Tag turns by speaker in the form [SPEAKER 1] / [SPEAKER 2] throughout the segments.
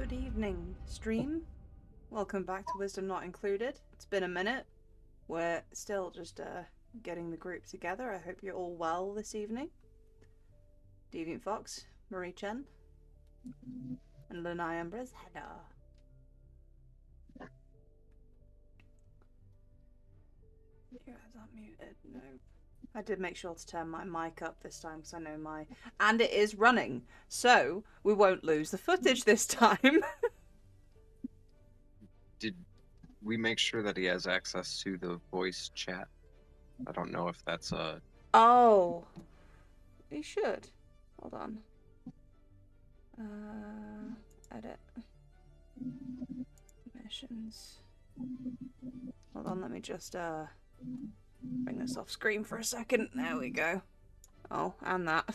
[SPEAKER 1] Good evening, stream. Welcome back to Wisdom Not Included. It's been a minute. We're still just getting the group together. I hope you're all well this evening. Deviant Fox, Marie Chen, and Lanai Embers. Hello. You guys aren't muted. No. I did make sure to turn my mic up this time because I know my... And it is running, so we won't lose the footage this time.
[SPEAKER 2] Did we make sure that he has access to the voice chat? I don't know if that's a...
[SPEAKER 1] Oh. He should. Hold on. Edit. Missions. Hold on, let me just, bring this off screen for a second. There we go. Oh, and that.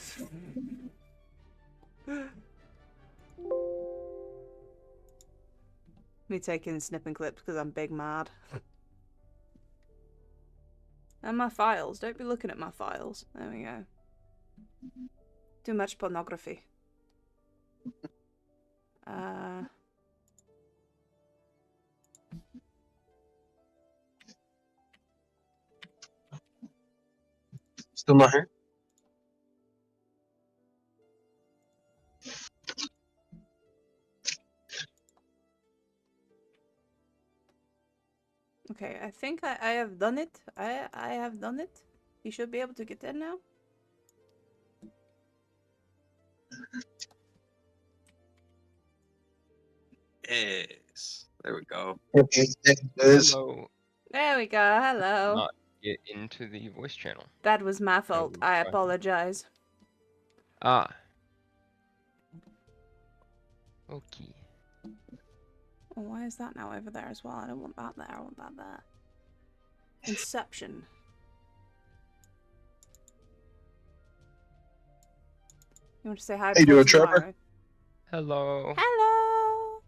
[SPEAKER 1] Me taking snipping clips because I'm big mad. And my files. Don't be looking at my files. There we go. Too much pornography.
[SPEAKER 3] Still not here?
[SPEAKER 1] Okay, I think I have done it. I have done it. You should be able to get in now.
[SPEAKER 2] Yes. There we go.
[SPEAKER 3] Hello.
[SPEAKER 1] There we go. Hello.
[SPEAKER 4] Not get into the voice channel.
[SPEAKER 1] That was my fault. I apologize.
[SPEAKER 4] Ah. Okay.
[SPEAKER 1] Oh, why is that now over there as well? I don't want that there. I want that there. Inception. You want to say hi?
[SPEAKER 3] How you doing, Trevor?
[SPEAKER 4] Hello.
[SPEAKER 1] Hello.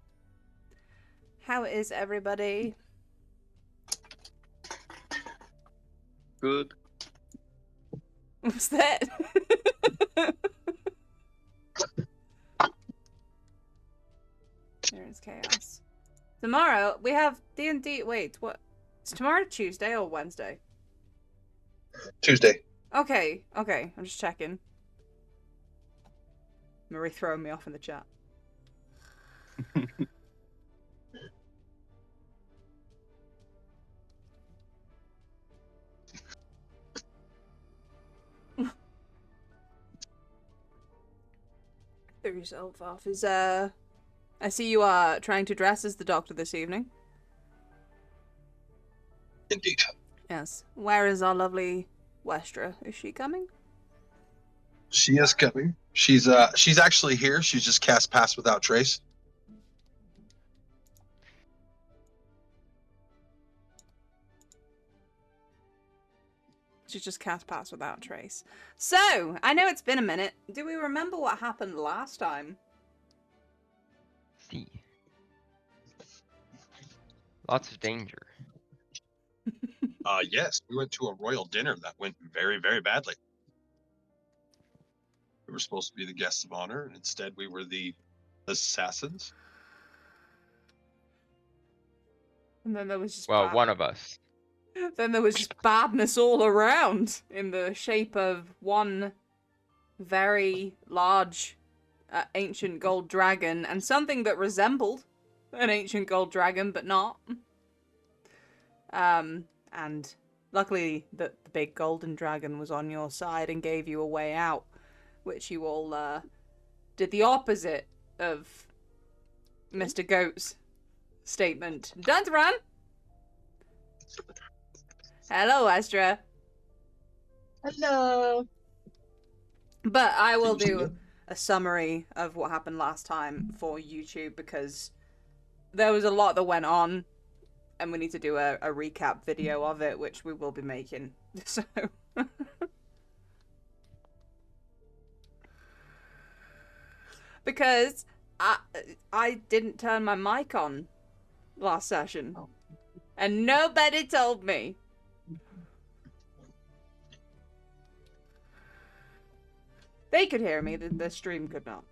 [SPEAKER 1] How is everybody?
[SPEAKER 2] Good.
[SPEAKER 1] What's that? There is chaos. Tomorrow we have D&D. Wait, what? Is tomorrow Tuesday or Wednesday?
[SPEAKER 3] Tuesday.
[SPEAKER 1] Okay, okay. I'm just checking. Marie throwing me off in the chat. Throw yourself off. I see you are trying to dress as the Doctor this evening.
[SPEAKER 3] Indeed.
[SPEAKER 1] Yes. Where is our lovely Westra? Is she coming?
[SPEAKER 3] She is coming. She's actually here. She's just cast Pass Without Trace.
[SPEAKER 1] She's just cast Pass Without Trace. So, I know it's been a minute. Do we remember what happened last time?
[SPEAKER 4] See. Lots of danger.
[SPEAKER 3] Yes, we went to a royal dinner that went very, very badly. We were supposed to be the guests of honor, and instead we were the assassins.
[SPEAKER 1] And then there was just
[SPEAKER 4] Well, one of us.
[SPEAKER 1] Then there was just badness all around in the shape of one very large ancient gold dragon and something that resembled an ancient gold dragon, but not. And luckily the big golden dragon was on your side and gave you a way out, which you all did the opposite of Mr. Goat's statement. Don't run! Hello, Astra.
[SPEAKER 5] Hello.
[SPEAKER 1] But I will do a summary of what happened last time for YouTube because there was a lot that went on and we need to do a recap video of it, which we will be making. So... because I didn't turn my mic on last session. And nobody told me. They could hear me, the stream could not.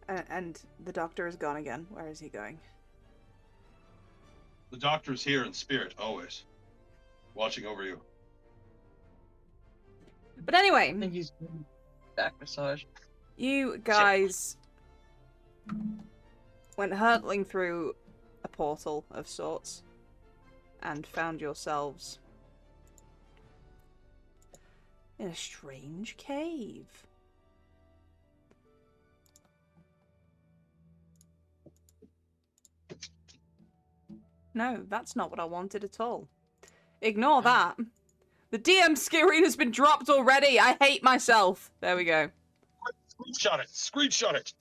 [SPEAKER 1] And the doctor is gone again. Where is he going?
[SPEAKER 3] The doctor's here in spirit, always. Watching over you.
[SPEAKER 1] But anyway,
[SPEAKER 5] I think he's doing back massage.
[SPEAKER 1] you guys went hurtling through a portal of sorts and found yourselves in a strange cave. No, that's not what I wanted at all. Ignore that. The DM screen has been dropped already. I hate myself. There we go.
[SPEAKER 3] Screenshot it! Screenshot it!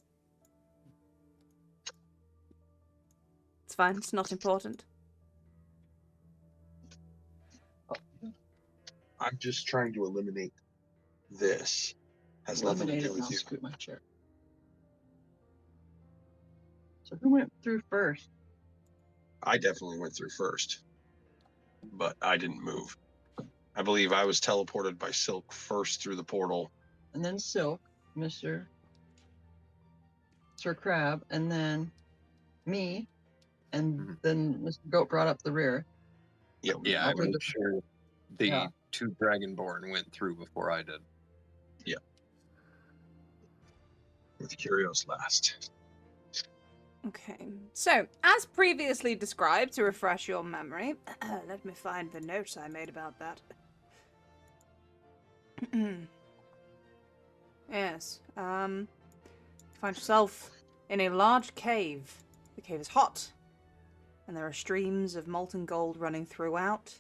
[SPEAKER 1] It's fine. It's not important.
[SPEAKER 3] I'm just trying to eliminate this. Has nothing to
[SPEAKER 5] Eliminate
[SPEAKER 3] do
[SPEAKER 5] it, and
[SPEAKER 3] with
[SPEAKER 5] I'll
[SPEAKER 3] you.
[SPEAKER 5] scoot my chair. So who went through first?
[SPEAKER 3] I definitely went through first, but I didn't move. I believe I was teleported by Silk first through the portal.
[SPEAKER 5] And then Silk, Mr. Sir Crab, and then me, and
[SPEAKER 2] Mhm.
[SPEAKER 5] then Mr. Goat brought up the rear.
[SPEAKER 3] Yep.
[SPEAKER 2] Yeah, I
[SPEAKER 5] I'll do
[SPEAKER 2] made
[SPEAKER 5] the-
[SPEAKER 2] sure the
[SPEAKER 5] Yeah.
[SPEAKER 2] two Dragonborn went through before I did.
[SPEAKER 3] With Curios last.
[SPEAKER 1] Okay, so as previously described, to refresh your memory, let me find the notes I made about that. Yes, you find yourself in a large cave. The cave is hot, and there are streams of molten gold running throughout.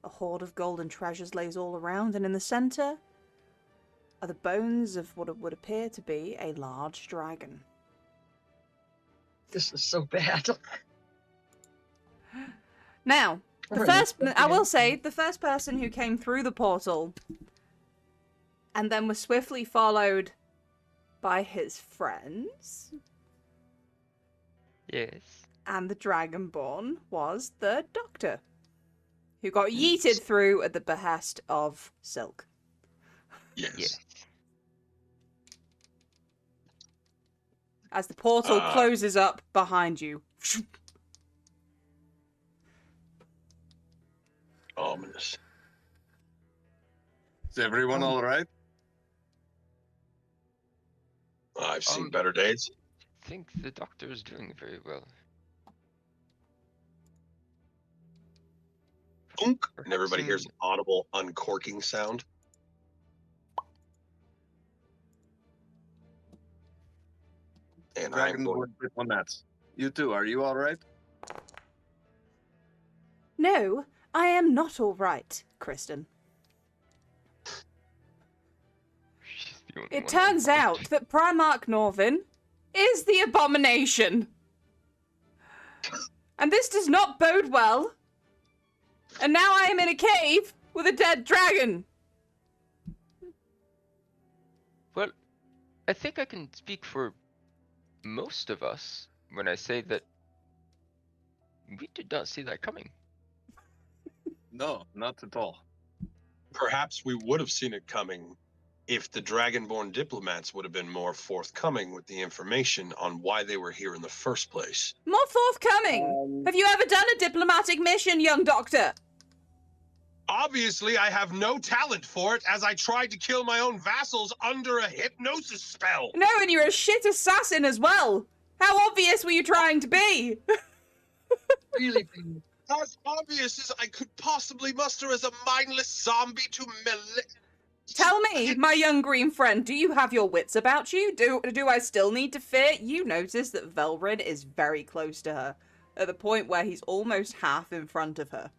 [SPEAKER 1] A hoard of golden treasures lays all around, and in the center are the bones of what would appear to be a large dragon.
[SPEAKER 5] This is so bad.
[SPEAKER 1] Now, I will say, the first person who came through the portal and then was swiftly followed by his friends
[SPEAKER 4] Yes.
[SPEAKER 1] and the Dragonborn was the Doctor, who got yeeted through at the behest of Silk.
[SPEAKER 3] Yes.
[SPEAKER 4] Yes.
[SPEAKER 1] As the portal closes up behind you.
[SPEAKER 3] Ominous.
[SPEAKER 2] Is everyone all right?
[SPEAKER 3] I've seen
[SPEAKER 4] Um,
[SPEAKER 3] better days.
[SPEAKER 4] I think the doctor is doing very well.
[SPEAKER 3] Boonk, and everybody
[SPEAKER 4] Perhaps
[SPEAKER 3] hears an audible uncorking sound. And I'm going.
[SPEAKER 2] Dragonborn diplomats. You too, are you all right?
[SPEAKER 1] No, I am not all right, Kristen.
[SPEAKER 4] She's the only
[SPEAKER 1] It
[SPEAKER 4] one
[SPEAKER 1] turns
[SPEAKER 4] on
[SPEAKER 1] out that Primarch Norvin is the abomination. And this does not bode well. And now I am in a cave with a dead dragon.
[SPEAKER 4] Well, I think I can speak for most of us when I say that we did not see that coming.
[SPEAKER 2] No, not at all.
[SPEAKER 3] Perhaps we would have seen it coming if the Dragonborn diplomats would have been more forthcoming with the information on why they were here in the first place.
[SPEAKER 1] More forthcoming. Have you ever done a diplomatic mission, young doctor?
[SPEAKER 3] Obviously, I have no talent for it, as I tried to kill my own vassals under a hypnosis spell.
[SPEAKER 1] No, and you're a shit assassin as well. How obvious were you trying to be?
[SPEAKER 5] Really big.
[SPEAKER 3] As obvious as I could possibly muster as a mindless zombie to
[SPEAKER 1] Tell me, my young green friend, do you have your wits about you? Do I still need to fear? You notice that Velrin is very close to her, at the point where he's almost half in front of her,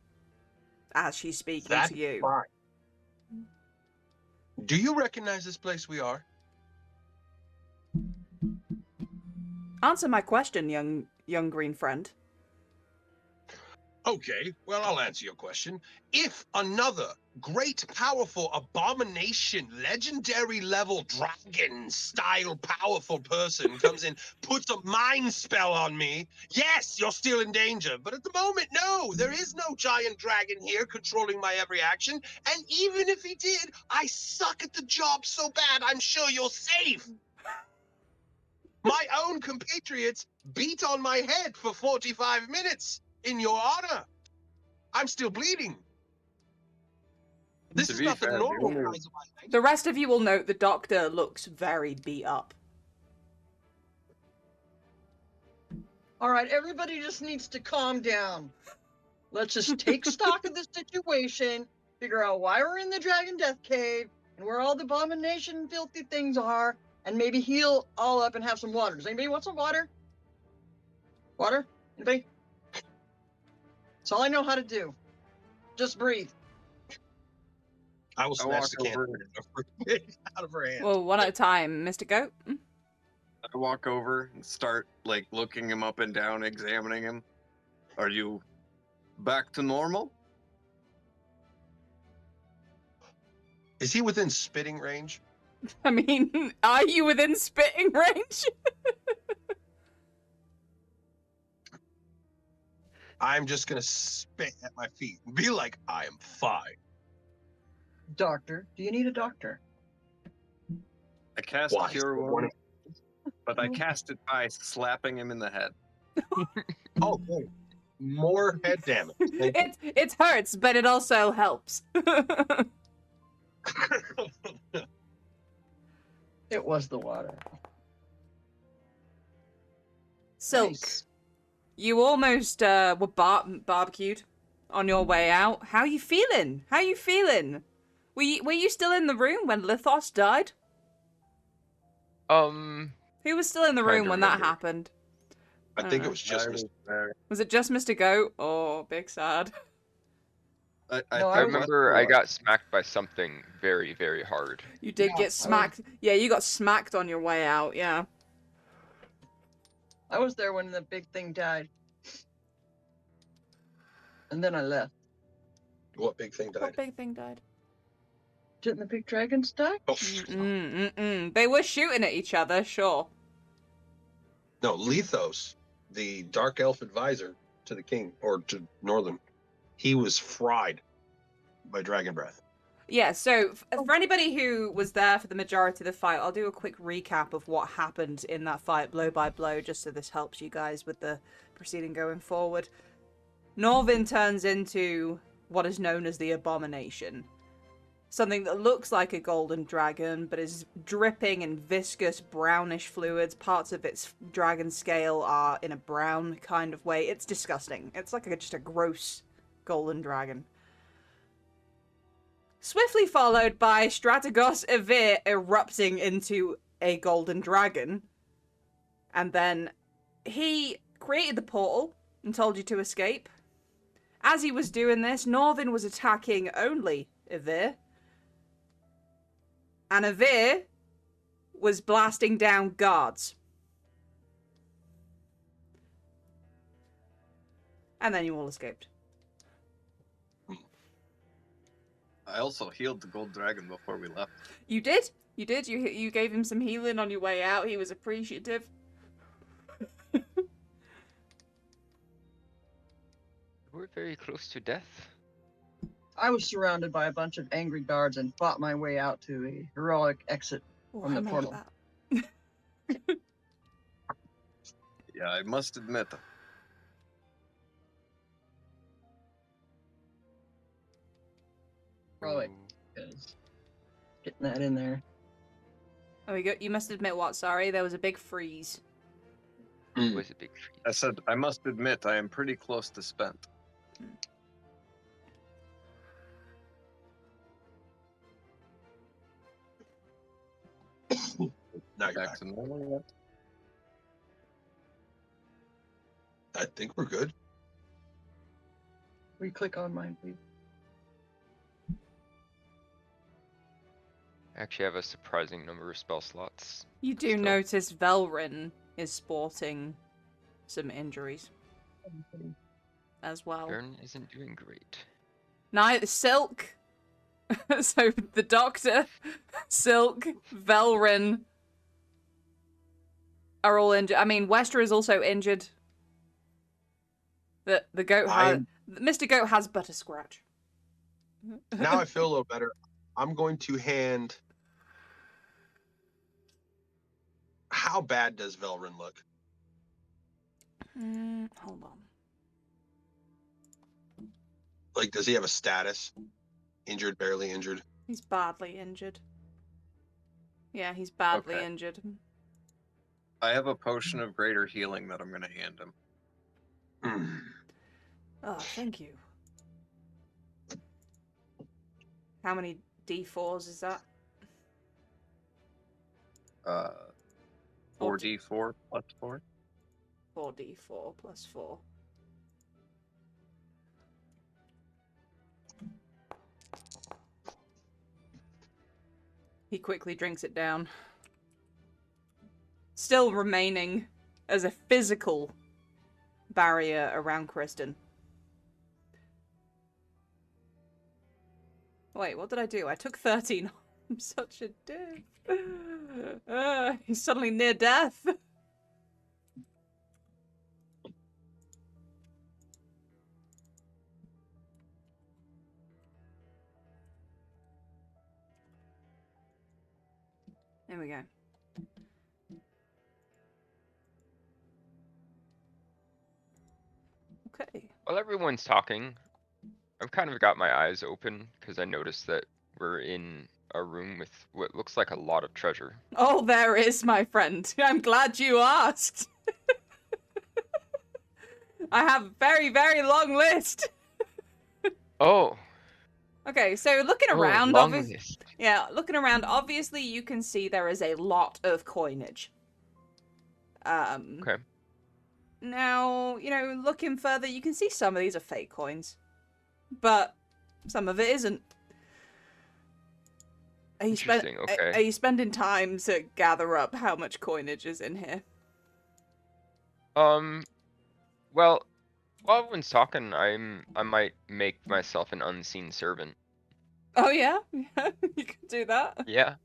[SPEAKER 1] as she's speaking to you.
[SPEAKER 3] Fine. Do you recognize this place we are?
[SPEAKER 1] Answer my question, young green friend.
[SPEAKER 3] Okay, well, I'll answer your question. If another great, powerful, abomination, legendary level dragon style powerful person comes in, puts a mind spell on me, yes, you're still in danger. But at the moment, no, there is no giant dragon here controlling my every action. And even if he did, I suck at the job so bad, I'm sure you're safe. My own compatriots beat on my head for 45 minutes in your honor. I'm still bleeding. This
[SPEAKER 2] To
[SPEAKER 3] is
[SPEAKER 2] be
[SPEAKER 3] nothing
[SPEAKER 2] fair, the
[SPEAKER 3] normal.
[SPEAKER 2] only-
[SPEAKER 3] guys of my legs.
[SPEAKER 1] The rest of you will note the doctor looks very beat up.
[SPEAKER 5] All right, everybody just needs to calm down. Let's just take stock of the situation, figure out why we're in the Dragon Death Cave, and where all the abomination and filthy things are, and maybe heal all up and have some water. Does anybody want some water? Water? Anybody? That's all I know how to do. Just breathe.
[SPEAKER 3] I will
[SPEAKER 2] I
[SPEAKER 3] snatch
[SPEAKER 2] walk
[SPEAKER 3] the can
[SPEAKER 2] over.
[SPEAKER 3] out of her hand.
[SPEAKER 1] Well, one at a time, Mr. Goat.
[SPEAKER 2] I walk over and start like looking him up and down, examining him. Are you back to normal?
[SPEAKER 3] Is he within spitting range?
[SPEAKER 1] I mean, are you within spitting range?
[SPEAKER 3] I'm just gonna spit at my feet and be like, I am fine.
[SPEAKER 5] Doctor, do you need a doctor?
[SPEAKER 2] I cast
[SPEAKER 3] Why?
[SPEAKER 2] Cure
[SPEAKER 3] One
[SPEAKER 2] Wound, but I cast it by slapping him in the head.
[SPEAKER 3] Oh, good. More head damage. Thank you.
[SPEAKER 1] It hurts, but it also helps.
[SPEAKER 5] It was the water.
[SPEAKER 1] Silk,
[SPEAKER 5] Nice.
[SPEAKER 1] you almost were barbecued on your way out. How you feeling? How you feeling? Were you still in the room when Lithos died? Who was still in the
[SPEAKER 4] Trying
[SPEAKER 1] room
[SPEAKER 4] to
[SPEAKER 1] when that
[SPEAKER 4] remember.
[SPEAKER 1] happened?
[SPEAKER 3] I think it was just
[SPEAKER 2] I was there.
[SPEAKER 1] Was it just Mr. Goat? Oh, big sad.
[SPEAKER 5] No,
[SPEAKER 4] I
[SPEAKER 5] I was-
[SPEAKER 4] remember I got smacked by something very, very hard.
[SPEAKER 1] You did
[SPEAKER 5] Yeah, I
[SPEAKER 1] get
[SPEAKER 5] was-
[SPEAKER 1] smacked. Yeah, you got smacked on your way out, yeah.
[SPEAKER 5] I was there when the big thing died. And then I left.
[SPEAKER 3] what big thing
[SPEAKER 1] What
[SPEAKER 3] died.
[SPEAKER 1] big thing died?
[SPEAKER 5] Didn't the big dragons die?
[SPEAKER 3] Oh,
[SPEAKER 1] They were shooting at each other, sure.
[SPEAKER 3] no, Lithos, the dark elf advisor to the king, or to Northern, he was fried by dragon breath.
[SPEAKER 1] Yeah, so for anybody who was there for the majority of the fight, I'll do a quick recap of what happened in that fight, blow by blow, just so this helps you guys with the proceeding going forward. Norvin turns into what is known as the Abomination. Something that looks like a golden dragon, but is dripping in viscous brownish fluids. Parts of its dragon scale are in a brown kind of way. It's disgusting. It's like just a gross golden dragon. Swiftly followed by Strategos Evir erupting into a golden dragon. And then he created the portal and told you to escape. As he was doing this, Norvin was attacking only Evir. And Evir was blasting down guards. And then you all escaped.
[SPEAKER 2] I also healed the gold dragon before we left.
[SPEAKER 1] You did? You did? You gave him some healing on your way out. He was appreciative.
[SPEAKER 4] We're very close to death.
[SPEAKER 5] I was surrounded by a bunch of angry guards and fought my way out to a heroic exit.
[SPEAKER 1] Oh,
[SPEAKER 5] On the
[SPEAKER 1] I remember
[SPEAKER 5] portal.
[SPEAKER 1] that.
[SPEAKER 2] Yeah, I must admit.
[SPEAKER 5] Heroic.
[SPEAKER 4] Ooh.
[SPEAKER 5] Is getting that in there.
[SPEAKER 1] Oh, you must admit what? Sorry, there was a big freeze.
[SPEAKER 4] It was a big treat.
[SPEAKER 2] I said, I must admit, I am pretty close to spent.
[SPEAKER 3] Now you're
[SPEAKER 2] Back
[SPEAKER 3] back.
[SPEAKER 2] to normal yet?
[SPEAKER 3] I think we're good.
[SPEAKER 5] We click on mine, please.
[SPEAKER 4] I actually have a surprising number of spell slots.
[SPEAKER 1] You do
[SPEAKER 4] Still.
[SPEAKER 1] notice Velrin is sporting some injuries as well.
[SPEAKER 4] Vern isn't doing great.
[SPEAKER 1] Neither Silk. So the Doctor, Silk, Velrin are all injured. I mean, Westra is also injured. The goat has Mr. Goat has but a scratch.
[SPEAKER 3] Now I feel a little better. I'm going to hand. how bad does Velrin look?
[SPEAKER 1] Hold on.
[SPEAKER 3] Like, does he have a status? Injured, barely injured?
[SPEAKER 1] He's badly injured. Yeah, he's badly
[SPEAKER 2] Okay.
[SPEAKER 1] injured.
[SPEAKER 2] I have a potion of greater healing that I'm going to hand him.
[SPEAKER 3] Hmm.
[SPEAKER 1] Oh, thank you. How many D4s is that?
[SPEAKER 2] 4d4 plus 4.
[SPEAKER 1] 4d4 plus 4. He quickly drinks it down. Still remaining as a physical barrier around Kristen. Wait, what did I do? I took 13. I'm such a dick. He's suddenly near death. There we go. Okay.
[SPEAKER 4] While everyone's talking, I've kind of got my eyes open because I noticed that we're in a room with what looks like a lot of treasure.
[SPEAKER 1] Oh, there is, my friend. I'm glad you asked. I have a very, very long list.
[SPEAKER 4] Oh,
[SPEAKER 1] Okay, so looking
[SPEAKER 4] oh,
[SPEAKER 1] around,
[SPEAKER 4] long
[SPEAKER 1] obviously,
[SPEAKER 4] list.
[SPEAKER 1] yeah, looking around, obviously you can see there is a lot of coinage.
[SPEAKER 4] Okay.
[SPEAKER 1] Now, you know, looking further, you can see some of these are fake coins, but some of it isn't. Are you
[SPEAKER 4] Interesting, okay.
[SPEAKER 1] Are you spending time to gather up how much coinage is in here?
[SPEAKER 4] Well, while everyone's talking, I might make myself an unseen servant.
[SPEAKER 1] Oh yeah, yeah, you can do that.
[SPEAKER 4] Yeah.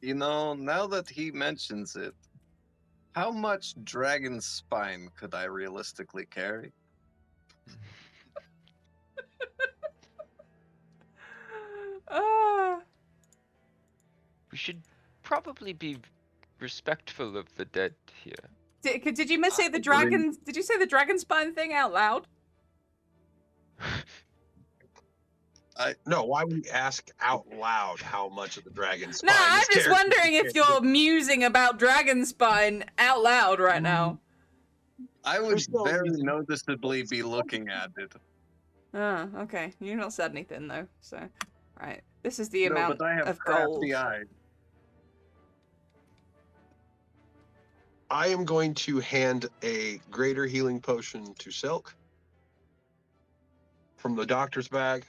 [SPEAKER 2] You know, now that he mentions it, how much dragon spine could I realistically carry?
[SPEAKER 1] Ah.
[SPEAKER 4] We should probably be respectful of the dead here.
[SPEAKER 1] Did you miss say the
[SPEAKER 2] agree.
[SPEAKER 1] dragon? Did you say the dragon spine thing out loud?
[SPEAKER 3] No, why would you ask out loud how much of the dragon spine?
[SPEAKER 1] No, I'm
[SPEAKER 3] this
[SPEAKER 1] just
[SPEAKER 3] character
[SPEAKER 1] wondering
[SPEAKER 3] can
[SPEAKER 1] if
[SPEAKER 3] carry?
[SPEAKER 1] you're musing about dragon spine out loud right now.
[SPEAKER 2] I would
[SPEAKER 3] There's still a
[SPEAKER 2] very
[SPEAKER 3] reason.
[SPEAKER 2] noticeably be looking at it.
[SPEAKER 1] Oh, okay. You've not said anything though, so right. This is the
[SPEAKER 2] No,
[SPEAKER 1] amount
[SPEAKER 2] but I have
[SPEAKER 1] of gold.
[SPEAKER 2] crafty eyes.
[SPEAKER 3] I am going to hand a greater healing potion to Silk from the doctor's bag.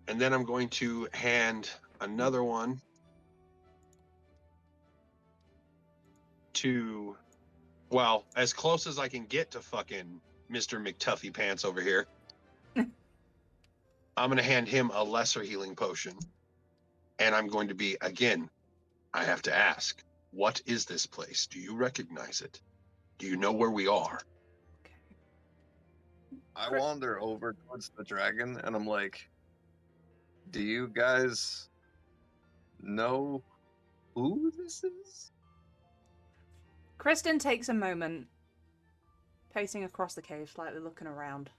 [SPEAKER 3] And then I'm going to hand another one to, well, as close as I can get to fucking Mr. McTuffy Pants over here. I'm going to hand him a lesser healing potion. And I'm going to be, again, I have to ask, what is this place? Do you recognize it? Do you know where we are?
[SPEAKER 2] I wander over towards the dragon and I'm like, do you guys know who this is?
[SPEAKER 1] Kristen takes a moment, pacing across the cave, slightly looking around.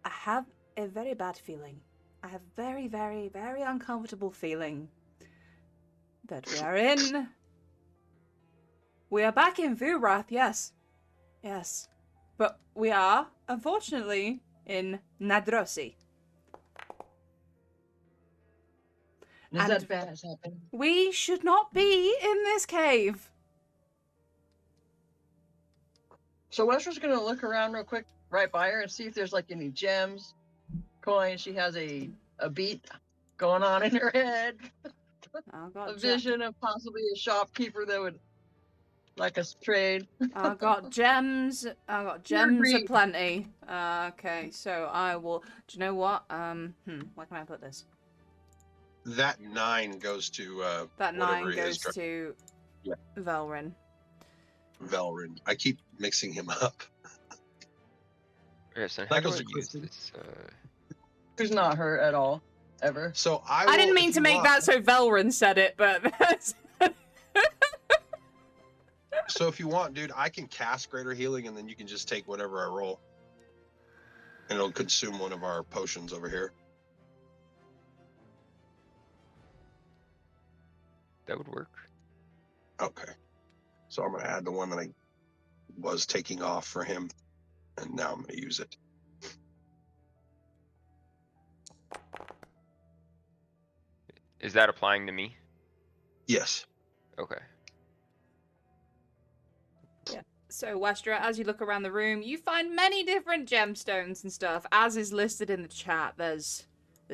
[SPEAKER 1] I have a very bad feeling. I have very, very, very uncomfortable feeling that we are back in Vurath, yes. Yes. But we are, unfortunately, in Nadrosi.
[SPEAKER 5] Is
[SPEAKER 1] And-
[SPEAKER 5] that bad has happened?
[SPEAKER 1] We should not be in this cave.
[SPEAKER 5] So Wester's gonna look around real quick right by her and see if there's like any gems, coins. She has a beat going on in her head.
[SPEAKER 1] I
[SPEAKER 5] A
[SPEAKER 1] got
[SPEAKER 5] vision of possibly a shopkeeper that would like us to trade.
[SPEAKER 1] I got gems. I got gems aplenty. Okay, so I will. Do you know what? Where can I put this?
[SPEAKER 3] That 9 goes to
[SPEAKER 1] That
[SPEAKER 3] whatever
[SPEAKER 1] 9
[SPEAKER 3] it is,
[SPEAKER 1] goes to
[SPEAKER 3] Yeah.
[SPEAKER 1] Velrin.
[SPEAKER 3] Velrin. I keep mixing him up.
[SPEAKER 4] Yes, and
[SPEAKER 3] That
[SPEAKER 4] how do
[SPEAKER 3] goes
[SPEAKER 4] I
[SPEAKER 3] to
[SPEAKER 4] use
[SPEAKER 3] Kristen.
[SPEAKER 4] this?
[SPEAKER 5] Who's not her at all. ever.
[SPEAKER 3] So
[SPEAKER 1] I didn't
[SPEAKER 3] will,
[SPEAKER 1] mean
[SPEAKER 3] if
[SPEAKER 1] to
[SPEAKER 3] you
[SPEAKER 1] make
[SPEAKER 3] want-
[SPEAKER 1] that so Velrun said it, but that's...
[SPEAKER 3] So if you want, dude, I can cast Greater Healing, and then you can just take whatever I roll, and it'll consume one of our potions over here.
[SPEAKER 4] That would work.
[SPEAKER 3] Okay. So I'm gonna add the one that I was taking off for him, and now I'm gonna use it.
[SPEAKER 4] Is that applying to me?
[SPEAKER 3] Yes.
[SPEAKER 4] Okay.
[SPEAKER 1] So, Westra, as you look around the room, you find many different gemstones and stuff, as is listed in the chat. There's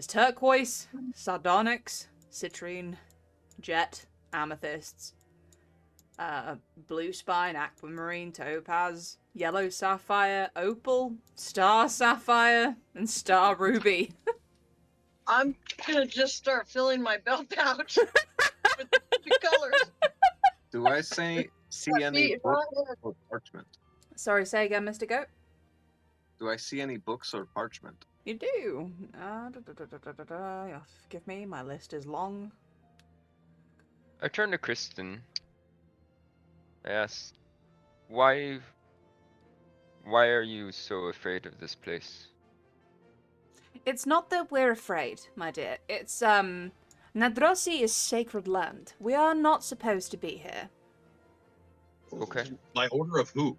[SPEAKER 1] turquoise, sardonyx, citrine, jet, amethysts, blue spine, aquamarine, topaz, yellow sapphire, opal, star sapphire, and star ruby.
[SPEAKER 5] I'm gonna just start filling my belt pouch with the colors.
[SPEAKER 2] Do I see any
[SPEAKER 5] Feet,
[SPEAKER 2] books or parchment?
[SPEAKER 1] Sorry, say again, Mr. Goat.
[SPEAKER 2] Do I see any books or parchment?
[SPEAKER 1] You do. Forgive me, my list is long.
[SPEAKER 4] I turn to Kristen. I ask, why are you so afraid of this place?
[SPEAKER 1] It's not that we're afraid, my dear. It's, Nadrosi is sacred land. We are not supposed to be here.
[SPEAKER 4] Okay.
[SPEAKER 3] By order of who?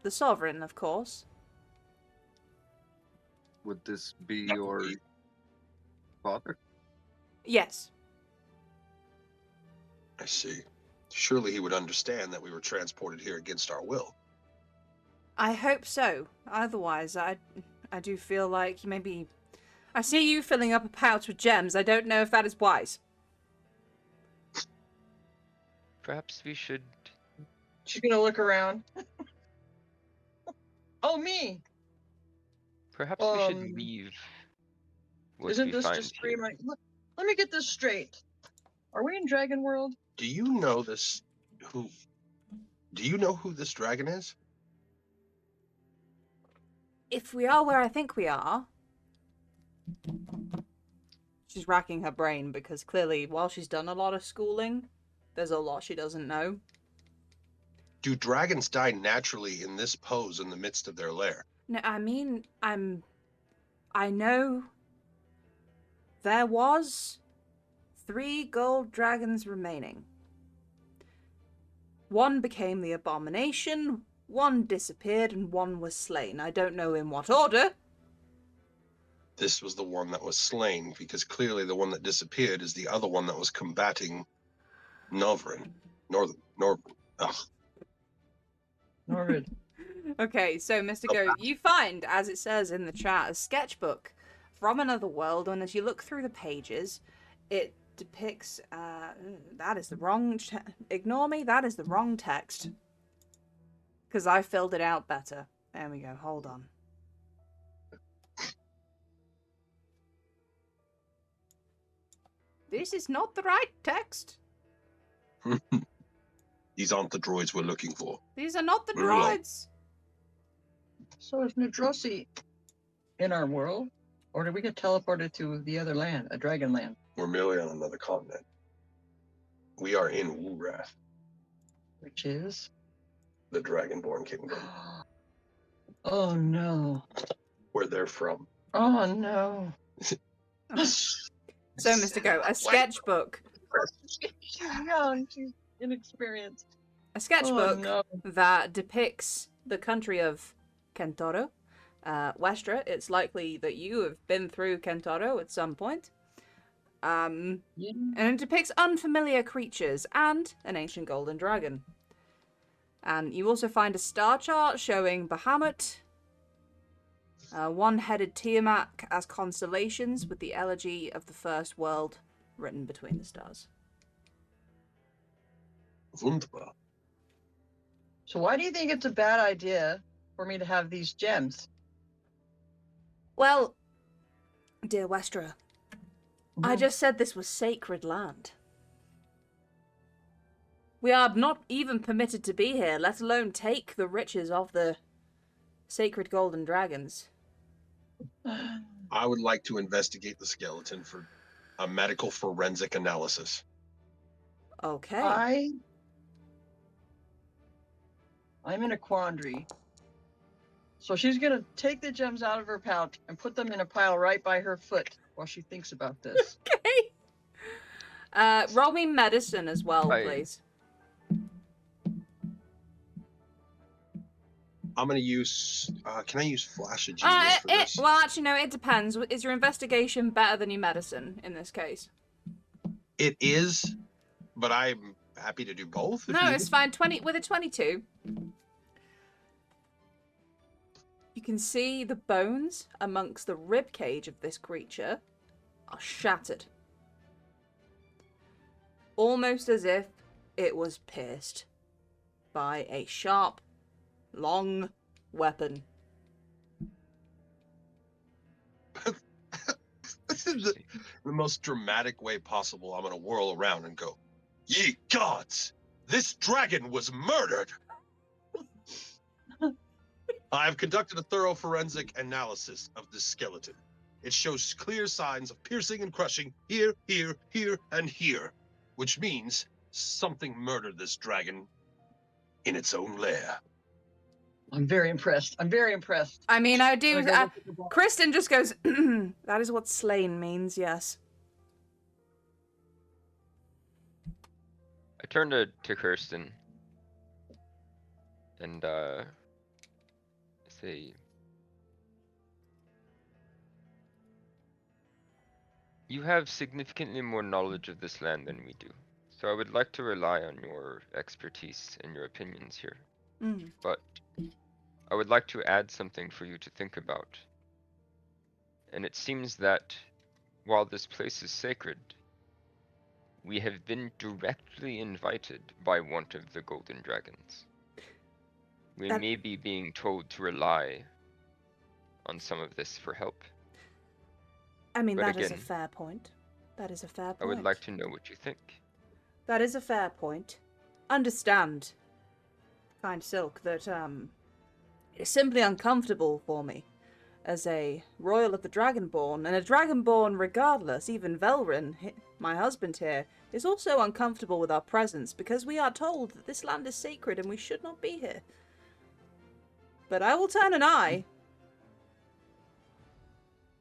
[SPEAKER 1] The sovereign, of course.
[SPEAKER 2] Would this be your father?
[SPEAKER 1] Yes.
[SPEAKER 3] I see. Surely he would understand that we were transported here against our will.
[SPEAKER 1] I hope so. Otherwise, I do feel like maybe... I see you filling up a pouch with gems. I don't know if that is wise.
[SPEAKER 4] Perhaps we should...
[SPEAKER 5] She's gonna look around. Oh, me!
[SPEAKER 4] Perhaps we should leave what
[SPEAKER 5] Isn't
[SPEAKER 4] we
[SPEAKER 5] this
[SPEAKER 4] find
[SPEAKER 5] just
[SPEAKER 4] here.
[SPEAKER 5] free? Let me get this straight. Are we in Dragon World?
[SPEAKER 3] Do you know this? Do you know who this dragon is?
[SPEAKER 1] If we are where I think we are... She's racking her brain because clearly, while she's done a lot of schooling, there's a lot she doesn't know.
[SPEAKER 3] Do dragons die naturally in this pose in the midst of their lair?
[SPEAKER 1] No, I mean, I know there was 3 gold dragons remaining. One became the abomination, one disappeared, and one was slain. I don't know in what order.
[SPEAKER 3] This was the one that was slain, because clearly the one that disappeared is the other one that was combating Norvrin. Ugh.
[SPEAKER 5] Norvid.
[SPEAKER 1] Okay, so Mr. Goat, you find, as it says in the chat, a sketchbook from another world, and as you look through the pages, it depicts, that is the wrong, ignore me, that is the wrong text. Because I filled it out better. There we go, hold on. This is not the right text.
[SPEAKER 3] These aren't the droids we're looking for.
[SPEAKER 1] These are not the
[SPEAKER 3] We're alone.
[SPEAKER 1] droids.
[SPEAKER 5] So is Nadrosi in our world? Or did we get teleported to the other land, a dragon land?
[SPEAKER 3] We're merely on another continent. We are in Wurath,
[SPEAKER 5] Which is?
[SPEAKER 3] the Dragonborn Kingdom,
[SPEAKER 5] Oh no.
[SPEAKER 3] where they're from.
[SPEAKER 5] Oh no.
[SPEAKER 1] So, Mr. Goat, a sketchbook.
[SPEAKER 5] She's young, she's inexperienced.
[SPEAKER 1] A sketchbook
[SPEAKER 5] Oh, no.
[SPEAKER 1] that depicts the country of Kentaro. Westra, it's likely that you have been through Kentaro at some point.
[SPEAKER 5] Yeah.
[SPEAKER 1] And it depicts unfamiliar creatures and an ancient golden dragon. And you also find a star chart showing Bahamut, one-headed Tiamat as constellations with the elegy of the first world written between the stars.
[SPEAKER 3] Wunderbar.
[SPEAKER 5] So why do you think it's a bad idea for me to have these gems?
[SPEAKER 1] Well, dear Westra, I
[SPEAKER 5] Mhm.
[SPEAKER 1] just said this was sacred land. We are not even permitted to be here, let alone take the riches of the sacred golden dragons.
[SPEAKER 3] I would like to investigate the skeleton for a medical forensic analysis.
[SPEAKER 1] Okay.
[SPEAKER 5] I'm in a quandary. So she's gonna take the gems out of her pouch and put them in a pile right by her foot while she thinks about this.
[SPEAKER 1] Okay. Roll me medicine as well,
[SPEAKER 4] I-
[SPEAKER 1] please.
[SPEAKER 3] I'm gonna use. Can I use Flash of Genius for this?
[SPEAKER 1] Well, actually, no, it depends. Is your investigation better than your medicine in this case?
[SPEAKER 3] It is, but I'm happy to do both. If
[SPEAKER 1] No,
[SPEAKER 3] needed.
[SPEAKER 1] it's fine. 20 with a 22. You can see the bones amongst the rib cage of this creature are shattered. Almost as if it was pierced by a sharp, long weapon.
[SPEAKER 3] This is the most dramatic way possible. I'm gonna whirl around and go, "Ye gods! This dragon was murdered!" I have conducted a thorough forensic analysis of this skeleton. It shows clear signs of piercing and crushing here, here, here, and here, which means something murdered this dragon in its own lair.
[SPEAKER 5] I'm very impressed. I'm very impressed.
[SPEAKER 1] I mean, I
[SPEAKER 5] I'm
[SPEAKER 1] do.
[SPEAKER 5] gonna go look at the ball.
[SPEAKER 1] Kristen just goes, that is what slain means, yes.
[SPEAKER 4] I turn to Kirsten and say, you have significantly more knowledge of this land than we do, so I would like to rely on your expertise and your opinions here.
[SPEAKER 1] Mm.
[SPEAKER 4] But I would like to add something for you to think about. And it seems that while this place is sacred, we have been directly invited by one of the golden dragons. We
[SPEAKER 1] That-
[SPEAKER 4] may be being told to rely on some of this for help.
[SPEAKER 1] I mean,
[SPEAKER 4] But
[SPEAKER 1] that is a
[SPEAKER 4] again,
[SPEAKER 1] fair point. That is a fair point.
[SPEAKER 4] I would like to know what you think.
[SPEAKER 1] That is a fair point. Understand, kind Silk, that it's simply uncomfortable for me as a royal of the Dragonborn, and a Dragonborn regardless, even Velrin, my husband here, is also uncomfortable with our presence because we are told that this land is sacred and we should not be here. But I will turn an eye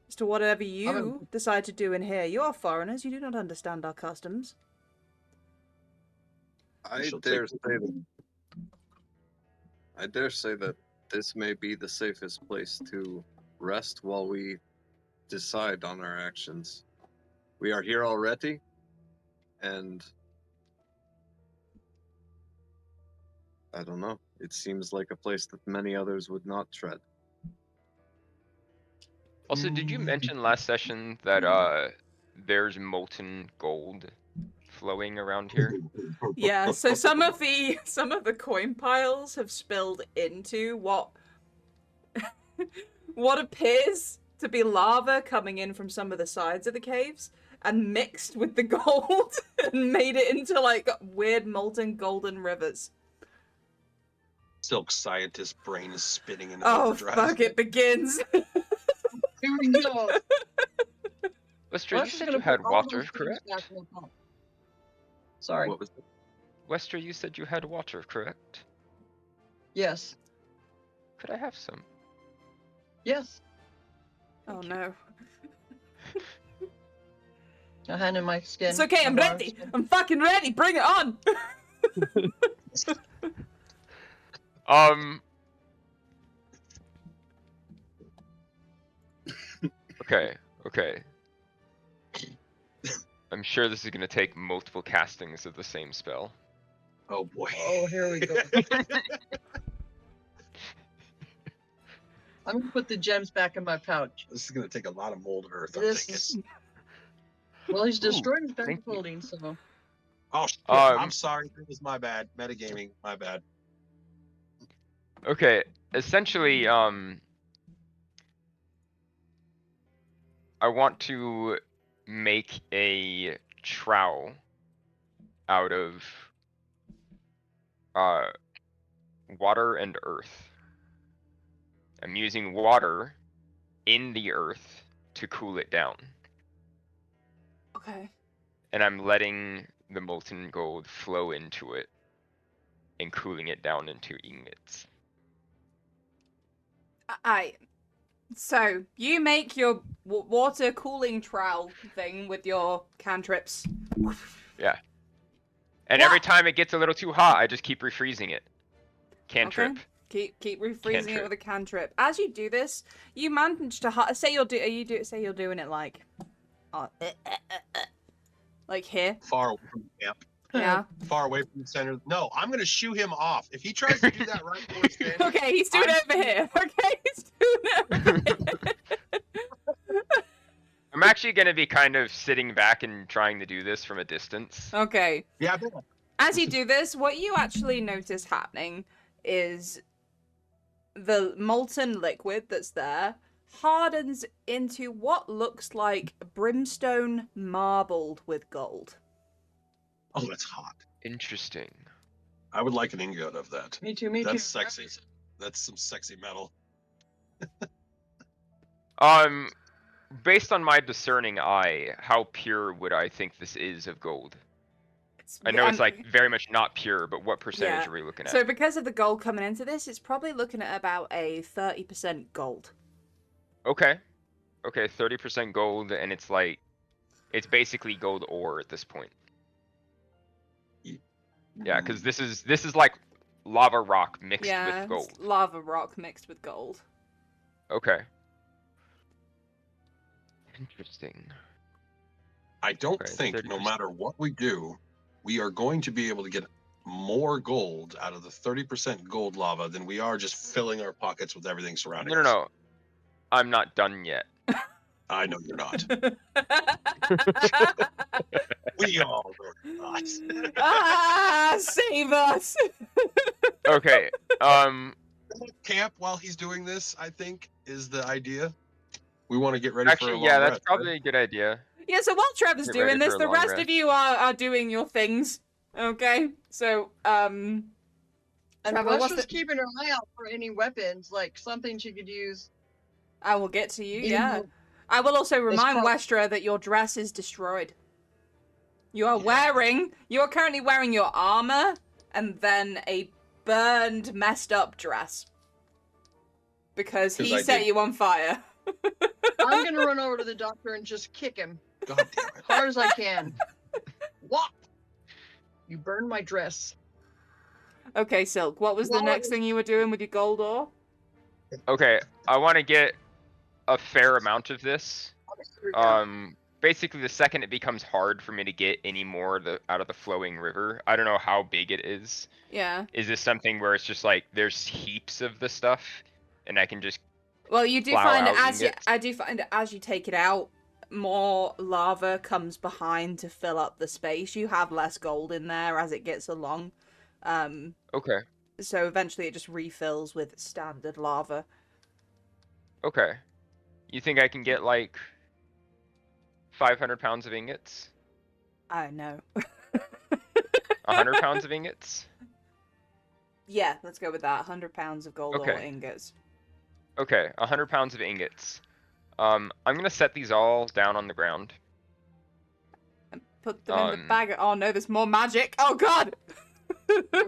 [SPEAKER 1] as to whatever you decide to do in here. You are foreigners, you do not understand our customs.
[SPEAKER 2] I
[SPEAKER 3] shall
[SPEAKER 2] dare
[SPEAKER 3] take-
[SPEAKER 2] say that this may be the safest place to rest while we decide on our actions. We are here already, and I don't know. It seems like a place that many others would not tread.
[SPEAKER 4] Also, did you mention last session that there's molten gold flowing around here?
[SPEAKER 1] Yeah, so some of the coin piles have spilled into what appears to be lava coming in from some of the sides of the caves and mixed with the gold and made it into like weird molten golden rivers.
[SPEAKER 3] Silk scientist brain is spinning in
[SPEAKER 1] Oh
[SPEAKER 3] overdrive.
[SPEAKER 1] fuck, it begins.
[SPEAKER 5] Here we go.
[SPEAKER 4] Wester,
[SPEAKER 5] Well,
[SPEAKER 4] you
[SPEAKER 5] she's
[SPEAKER 4] said
[SPEAKER 5] gonna
[SPEAKER 4] you had
[SPEAKER 5] put all
[SPEAKER 4] water,
[SPEAKER 5] those things
[SPEAKER 4] correct?
[SPEAKER 5] back in the pot. Sorry.
[SPEAKER 2] What was it?
[SPEAKER 4] Wester, you said you had water, correct?
[SPEAKER 5] Yes.
[SPEAKER 4] Could I have some?
[SPEAKER 5] Yes.
[SPEAKER 1] Oh no.
[SPEAKER 5] A hand in my skin.
[SPEAKER 1] It's okay, I'm
[SPEAKER 5] my bar
[SPEAKER 1] ready.
[SPEAKER 5] skin.
[SPEAKER 1] I'm fucking ready. Bring it on.
[SPEAKER 4] Okay. I'm sure this is gonna take multiple castings of the same spell.
[SPEAKER 3] Oh boy.
[SPEAKER 5] Oh, here we go. I'm gonna put the gems back in my pouch.
[SPEAKER 3] This is gonna take a lot of mold earth. I'm
[SPEAKER 5] This
[SPEAKER 3] thinking.
[SPEAKER 5] is... Well, he's
[SPEAKER 4] Ooh,
[SPEAKER 5] destroying his
[SPEAKER 4] thank you.
[SPEAKER 5] building, so...
[SPEAKER 3] Oh shit!
[SPEAKER 4] Um,
[SPEAKER 3] I'm sorry. It was my bad. Metagaming. My bad.
[SPEAKER 4] Okay, essentially, I want to make a trowel out of water and earth. I'm using water in the earth to cool it down.
[SPEAKER 1] Okay.
[SPEAKER 4] And I'm letting the molten gold flow into it and cooling it down into ingots.
[SPEAKER 1] So, you make your water cooling trowel thing with your cantrips.
[SPEAKER 4] Yeah. And
[SPEAKER 1] What?
[SPEAKER 4] every time it gets a little too hot, I just keep refreezing it. Cantrip.
[SPEAKER 1] Okay. Keep refreezing it
[SPEAKER 4] Cantrip.
[SPEAKER 1] with a cantrip. As you do this, you manage to say you're doing it like like here.
[SPEAKER 3] Far away from the camp.
[SPEAKER 1] Yeah.
[SPEAKER 3] Far away from the center. No, I'm gonna shoo him off. If he tries to do that right where we're standing,
[SPEAKER 1] Okay, he's doing it over here. Okay, he's doing it over here.
[SPEAKER 4] I'm actually going to be kind of sitting back and trying to do this from a distance.
[SPEAKER 1] Okay.
[SPEAKER 3] yeah, I bet.
[SPEAKER 1] As you do this, what you actually notice happening is the molten liquid that's there hardens into what looks like brimstone marbled with gold.
[SPEAKER 3] Oh, that's hot.
[SPEAKER 4] Interesting.
[SPEAKER 3] I would like an ingot of that.
[SPEAKER 5] Me too. Me
[SPEAKER 3] That's
[SPEAKER 5] too.
[SPEAKER 3] sexy. That's some sexy metal.
[SPEAKER 4] Based on my discerning eye, how pure would I think this is of gold? I know it's like very much not pure, but what percentage are we looking at?
[SPEAKER 1] So because of the gold coming into this, it's probably looking at about a 30% gold.
[SPEAKER 4] Okay. Okay, 30% gold, and it's like, it's basically gold ore at this point. Yeah, because this is like lava rock mixed with gold.
[SPEAKER 1] It's lava rock mixed with gold.
[SPEAKER 4] Okay. Interesting.
[SPEAKER 3] I don't
[SPEAKER 4] Okay,
[SPEAKER 3] think, no
[SPEAKER 4] 30%.
[SPEAKER 3] matter what we do, we are going to be able to get more gold out of the 30% gold lava than we are just filling our pockets with everything surrounding us.
[SPEAKER 4] No. I'm not done yet.
[SPEAKER 3] I know you're not. We all know you're not.
[SPEAKER 1] Save us!
[SPEAKER 4] Okay.
[SPEAKER 3] Camp while he's doing this, I think, is the idea. We want to get ready for a
[SPEAKER 4] Actually,
[SPEAKER 3] long
[SPEAKER 4] yeah, that's
[SPEAKER 3] rest,
[SPEAKER 4] probably
[SPEAKER 3] right?
[SPEAKER 4] a good idea.
[SPEAKER 1] Yeah, so while Trevor's
[SPEAKER 4] Get
[SPEAKER 1] doing
[SPEAKER 4] ready
[SPEAKER 1] this,
[SPEAKER 4] for a
[SPEAKER 1] the
[SPEAKER 4] long
[SPEAKER 1] rest
[SPEAKER 4] rest.
[SPEAKER 1] of you are doing your things. Okay? So,
[SPEAKER 5] And
[SPEAKER 1] Trevor,
[SPEAKER 5] Rush
[SPEAKER 1] what's
[SPEAKER 5] was
[SPEAKER 1] the...
[SPEAKER 5] keeping her eye out for any weapons, like something she could use.
[SPEAKER 1] I will get to you,
[SPEAKER 5] Even
[SPEAKER 1] yeah.
[SPEAKER 5] though
[SPEAKER 1] I will also remind
[SPEAKER 5] pro-
[SPEAKER 1] Westra that your dress is destroyed. You are currently wearing your armor and then a burned, messed up dress. Because
[SPEAKER 3] 'Cause
[SPEAKER 1] he
[SPEAKER 3] I
[SPEAKER 1] set
[SPEAKER 3] did.
[SPEAKER 1] you on fire.
[SPEAKER 5] I'm gonna run over to the doctor and just kick him
[SPEAKER 3] God damn it.
[SPEAKER 5] as hard as I can. What? You burned my dress.
[SPEAKER 1] Okay, Silk, what was the
[SPEAKER 5] Well,
[SPEAKER 1] next thing you were doing with your gold ore?
[SPEAKER 4] Okay, I want to get a fair amount of this.
[SPEAKER 5] Here we go.
[SPEAKER 4] Basically, the second it becomes hard for me to get any more out of the flowing river, I don't know how big it is.
[SPEAKER 1] Yeah.
[SPEAKER 4] Is this something where it's just like there's heaps of the stuff, and I can just
[SPEAKER 1] Well, you do
[SPEAKER 4] plow
[SPEAKER 1] find
[SPEAKER 4] out
[SPEAKER 1] I do find that as you take it out, more lava comes behind to fill up the space. You have less gold in there as it gets along.
[SPEAKER 4] Okay.
[SPEAKER 1] So eventually it just refills with standard lava.
[SPEAKER 4] Okay. You think I can get like 500 pounds of ingots?
[SPEAKER 1] I know.
[SPEAKER 4] 100 pounds of ingots?
[SPEAKER 1] Yeah, let's go with that. 100 pounds of gold ore
[SPEAKER 4] Okay.
[SPEAKER 1] ingots.
[SPEAKER 4] Okay, 100 pounds of ingots. I'm gonna set these all down on the ground.
[SPEAKER 1] And put them in the bag. Oh no, there's more magic. Oh god!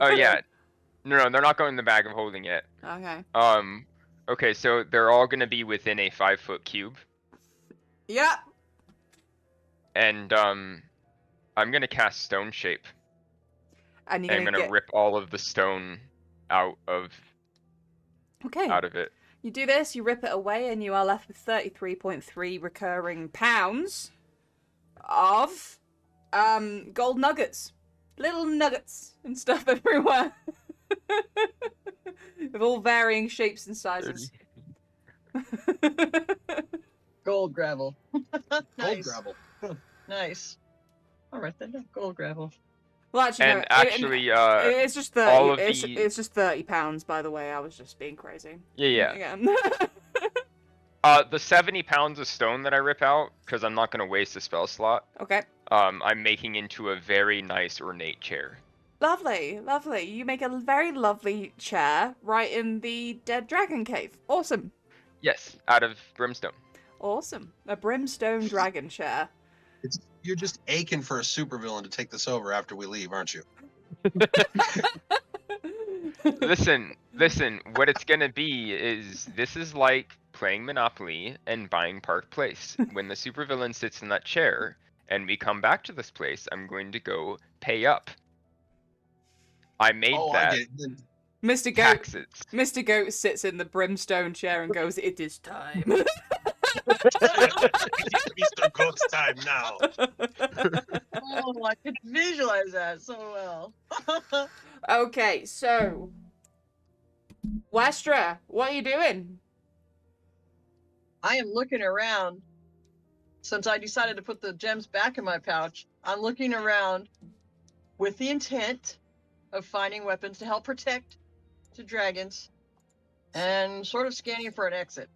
[SPEAKER 4] Oh yeah. No, they're not going in the bag of holding yet.
[SPEAKER 1] Okay.
[SPEAKER 4] Okay, so they're all gonna be within a 5-foot cube.
[SPEAKER 1] Yep.
[SPEAKER 4] And, I'm gonna cast Stone Shape.
[SPEAKER 1] And
[SPEAKER 4] And
[SPEAKER 1] you're
[SPEAKER 4] I'm
[SPEAKER 1] gonna
[SPEAKER 4] gonna
[SPEAKER 1] get...
[SPEAKER 4] rip all of the stone out of
[SPEAKER 1] Okay.
[SPEAKER 4] it.
[SPEAKER 1] You do this, you rip it away, and you are left with 33.3 recurring pounds of gold nuggets. Little nuggets and stuff everywhere. Of all varying shapes and sizes.
[SPEAKER 5] Gold gravel.
[SPEAKER 3] Gold
[SPEAKER 5] Nice.
[SPEAKER 3] gravel.
[SPEAKER 5] Nice. All right then. Gold gravel.
[SPEAKER 1] Well, actually,
[SPEAKER 4] And
[SPEAKER 1] no,
[SPEAKER 4] actually,
[SPEAKER 1] it's just 30.
[SPEAKER 4] all of
[SPEAKER 1] It's just 30 pounds, by the way. I was just being crazy.
[SPEAKER 4] yeah.
[SPEAKER 1] Again.
[SPEAKER 4] The 70 pounds of stone that I rip out, because I'm not gonna waste a spell slot,
[SPEAKER 1] Okay.
[SPEAKER 4] I'm making into a very nice ornate chair.
[SPEAKER 1] Lovely, lovely. You make a very lovely chair right in the dead dragon cave. Awesome.
[SPEAKER 4] Yes, out of brimstone.
[SPEAKER 1] Awesome. A brimstone dragon chair.
[SPEAKER 3] You're just aching for a supervillain to take this over after we leave, aren't you?
[SPEAKER 4] Listen, what it's gonna be is this is like playing Monopoly and buying Park Place. When the supervillain sits in that chair and we come back to this place, I'm going to go pay up. I made
[SPEAKER 3] Oh,
[SPEAKER 4] that
[SPEAKER 3] I get it.
[SPEAKER 1] Mr. Goat.
[SPEAKER 4] taxes.
[SPEAKER 1] Mr. Goat sits in the brimstone chair and goes, "It is time."
[SPEAKER 3] Mr. Goat's time now.
[SPEAKER 5] Oh, I could visualize that so well.
[SPEAKER 1] Okay, so Westra, what are you doing?
[SPEAKER 5] I am looking around. Since I decided to put the gems back in my pouch, I'm looking around with the intent of finding weapons to help protect the dragons and sort of scanning for an exit.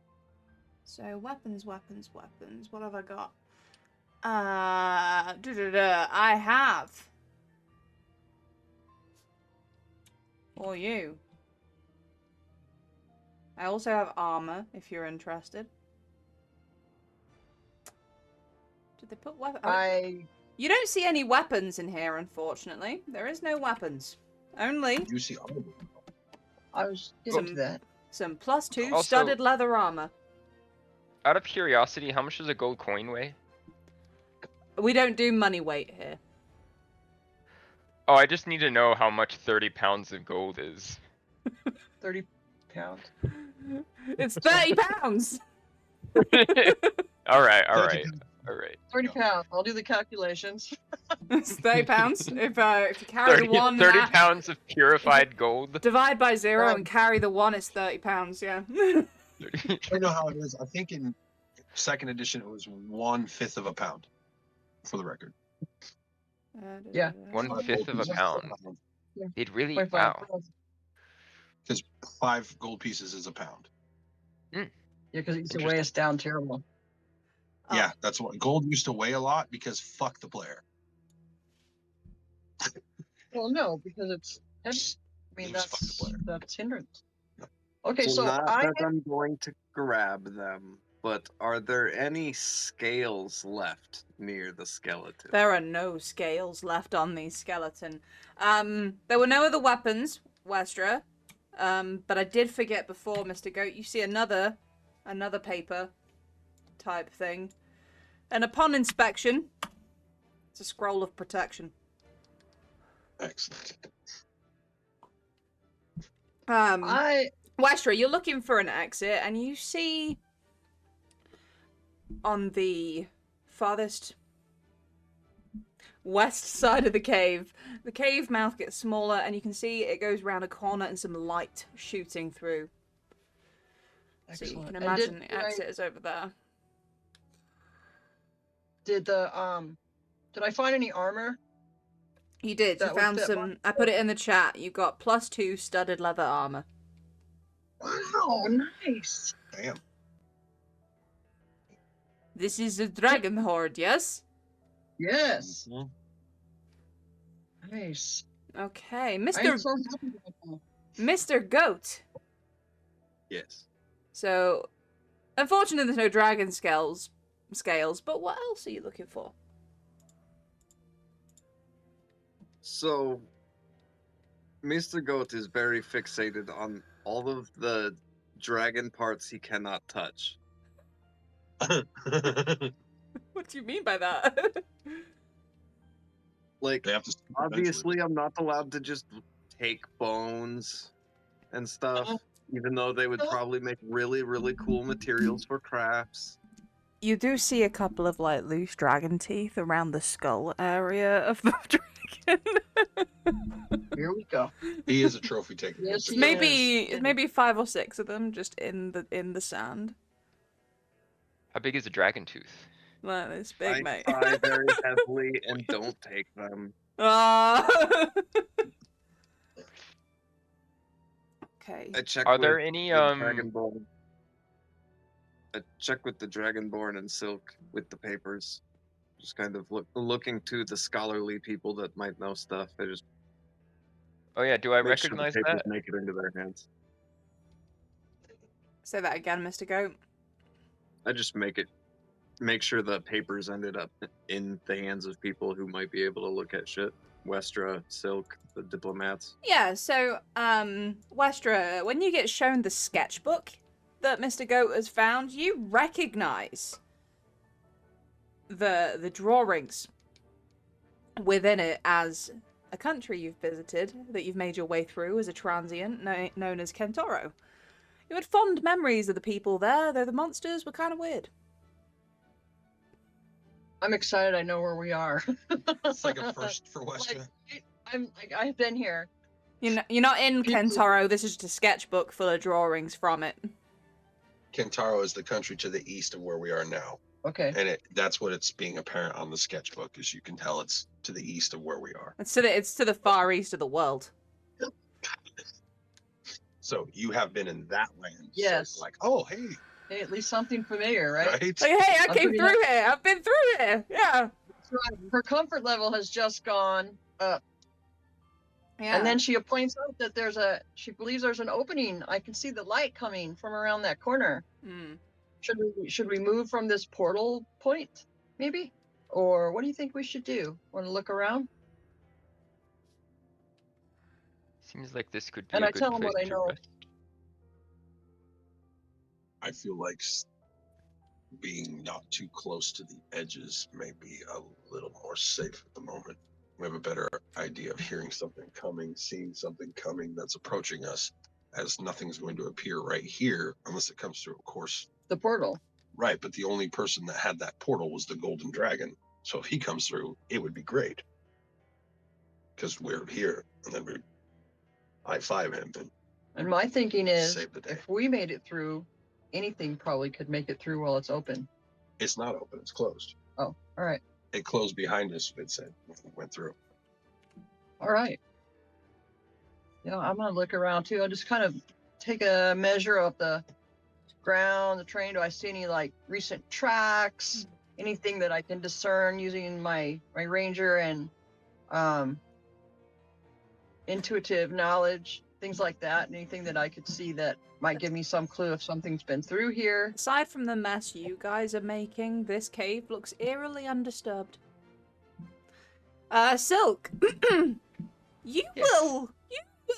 [SPEAKER 1] So weapons. What have I got? I have. Or you. I also have armor, if you're interested. Did they put weapons? You don't see any weapons in here, unfortunately. There is no weapons. Only
[SPEAKER 3] You see armor.
[SPEAKER 5] I was getting to that.
[SPEAKER 1] some +2
[SPEAKER 4] Also-
[SPEAKER 1] studded leather armor.
[SPEAKER 4] Out of curiosity, how much does a gold coin weigh?
[SPEAKER 1] We don't do money weight here.
[SPEAKER 4] Oh, I just need to know how much 30 pounds of gold is.
[SPEAKER 5] 30 pounds.
[SPEAKER 1] It's 30 pounds!
[SPEAKER 4] Alright.
[SPEAKER 5] 30 pounds. I'll do the calculations.
[SPEAKER 1] It's 30 pounds. If you carry the one,
[SPEAKER 4] 30 pounds of purified gold.
[SPEAKER 1] divide by 0 and carry the 1, it's 30 pounds, yeah.
[SPEAKER 3] I know how it is. I think in second edition it was 1/5 of a pound, for the record.
[SPEAKER 5] Yeah.
[SPEAKER 4] 1/5 of a pound.
[SPEAKER 5] Yeah.
[SPEAKER 4] It really,
[SPEAKER 5] 25
[SPEAKER 4] wow.
[SPEAKER 5] pounds.
[SPEAKER 3] Because 5 gold pieces is a pound.
[SPEAKER 5] Yeah, because it used to weigh us down terrible.
[SPEAKER 3] Yeah, that's what gold used to weigh a lot because fuck the player.
[SPEAKER 5] Well, no, because it's heavy. I mean,
[SPEAKER 3] Just fuck the player.
[SPEAKER 5] that's hindrance. Okay, so
[SPEAKER 2] not
[SPEAKER 5] I
[SPEAKER 2] that I'm going to grab them, but are there any scales left near the skeleton?
[SPEAKER 1] There are no scales left on the skeleton. There were no other weapons, Westra. But I did forget before, Mr. Goat, you see another paper type thing. And upon inspection, it's a scroll of protection.
[SPEAKER 3] Excellent.
[SPEAKER 1] Westra, you're looking for an exit, and you see on the farthest west side of the cave mouth gets smaller, and you can see it goes round a corner and some light shooting through.
[SPEAKER 5] Excellent.
[SPEAKER 1] So you can
[SPEAKER 5] And
[SPEAKER 1] imagine the exit is over there.
[SPEAKER 5] Did I find any armor?
[SPEAKER 1] You did. You
[SPEAKER 5] That would
[SPEAKER 1] found
[SPEAKER 5] fit
[SPEAKER 1] some. I put it in the chat. You got +2 studded leather armor.
[SPEAKER 5] Wow, nice.
[SPEAKER 3] Damn.
[SPEAKER 1] This is a dragon horde, yes?
[SPEAKER 5] Yes.
[SPEAKER 3] Mhm.
[SPEAKER 5] Nice.
[SPEAKER 1] Okay,
[SPEAKER 5] I am
[SPEAKER 1] Mr.
[SPEAKER 5] so happy with that.
[SPEAKER 1] Mr. Goat.
[SPEAKER 2] Yes.
[SPEAKER 1] So, unfortunately, there's no dragon scales. But what else are you looking for?
[SPEAKER 2] So, Mr. Goat is very fixated on all of the dragon parts he cannot touch.
[SPEAKER 1] What do you mean by that?
[SPEAKER 2] Like,
[SPEAKER 3] They have to
[SPEAKER 2] obviously, I'm not allowed to just take bones and stuff, even though they would probably make really, really cool materials for crafts.
[SPEAKER 1] You do see a couple of like loose dragon teeth around the skull area of the dragon.
[SPEAKER 5] Here we go.
[SPEAKER 3] He is a trophy taker.
[SPEAKER 5] Yes, he
[SPEAKER 1] maybe
[SPEAKER 5] Yes.
[SPEAKER 1] 5 or 6 of them just in the sand.
[SPEAKER 4] How big is a dragon tooth?
[SPEAKER 1] Well, it's
[SPEAKER 2] I
[SPEAKER 1] big, mate.
[SPEAKER 2] try very heavily and don't take them.
[SPEAKER 1] Okay.
[SPEAKER 2] I check
[SPEAKER 4] Are there
[SPEAKER 2] with
[SPEAKER 4] any,
[SPEAKER 2] the Dragonborn. I check with the Dragonborn and Silk with the papers. Just kind of looking to the scholarly people that might know stuff. I just
[SPEAKER 4] Oh yeah, do I
[SPEAKER 2] make sure the
[SPEAKER 4] recognize
[SPEAKER 2] papers
[SPEAKER 4] that?
[SPEAKER 2] make it into their hands.
[SPEAKER 1] Say that again, Mr. Goat.
[SPEAKER 2] I just make sure the papers ended up in the hands of people who might be able to look at shit. Westra, Silk, the diplomats.
[SPEAKER 1] Yeah, so, Westra, when you get shown the sketchbook that Mr. Goat has found, you recognize the drawings within it as a country you've visited, that you've made your way through as a transient, known as Kentoro. You had fond memories of the people there, though the monsters were kind of weird.
[SPEAKER 5] I'm excited. I know where we are.
[SPEAKER 3] It's like a first for Westra.
[SPEAKER 5] I've been here.
[SPEAKER 1] You're not in
[SPEAKER 5] People-
[SPEAKER 1] Kentaro, this is just a sketchbook full of drawings from it.
[SPEAKER 3] Kentaro is the country to the east of where we are now.
[SPEAKER 5] Okay.
[SPEAKER 3] And that's what it's being apparent on the sketchbook, as you can tell it's to the east of where we are.
[SPEAKER 1] It's to the far east of the world.
[SPEAKER 3] So you have been in that land.
[SPEAKER 5] Yes.
[SPEAKER 3] So like, oh, hey,
[SPEAKER 5] Hey, at least something familiar, right?
[SPEAKER 3] right?
[SPEAKER 1] Like, hey, I
[SPEAKER 5] I'm
[SPEAKER 1] came
[SPEAKER 5] pretty
[SPEAKER 1] through here. I've been through here. Yeah.
[SPEAKER 5] That's right. Her comfort level has just gone up.
[SPEAKER 1] Yeah.
[SPEAKER 5] And then she points out that she believes there's an opening. I can see the light coming from around that corner.
[SPEAKER 1] Mm.
[SPEAKER 5] Should we move from this portal point, maybe? Or what do you think we should do? Want to look around?
[SPEAKER 4] Seems like this could be
[SPEAKER 5] And
[SPEAKER 4] a
[SPEAKER 5] I
[SPEAKER 4] good
[SPEAKER 5] tell 'em
[SPEAKER 4] place
[SPEAKER 5] what I
[SPEAKER 4] to
[SPEAKER 5] know.
[SPEAKER 4] rest.
[SPEAKER 3] I feel like being not too close to the edges may be a little more safe at the moment. We have a better idea of hearing something coming, seeing something coming that's approaching us, as nothing's going to appear right here unless it comes through, of course.
[SPEAKER 5] The portal.
[SPEAKER 3] Right, but the only person that had that portal was the Golden Dragon. So if he comes through, it would be great. Because we're here, and then we high-five him and
[SPEAKER 5] And my thinking is,
[SPEAKER 3] save the day.
[SPEAKER 5] if we made it through, anything probably could make it through while it's open.
[SPEAKER 3] It's not open, it's closed.
[SPEAKER 5] Oh, all right.
[SPEAKER 3] It closed behind us, it said, when we went through.
[SPEAKER 5] All right. Yeah, I'm gonna look around too. I'll just kind of take a measure of the ground, the terrain. Do I see any like recent tracks? Anything that I can discern using my ranger and intuitive knowledge, things like that. Anything that I could see that might give me some clue if something's been through here.
[SPEAKER 1] Aside from the mess you guys are making, this cave looks eerily undisturbed. Silk, you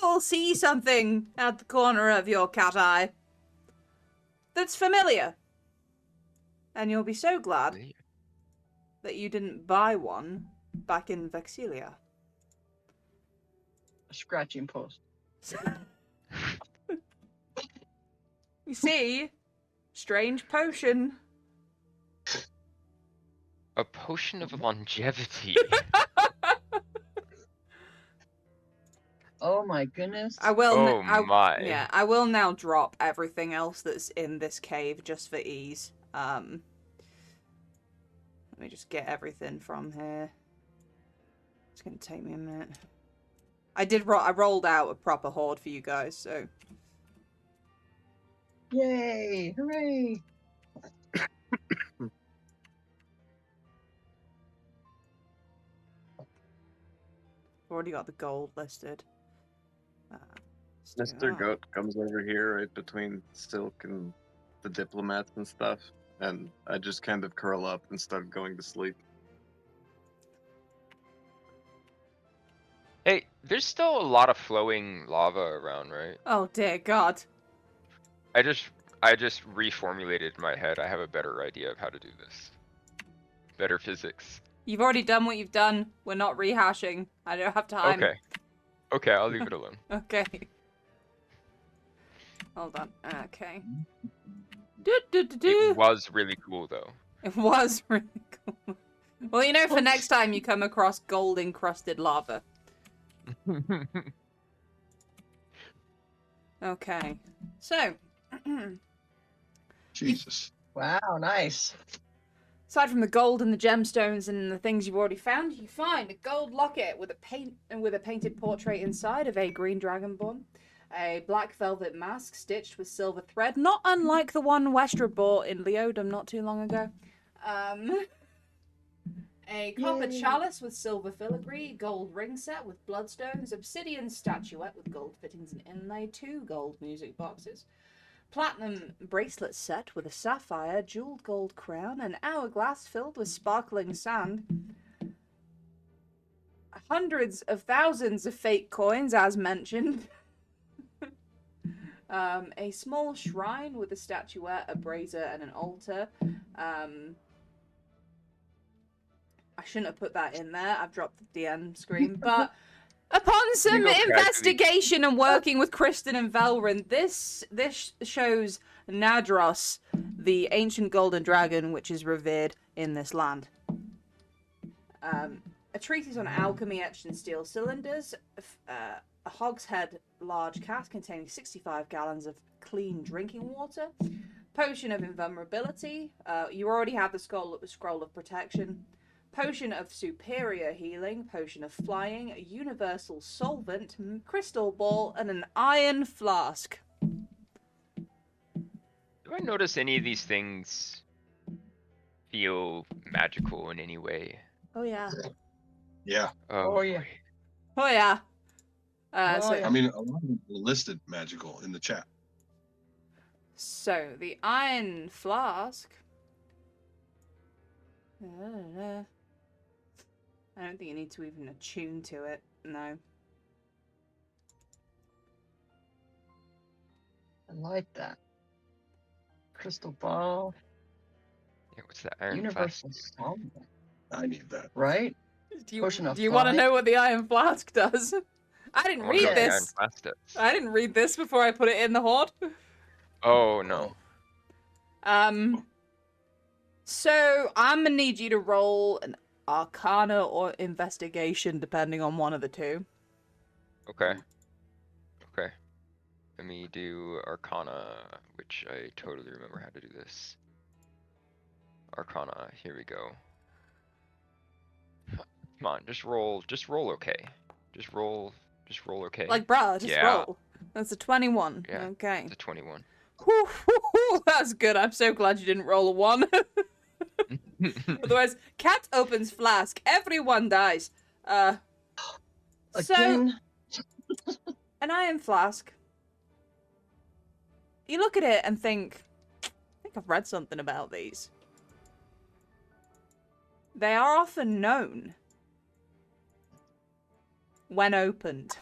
[SPEAKER 1] will see something at the corner of your cat eye that's familiar. And you'll be so glad that you didn't buy one back in Vexilia.
[SPEAKER 5] A scratching post.
[SPEAKER 1] You see, strange potion.
[SPEAKER 4] A potion of longevity.
[SPEAKER 5] Oh my goodness.
[SPEAKER 1] I will.
[SPEAKER 4] Oh my.
[SPEAKER 1] Yeah, I will now drop everything else that's in this cave just for ease. Let me just get everything from here. It's gonna take me a minute. I rolled out a proper hoard for you guys, so.
[SPEAKER 5] Yay! Hooray!
[SPEAKER 1] I've already got the gold listed. Let's do
[SPEAKER 2] Mr.
[SPEAKER 1] that.
[SPEAKER 2] Goat comes over here right between Silk and the diplomats and stuff, and I just kind of curl up and start going to sleep.
[SPEAKER 4] Hey, there's still a lot of flowing lava around, right?
[SPEAKER 1] Oh dear God.
[SPEAKER 4] I just reformulated in my head. I have a better idea of how to do this. Better physics.
[SPEAKER 1] You've already done what you've done. We're not rehashing. I don't have time.
[SPEAKER 4] Okay. Okay, I'll leave it alone.
[SPEAKER 1] Okay. Hold on. Okay.
[SPEAKER 4] It was really cool though.
[SPEAKER 1] It was really cool. Well, you know, for next time you come across gold encrusted lava. Okay. So,
[SPEAKER 3] Jesus.
[SPEAKER 5] Wow, nice.
[SPEAKER 1] aside from the gold and the gemstones and the things you've already found, you find a gold locket with a painted portrait inside of a green dragonborn, a black velvet mask stitched with silver thread, not unlike the one Westra bought in Leodum not too long ago. A copper
[SPEAKER 5] Yay.
[SPEAKER 1] chalice with silver filigree, gold ring set with bloodstones, obsidian statuette with gold fittings and inlay, 2 gold music boxes, Platinum bracelet set with a sapphire, jeweled gold crown, an hourglass filled with sparkling sand. Hundreds of thousands of fake coins, as mentioned. A small shrine with a statuette, a brazier, and an altar. I shouldn't have put that in there. I've dropped the DM screen. But upon some investigation and working with Kristen and Velrin, this shows Nadros, the ancient golden dragon, which is revered in this land. A treatise on alchemy etched in steel cylinders, a hogshead large cask containing 65 gallons of clean drinking water, potion of invulnerability, you already have the scroll of protection, potion of superior healing, potion of flying, a universal solvent, crystal ball, and an iron flask.
[SPEAKER 4] Do I notice any of these things feel magical in any way?
[SPEAKER 1] Oh yeah.
[SPEAKER 3] Yeah.
[SPEAKER 5] Oh, yeah.
[SPEAKER 4] boy.
[SPEAKER 1] Oh yeah.
[SPEAKER 5] Oh, yeah.
[SPEAKER 3] I mean, a lot of them listed magical in the chat.
[SPEAKER 1] So the iron flask. I don't think you need to even attune to it. No.
[SPEAKER 5] I like that. Crystal ball.
[SPEAKER 4] Yeah, what's the iron flask?
[SPEAKER 5] Universal solvent.
[SPEAKER 3] I need that.
[SPEAKER 5] Right?
[SPEAKER 1] Do
[SPEAKER 5] Potion of
[SPEAKER 1] you want to
[SPEAKER 5] flight.
[SPEAKER 1] know what the iron flask does? I didn't
[SPEAKER 4] I wanna know
[SPEAKER 1] read
[SPEAKER 4] what the iron
[SPEAKER 1] this.
[SPEAKER 4] flask does.
[SPEAKER 1] I didn't read this before I put it in the hoard.
[SPEAKER 4] Oh no.
[SPEAKER 1] So I'm gonna need you to roll an Arcana or Investigation, depending on one of the two.
[SPEAKER 4] Okay. Okay. Let me do Arcana, which I totally remember how to do this. Arcana, here we go. Come on, just roll okay. Just roll okay.
[SPEAKER 1] Like, bruh, just
[SPEAKER 4] Yeah.
[SPEAKER 1] roll. That's a 21.
[SPEAKER 4] Yeah.
[SPEAKER 1] Okay.
[SPEAKER 4] It's a 21.
[SPEAKER 1] Whew, whew, whew, that's good. I'm so glad you didn't roll a 1. Otherwise, cat opens flask. Everyone dies. So,
[SPEAKER 5] Again.
[SPEAKER 1] an iron flask. You look at it and think, I think I've read something about these. They are often known, when opened,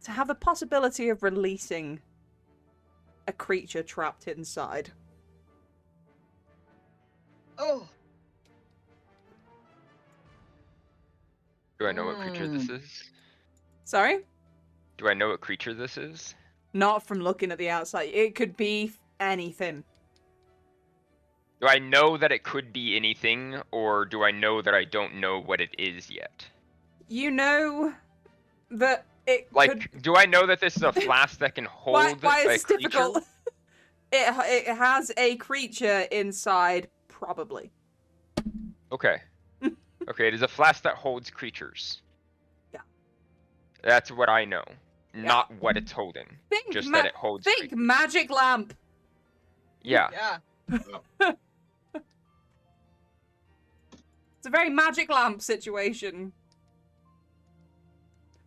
[SPEAKER 1] to have the possibility of releasing a creature trapped inside.
[SPEAKER 5] Oh.
[SPEAKER 4] Do I know what creature this is?
[SPEAKER 1] Sorry?
[SPEAKER 4] Do I know what creature this is?
[SPEAKER 1] Not from looking at the outside. It could be anything.
[SPEAKER 4] Do I know that it could be anything, or do I know that I don't know what it is yet?
[SPEAKER 1] You know that it
[SPEAKER 4] Like,
[SPEAKER 1] could...
[SPEAKER 4] do I know that this is a flask that can hold
[SPEAKER 1] Why is
[SPEAKER 4] a
[SPEAKER 1] this
[SPEAKER 4] creature?
[SPEAKER 1] difficult? It has a creature inside, probably.
[SPEAKER 4] Okay. Okay, it is a flask that holds creatures.
[SPEAKER 1] Yeah.
[SPEAKER 4] That's what I know. Not what it's holding.
[SPEAKER 1] Think
[SPEAKER 4] Just that it holds
[SPEAKER 1] Think
[SPEAKER 4] creatures.
[SPEAKER 1] magic lamp.
[SPEAKER 4] Yeah.
[SPEAKER 5] Yeah.
[SPEAKER 1] It's a very magic lamp situation.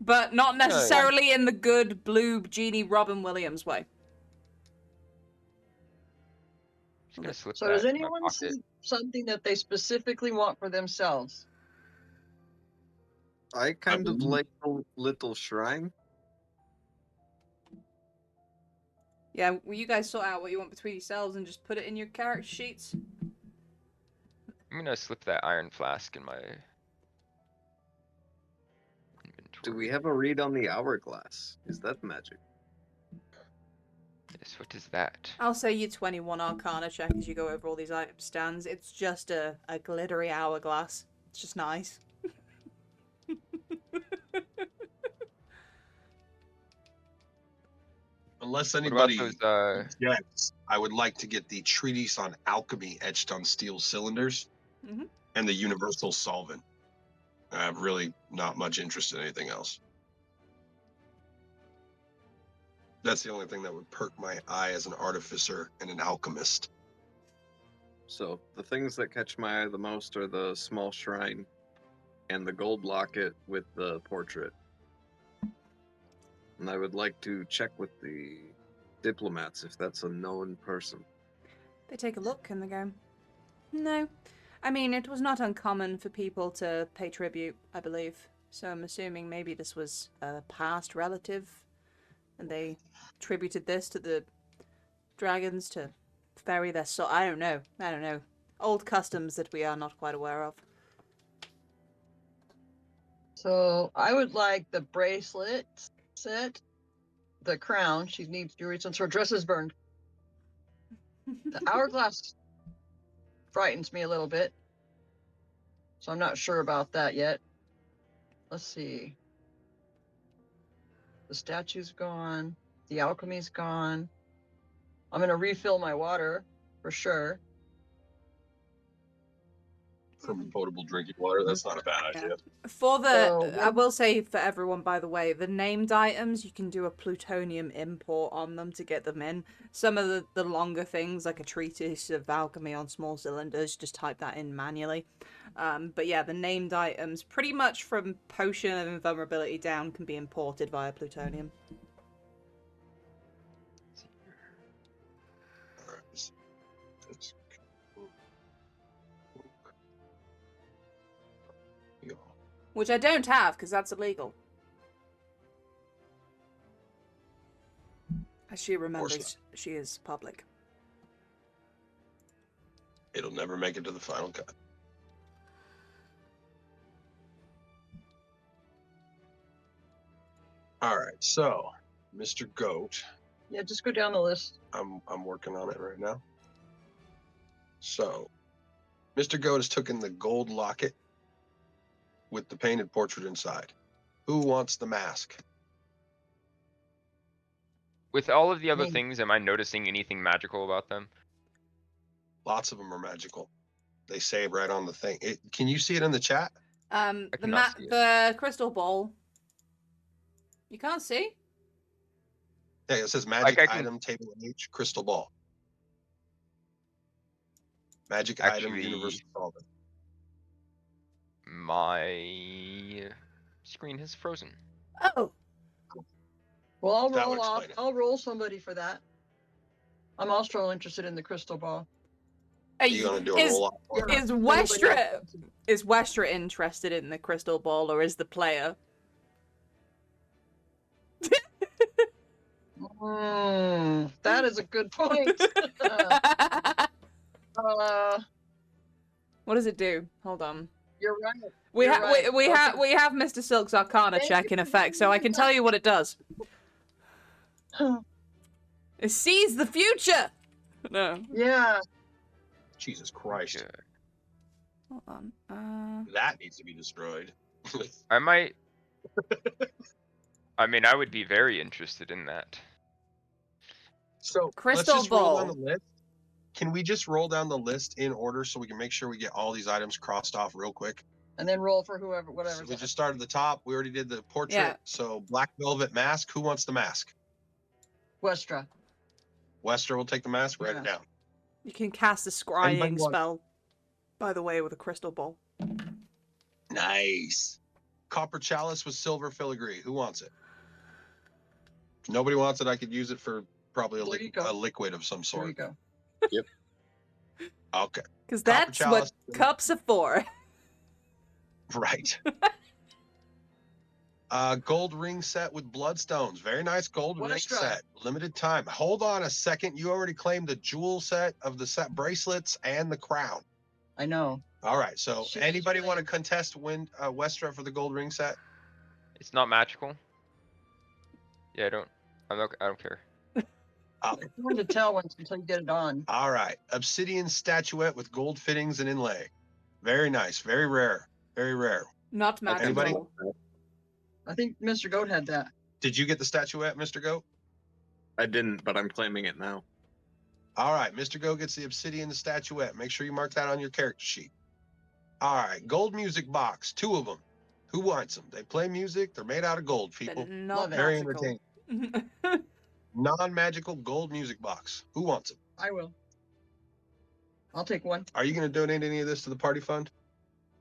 [SPEAKER 1] But not necessarily in the good blue Genie Robin Williams way.
[SPEAKER 4] Just gonna slip
[SPEAKER 5] So
[SPEAKER 4] that
[SPEAKER 5] does
[SPEAKER 4] in my
[SPEAKER 5] anyone
[SPEAKER 4] pocket.
[SPEAKER 5] see something that they specifically want for themselves?
[SPEAKER 2] I kind of
[SPEAKER 3] believe-
[SPEAKER 2] like a little shrine.
[SPEAKER 1] Yeah, well, you guys sort out what you want between yourselves and just put it in your character sheets.
[SPEAKER 4] I'm gonna slip that iron flask in my inventory.
[SPEAKER 2] Do we have a read on the hourglass? Is that magic?
[SPEAKER 4] Yes, what is that?
[SPEAKER 1] I'll say you 21 Arcana check as you go over all these item stands. It's just a glittery hourglass. It's just nice.
[SPEAKER 3] Unless
[SPEAKER 4] What about
[SPEAKER 3] anybody
[SPEAKER 4] those,
[SPEAKER 3] objects, I would like to get the treatise on alchemy etched on steel cylinders
[SPEAKER 1] Mhm.
[SPEAKER 3] and the universal solvent. I have really not much interest in anything else. That's the only thing that would perk my eye as an artificer and an alchemist.
[SPEAKER 2] So the things that catch my eye the most are the small shrine and the gold locket with the portrait. And I would like to check with the diplomats if that's a known person.
[SPEAKER 1] They take a look and they go, no. I mean, it was not uncommon for people to pay tribute, I believe. So I'm assuming maybe this was a past relative, and they tributed this to the dragons to ferry their soul. I don't know. Old customs that we are not quite aware of.
[SPEAKER 5] So I would like the bracelet set, the crown. She needs jewelry since her dress is burned. The hourglass frightens me a little bit, so I'm not sure about that yet. Let's see. The statue's gone. The alchemy's gone. I'm gonna refill my water for sure.
[SPEAKER 3] From potable drinking water, that's not a bad idea.
[SPEAKER 1] For the,
[SPEAKER 5] So,
[SPEAKER 1] I will say for everyone, by the way, the named items, you can do a plutonium import on them to get them in. Some of the longer things, like a treatise of alchemy on small cylinders, just type that in manually. But yeah, the named items, pretty much from potion of invulnerability down, can be imported via plutonium.
[SPEAKER 3] Alright, that's cool.
[SPEAKER 1] Which I don't have, because that's illegal. As she remembers, she is public.
[SPEAKER 3] It'll never make it to the final cut. All right, so Mr. Goat,
[SPEAKER 5] Yeah, just go down the list.
[SPEAKER 3] I'm working on it right now. So, Mr. Goat has taken the gold locket with the painted portrait inside. Who wants the mask?
[SPEAKER 4] With all of the other
[SPEAKER 5] Me.
[SPEAKER 4] things, am I noticing anything magical about them?
[SPEAKER 3] Lots of them are magical. They say it right on the thing. Can you see it in the chat?
[SPEAKER 4] cannot see it.
[SPEAKER 1] The crystal ball. You can't see?
[SPEAKER 3] Yeah, it says
[SPEAKER 4] Like,
[SPEAKER 3] magic
[SPEAKER 4] I can-
[SPEAKER 3] item table H crystal ball. Magic item
[SPEAKER 4] Actually-
[SPEAKER 3] universal solvent.
[SPEAKER 4] My screen has frozen.
[SPEAKER 1] Oh.
[SPEAKER 5] Well, I'll
[SPEAKER 3] That would
[SPEAKER 5] roll off.
[SPEAKER 3] explain it.
[SPEAKER 5] I'll roll somebody for that. I'm also interested in the crystal ball.
[SPEAKER 3] Are you gonna do a roll off?
[SPEAKER 5] Yeah.
[SPEAKER 1] Is
[SPEAKER 5] Anybody
[SPEAKER 1] Westra
[SPEAKER 5] else?
[SPEAKER 1] is Westra interested in the crystal ball, or is the player?
[SPEAKER 5] That is a good point.
[SPEAKER 1] What does it do? Hold on.
[SPEAKER 5] You're right.
[SPEAKER 1] We
[SPEAKER 5] You're
[SPEAKER 1] have
[SPEAKER 5] right.
[SPEAKER 1] we
[SPEAKER 5] Okay.
[SPEAKER 1] have Mr. Silk's Arcana
[SPEAKER 5] Thank
[SPEAKER 1] check
[SPEAKER 5] you
[SPEAKER 1] in
[SPEAKER 5] for
[SPEAKER 1] effect, so I
[SPEAKER 5] bringing
[SPEAKER 1] can
[SPEAKER 5] it
[SPEAKER 1] tell
[SPEAKER 5] up.
[SPEAKER 1] you what it does. It sees the future. No.
[SPEAKER 5] Yeah.
[SPEAKER 3] Jesus Christ.
[SPEAKER 4] Okay.
[SPEAKER 1] Hold on.
[SPEAKER 3] That needs to be destroyed.
[SPEAKER 4] I might. I mean, I would be very interested in that.
[SPEAKER 3] So
[SPEAKER 1] Crystal
[SPEAKER 3] let's just roll down
[SPEAKER 1] ball.
[SPEAKER 3] the list. Can we just roll down the list in order so we can make sure we get all these items crossed off real quick?
[SPEAKER 5] And then roll for whoever,
[SPEAKER 3] So
[SPEAKER 5] whatever.
[SPEAKER 3] we just started at the top. We already did the portrait.
[SPEAKER 1] Yeah.
[SPEAKER 3] So black velvet mask. Who wants the mask?
[SPEAKER 5] Westra.
[SPEAKER 3] Wester will take the mask. Write it
[SPEAKER 5] Yeah.
[SPEAKER 3] down.
[SPEAKER 1] You can cast a
[SPEAKER 3] Anybody
[SPEAKER 1] scrying
[SPEAKER 3] want-
[SPEAKER 1] spell, by the way, with a crystal ball.
[SPEAKER 3] Nice. Copper chalice with silver filigree. Who wants it? If nobody wants it, I could use it for probably
[SPEAKER 5] There you go.
[SPEAKER 3] a liquid of some
[SPEAKER 5] There you
[SPEAKER 3] sort.
[SPEAKER 5] go.
[SPEAKER 3] Okay.
[SPEAKER 1] Because
[SPEAKER 3] Copper
[SPEAKER 1] that's what
[SPEAKER 3] chalice.
[SPEAKER 1] cups are for.
[SPEAKER 3] Right. Gold ring set with bloodstones. Very nice gold
[SPEAKER 5] What
[SPEAKER 3] ring
[SPEAKER 5] extra?
[SPEAKER 3] set. Limited time. Hold on a second. You already claimed the jewel set of the set bracelets and the crown.
[SPEAKER 5] I know.
[SPEAKER 3] All right. So
[SPEAKER 5] Shit,
[SPEAKER 3] anybody
[SPEAKER 5] shit.
[SPEAKER 3] want to contest Westra for the gold ring set?
[SPEAKER 4] It's not magical. Yeah, I don't care.
[SPEAKER 5] It's hard to tell until you get it on.
[SPEAKER 3] All right. Obsidian statuette with gold fittings and inlay. Very nice. Very rare. Very rare.
[SPEAKER 1] Not magical.
[SPEAKER 3] Anybody?
[SPEAKER 5] I think Mr. Goat had that.
[SPEAKER 3] Did you get the statuette, Mr. Goat?
[SPEAKER 2] I didn't, but I'm claiming it now.
[SPEAKER 3] All right. Mr. Goat gets the obsidian statuette. Make sure you mark that on your character sheet. All right. Gold music box. 2 of them. Who wants them? They play music. They're made out of gold,
[SPEAKER 1] But
[SPEAKER 3] people.
[SPEAKER 1] not
[SPEAKER 5] Love it.
[SPEAKER 3] Very
[SPEAKER 1] magical.
[SPEAKER 3] entertaining. Non-magical gold music box. Who wants it?
[SPEAKER 5] I will. I'll take one.
[SPEAKER 3] Are you going to donate any of this to the party fund?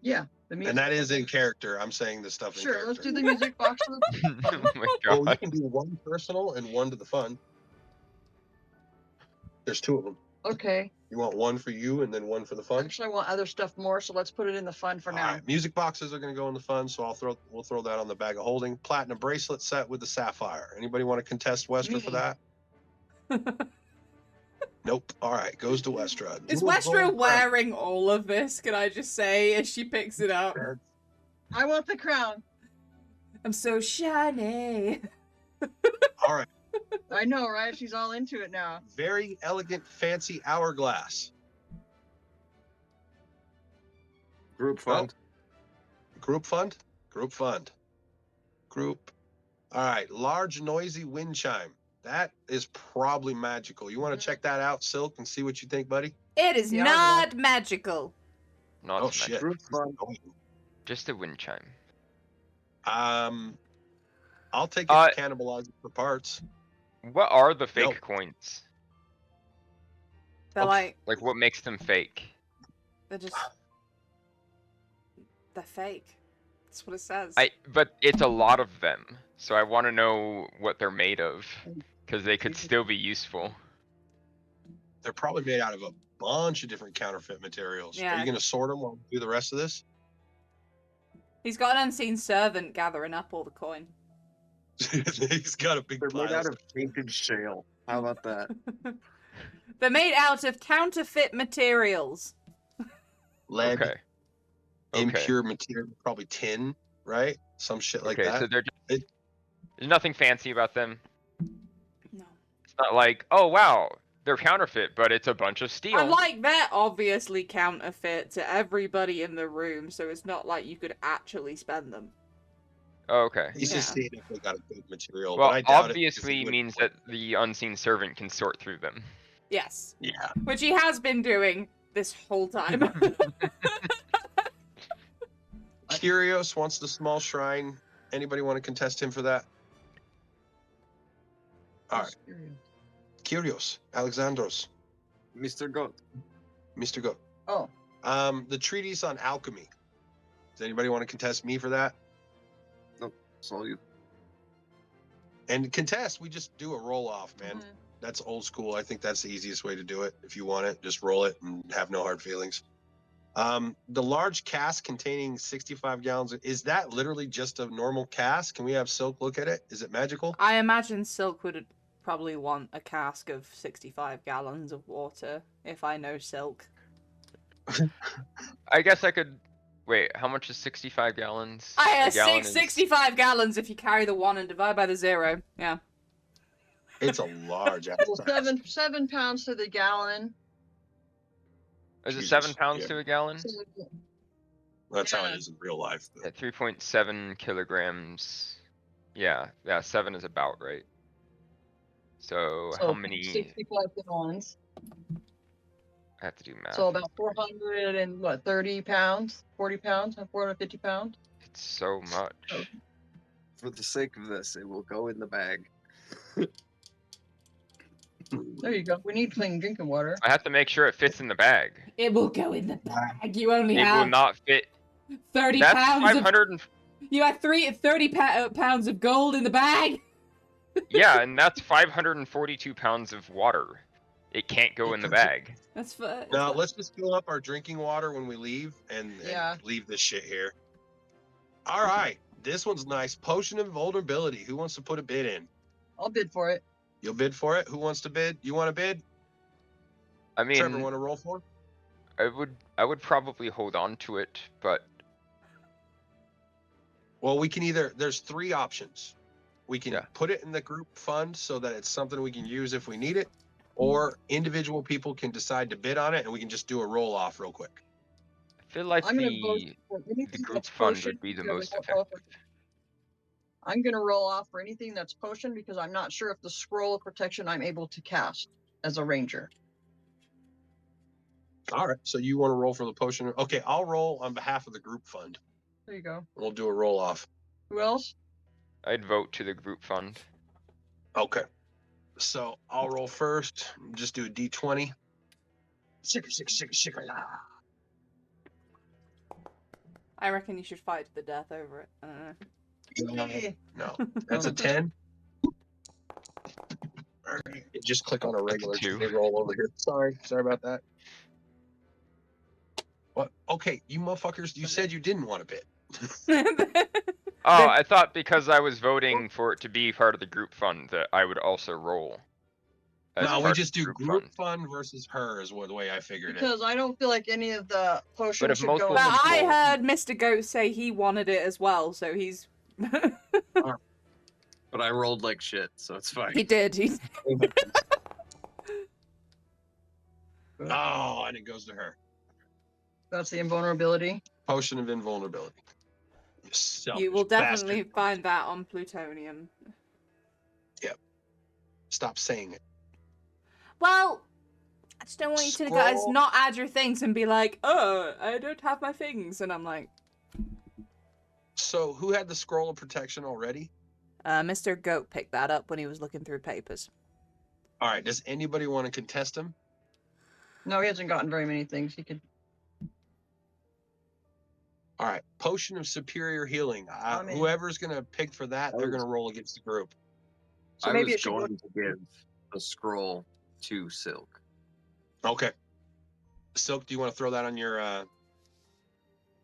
[SPEAKER 5] Yeah. The music.
[SPEAKER 3] And that is in character. I'm saying this stuff in
[SPEAKER 5] Sure.
[SPEAKER 3] character.
[SPEAKER 5] Let's do the music box. For the...
[SPEAKER 4] Oh my
[SPEAKER 3] Well, you
[SPEAKER 4] god.
[SPEAKER 3] can do 1 personal and 1 to the fund. There's 2 of them.
[SPEAKER 5] Okay.
[SPEAKER 3] You want one for you and then one for the fund?
[SPEAKER 5] Actually, I want other stuff more, so let's put it in the fund for
[SPEAKER 3] All
[SPEAKER 5] now.
[SPEAKER 3] right, music boxes are going to go in the fund, so we'll throw that on the bag of holding. Platinum bracelet set with the sapphire. Anybody want to contest Westra for
[SPEAKER 5] Me.
[SPEAKER 3] that? Nope. All right, goes to Westra.
[SPEAKER 1] Is
[SPEAKER 3] Jewel
[SPEAKER 1] Westra
[SPEAKER 3] gold
[SPEAKER 1] wearing all of this, can I just say, as she picks it up?
[SPEAKER 3] crown.
[SPEAKER 5] I want the crown.
[SPEAKER 1] I'm so shiny.
[SPEAKER 3] All right,
[SPEAKER 5] I know, right? She's all into it now.
[SPEAKER 3] very elegant, fancy hourglass.
[SPEAKER 2] Group fund.
[SPEAKER 3] Group fund? Group fund. Group. All right, large, noisy wind chime. That is probably magical. You want to check that out, Silk, and see what you think, buddy?
[SPEAKER 1] It is
[SPEAKER 5] Yeah,
[SPEAKER 1] not magical.
[SPEAKER 4] Not
[SPEAKER 3] Oh,
[SPEAKER 4] magic.
[SPEAKER 3] shit.
[SPEAKER 2] Group fund.
[SPEAKER 4] Just a wind chime.
[SPEAKER 3] I'll take it to cannibalize it for parts.
[SPEAKER 4] What are the fake
[SPEAKER 3] Nope.
[SPEAKER 4] coins?
[SPEAKER 1] They're
[SPEAKER 3] Okay.
[SPEAKER 1] like,
[SPEAKER 4] Like, what makes them fake?
[SPEAKER 1] they're just... They're fake. That's what it says.
[SPEAKER 4] But it's a lot of them, so I want to know what they're made of, because they could still be useful.
[SPEAKER 3] They're probably made out of a bunch of different counterfeit materials. Are
[SPEAKER 1] Yeah.
[SPEAKER 3] you going to sort them while we do the rest of this?
[SPEAKER 1] He's got an unseen servant gathering up all the coin.
[SPEAKER 3] He's got a big
[SPEAKER 2] They're made
[SPEAKER 3] pile.
[SPEAKER 2] out of painted shale. How about that?
[SPEAKER 1] They're made out of counterfeit materials.
[SPEAKER 3] Lead,
[SPEAKER 4] Okay.
[SPEAKER 3] impure material, probably tin, right? Some shit like
[SPEAKER 4] Okay,
[SPEAKER 3] that.
[SPEAKER 4] so they're just,
[SPEAKER 3] It-
[SPEAKER 4] there's nothing fancy about them.
[SPEAKER 1] No.
[SPEAKER 4] It's not like, oh wow, they're counterfeit, but it's a bunch of steel.
[SPEAKER 1] And like, they're obviously counterfeit to everybody in the room, so it's not like you could actually spend them.
[SPEAKER 4] Oh, okay.
[SPEAKER 3] He's just
[SPEAKER 1] Yeah.
[SPEAKER 3] seeing if they got a good material.
[SPEAKER 4] Well,
[SPEAKER 3] but I doubt it, because
[SPEAKER 4] obviously
[SPEAKER 3] he wouldn't
[SPEAKER 4] means
[SPEAKER 3] put-
[SPEAKER 4] that the unseen servant can sort through them.
[SPEAKER 1] Yes.
[SPEAKER 3] Yeah.
[SPEAKER 1] Which he has been doing this whole time.
[SPEAKER 3] Curios wants the small shrine. Anybody want to contest him for that? All right. Curios, Alexandros,
[SPEAKER 2] Mr. Goat.
[SPEAKER 3] Mr. Go.
[SPEAKER 5] Oh,
[SPEAKER 3] The treatise on alchemy. Does anybody want to contest me for that?
[SPEAKER 2] That's all you.
[SPEAKER 3] And contest, we just do a roll off, man.
[SPEAKER 5] mhm.
[SPEAKER 3] That's old school. I think that's the easiest way to do it. If you want it, just roll it and have no hard feelings. The large cask containing 65 gallons, is that literally just a normal cask? Can we have Silk look at it? Is it magical?
[SPEAKER 1] I imagine Silk would probably want a cask of 65 gallons of water, if I know Silk.
[SPEAKER 4] I guess I could. Wait, how much is 65 gallons?
[SPEAKER 1] I
[SPEAKER 4] A gallon is-
[SPEAKER 1] 65 gallons if you carry the 1 and divide by the 0. Yeah.
[SPEAKER 3] It's a large ass.
[SPEAKER 5] Well, 7 pounds to the gallon.
[SPEAKER 4] Is it
[SPEAKER 3] Jesus,
[SPEAKER 4] 7 pounds
[SPEAKER 3] yeah.
[SPEAKER 4] to a gallon?
[SPEAKER 5] So,
[SPEAKER 3] That's how it
[SPEAKER 5] Yeah.
[SPEAKER 3] is in real life.
[SPEAKER 4] At 3.7 kilograms. Yeah, 7 is about right. So, how many?
[SPEAKER 5] 65 gallons.
[SPEAKER 4] I have to do math.
[SPEAKER 5] So about 430 pounds, 40 pounds, 450 pounds.
[SPEAKER 4] It's so much.
[SPEAKER 2] For the sake of this, it will go in the bag.
[SPEAKER 5] There you go. We need clean drinking water.
[SPEAKER 4] I have to make sure it fits in the bag.
[SPEAKER 1] It will go in the bag. You only
[SPEAKER 4] It will
[SPEAKER 1] have
[SPEAKER 4] not fit.
[SPEAKER 1] 30
[SPEAKER 4] That's
[SPEAKER 1] pounds of...
[SPEAKER 4] 500 and
[SPEAKER 1] You have 30 pounds of gold in the bag.
[SPEAKER 4] yeah, and that's 542 pounds of water. It can't go in the bag.
[SPEAKER 1] That's for...
[SPEAKER 3] Now let's just fill up our drinking water when we leave and
[SPEAKER 5] Yeah.
[SPEAKER 3] leave this shit here. All right, this one's nice. Potion of vulnerability. Who wants to put a bid in?
[SPEAKER 5] I'll bid for it.
[SPEAKER 3] You'll bid for it. Who wants to bid? You want to bid?
[SPEAKER 4] I mean,
[SPEAKER 3] Trevor, want to roll for?
[SPEAKER 4] I would probably hold on to it, but
[SPEAKER 3] Well, we can either. There's 3 options. We can
[SPEAKER 4] Yeah.
[SPEAKER 3] put it in the group fund so that it's something we can use if we need it, or individual people can decide to bid on it, and we can just do a roll off real quick.
[SPEAKER 4] I feel like
[SPEAKER 5] I'm gonna vote
[SPEAKER 4] the
[SPEAKER 5] for anything
[SPEAKER 4] group
[SPEAKER 5] that's
[SPEAKER 4] fund
[SPEAKER 5] potion
[SPEAKER 4] would be the
[SPEAKER 5] because
[SPEAKER 4] most
[SPEAKER 5] I don't know if-
[SPEAKER 4] effective.
[SPEAKER 5] I'm gonna roll off for anything that's potion because I'm not sure if the scroll of protection I'm able to cast as a ranger.
[SPEAKER 3] All right. So you want to roll for the potion? Okay, I'll roll on behalf of the group fund.
[SPEAKER 5] There you go.
[SPEAKER 3] We'll do a roll off.
[SPEAKER 5] Who else?
[SPEAKER 4] I'd vote to the group fund.
[SPEAKER 3] Okay. So I'll roll first. Just do a d20. Shika, la.
[SPEAKER 1] I reckon you should fight to the death over it. I don't know.
[SPEAKER 3] No, that's a 10. All Just click on a regular
[SPEAKER 4] two.
[SPEAKER 3] they roll over here. Sorry about that. What? Okay, you motherfuckers, you said you didn't want a bit.
[SPEAKER 4] Oh, I thought because I was voting for it to be part of the group fund that I would also roll. as
[SPEAKER 3] No, we
[SPEAKER 4] part of
[SPEAKER 3] just
[SPEAKER 4] the
[SPEAKER 3] do group fund versus her is the way I figured it.
[SPEAKER 5] Because I don't feel like any of the potions
[SPEAKER 4] if
[SPEAKER 5] should
[SPEAKER 4] most
[SPEAKER 5] go
[SPEAKER 4] of
[SPEAKER 5] in
[SPEAKER 1] But
[SPEAKER 4] them
[SPEAKER 5] the
[SPEAKER 1] I
[SPEAKER 5] bowl.
[SPEAKER 1] heard Mr. Goat say he wanted it as well, so he's.
[SPEAKER 2] But I rolled like shit, so it's fine.
[SPEAKER 1] He did. He.
[SPEAKER 3] Oh, and it goes to her.
[SPEAKER 5] That's the invulnerability.
[SPEAKER 3] Potion of invulnerability.
[SPEAKER 1] You will
[SPEAKER 3] Selfish
[SPEAKER 1] definitely
[SPEAKER 3] bastard.
[SPEAKER 1] find that on plutonium.
[SPEAKER 3] Stop saying it.
[SPEAKER 1] Well, I just don't want you to guys
[SPEAKER 3] Scroll.
[SPEAKER 1] not add your things and be like, oh, I don't have my things. And I'm like,
[SPEAKER 3] So, who had the scroll of protection already?
[SPEAKER 1] Mr. Goat picked that up when he was looking through papers.
[SPEAKER 3] All right. Does anybody want to contest him?
[SPEAKER 5] No, he hasn't gotten very many things. He could.
[SPEAKER 3] All right. Potion of superior healing.
[SPEAKER 5] I'm in.
[SPEAKER 3] Whoever's going to pick for that, they're going to roll against the group.
[SPEAKER 5] So
[SPEAKER 2] I
[SPEAKER 5] maybe
[SPEAKER 2] was
[SPEAKER 5] it should go.
[SPEAKER 2] going to give the scroll to Silk.
[SPEAKER 3] Okay. Silk, do you want to throw that on your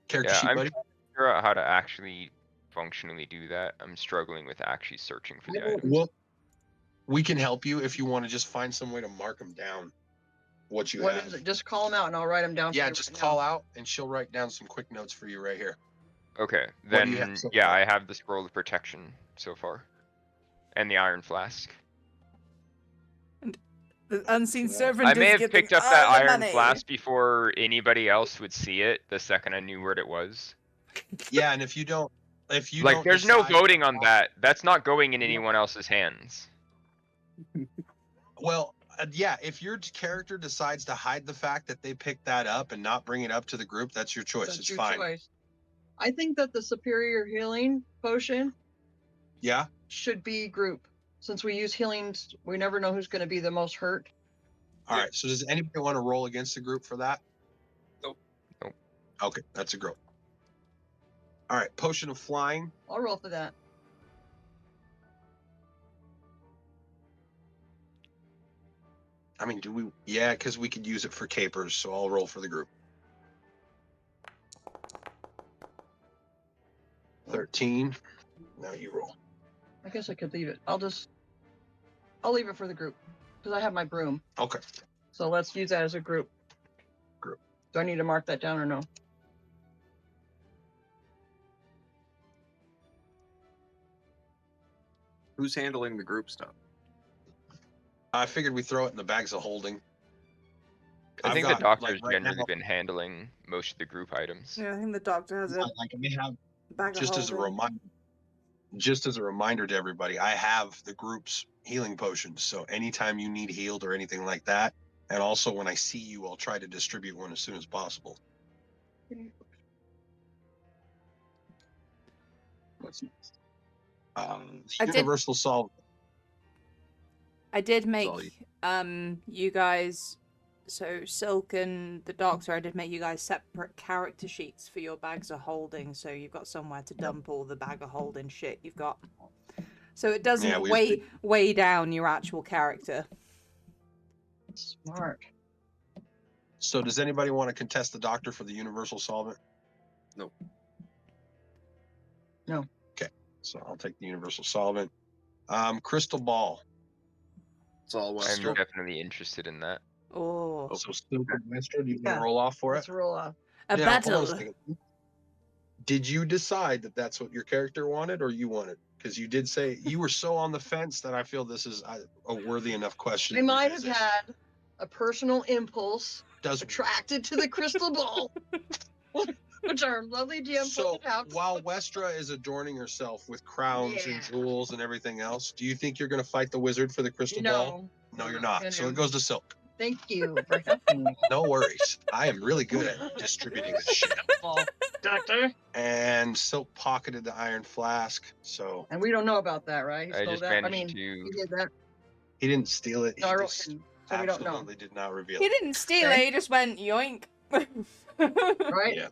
[SPEAKER 3] character
[SPEAKER 4] Yeah,
[SPEAKER 3] sheet,
[SPEAKER 4] I'm
[SPEAKER 3] buddy?
[SPEAKER 4] trying to figure out how to actually functionally do that. I'm struggling with actually searching for the items.
[SPEAKER 3] Well, we can help you if you want to just find some way to mark them down. What you
[SPEAKER 5] What
[SPEAKER 3] have.
[SPEAKER 5] is it? Just call them out and I'll write them down.
[SPEAKER 3] Yeah,
[SPEAKER 5] for you
[SPEAKER 3] just
[SPEAKER 5] right
[SPEAKER 3] call
[SPEAKER 5] now.
[SPEAKER 3] out and she'll write down some quick notes for you right here.
[SPEAKER 4] Okay,
[SPEAKER 3] What do you
[SPEAKER 4] then
[SPEAKER 3] have so
[SPEAKER 4] yeah,
[SPEAKER 3] far?
[SPEAKER 4] I have the scroll of protection so far, and the iron flask.
[SPEAKER 1] The unseen
[SPEAKER 3] Yeah.
[SPEAKER 1] servant
[SPEAKER 4] I may
[SPEAKER 1] is
[SPEAKER 4] have
[SPEAKER 1] getting
[SPEAKER 4] picked up
[SPEAKER 1] all
[SPEAKER 4] that
[SPEAKER 1] the
[SPEAKER 4] iron
[SPEAKER 1] money.
[SPEAKER 4] flask before anybody else would see it. The second I knew what it was.
[SPEAKER 3] Yeah, and if you don't,
[SPEAKER 4] Like, there's no
[SPEAKER 3] decide-
[SPEAKER 4] voting on that. That's not going in anyone else's hands.
[SPEAKER 3] Well, yeah, if your character decides to hide the fact that they picked that up and not bring it up to the group, that's your choice.
[SPEAKER 5] That's
[SPEAKER 3] It's
[SPEAKER 5] your
[SPEAKER 3] fine.
[SPEAKER 5] choice. I think that the superior healing potion
[SPEAKER 3] Yeah.
[SPEAKER 5] should be group. Since we use healings, we never know who's going to be the most hurt.
[SPEAKER 3] All right. So does anybody want to roll against the group for that?
[SPEAKER 2] Nope.
[SPEAKER 4] Nope.
[SPEAKER 3] Okay, that's a group. All right. Potion of flying.
[SPEAKER 5] I'll roll for that.
[SPEAKER 3] I mean, do we? Yeah, because we could use it for capers. So I'll roll for the group. 13. Now you roll.
[SPEAKER 5] I guess I could leave it. I'll leave it for the group because I have my broom.
[SPEAKER 3] Okay.
[SPEAKER 5] So let's use that as a group.
[SPEAKER 3] Group.
[SPEAKER 5] Do I need to mark that down or no?
[SPEAKER 2] Who's handling the group stuff?
[SPEAKER 3] I figured we throw it in the bags of holding.
[SPEAKER 4] I
[SPEAKER 3] I've
[SPEAKER 4] think
[SPEAKER 3] got,
[SPEAKER 4] the doctor's
[SPEAKER 3] like, right
[SPEAKER 4] generally
[SPEAKER 3] now-
[SPEAKER 4] been handling most of the group items.
[SPEAKER 1] Yeah, I think the doctor has a
[SPEAKER 3] Like I have
[SPEAKER 1] bag
[SPEAKER 3] just
[SPEAKER 1] of
[SPEAKER 3] as a
[SPEAKER 1] holding.
[SPEAKER 3] reminder. Just as a reminder to everybody, I have the group's healing potions. So anytime you need healed or anything like that, and also when I see you, I'll try to distribute one as soon as possible. What's next?
[SPEAKER 1] I did-
[SPEAKER 3] Universal solve.
[SPEAKER 1] I did make
[SPEAKER 2] all
[SPEAKER 1] you guys, so Silk and the doctor, I did make you guys separate character sheets for your bags of holding, so you've got somewhere to dump all the bag of holding shit you've got. So it doesn't
[SPEAKER 3] Yeah, we
[SPEAKER 1] weigh down your actual character.
[SPEAKER 5] Smart.
[SPEAKER 3] So does anybody want to contest the doctor for the universal solvent?
[SPEAKER 2] No.
[SPEAKER 5] No.
[SPEAKER 3] Okay, so I'll take the universal solvent. Crystal ball.
[SPEAKER 2] It's all
[SPEAKER 4] I'm
[SPEAKER 2] Western.
[SPEAKER 4] definitely interested in that.
[SPEAKER 1] Oh,
[SPEAKER 3] So Silk and Westra, do you want
[SPEAKER 5] Yeah.
[SPEAKER 3] to roll off for it?
[SPEAKER 5] Let's roll off.
[SPEAKER 1] a
[SPEAKER 3] Now, hold on a
[SPEAKER 1] battle.
[SPEAKER 3] second. Did you decide that that's what your character wanted, or you wanted? Because you did say you were so on the fence that I feel this is a worthy enough question.
[SPEAKER 5] I
[SPEAKER 3] to
[SPEAKER 5] might have
[SPEAKER 3] revisit.
[SPEAKER 5] had a personal impulse
[SPEAKER 3] Does
[SPEAKER 5] attracted to the crystal ball, which our lovely DM
[SPEAKER 3] so
[SPEAKER 5] pointed out.
[SPEAKER 3] while Westra is adorning herself with crowns
[SPEAKER 5] Yeah.
[SPEAKER 3] and jewels and everything else, do you think you're going to fight the wizard for the crystal ball? No, you're not. So it goes to Silk.
[SPEAKER 5] Thank you for helping me.
[SPEAKER 3] No worries. I am really good at distributing this shit.
[SPEAKER 5] Doctor.
[SPEAKER 3] And Silk pocketed the iron flask, so
[SPEAKER 5] And we don't know about that, right? He
[SPEAKER 4] I
[SPEAKER 5] stole
[SPEAKER 4] just
[SPEAKER 5] that. I
[SPEAKER 4] managed
[SPEAKER 5] mean,
[SPEAKER 4] to.
[SPEAKER 5] he did that.
[SPEAKER 3] he didn't steal it.
[SPEAKER 5] No, I
[SPEAKER 3] He
[SPEAKER 5] wrote
[SPEAKER 3] just
[SPEAKER 5] him, so we don't know,
[SPEAKER 3] absolutely did not reveal
[SPEAKER 1] He
[SPEAKER 3] it.
[SPEAKER 1] didn't steal
[SPEAKER 5] Okay.
[SPEAKER 1] it, he just went yoink.
[SPEAKER 5] right?
[SPEAKER 3] Yeah.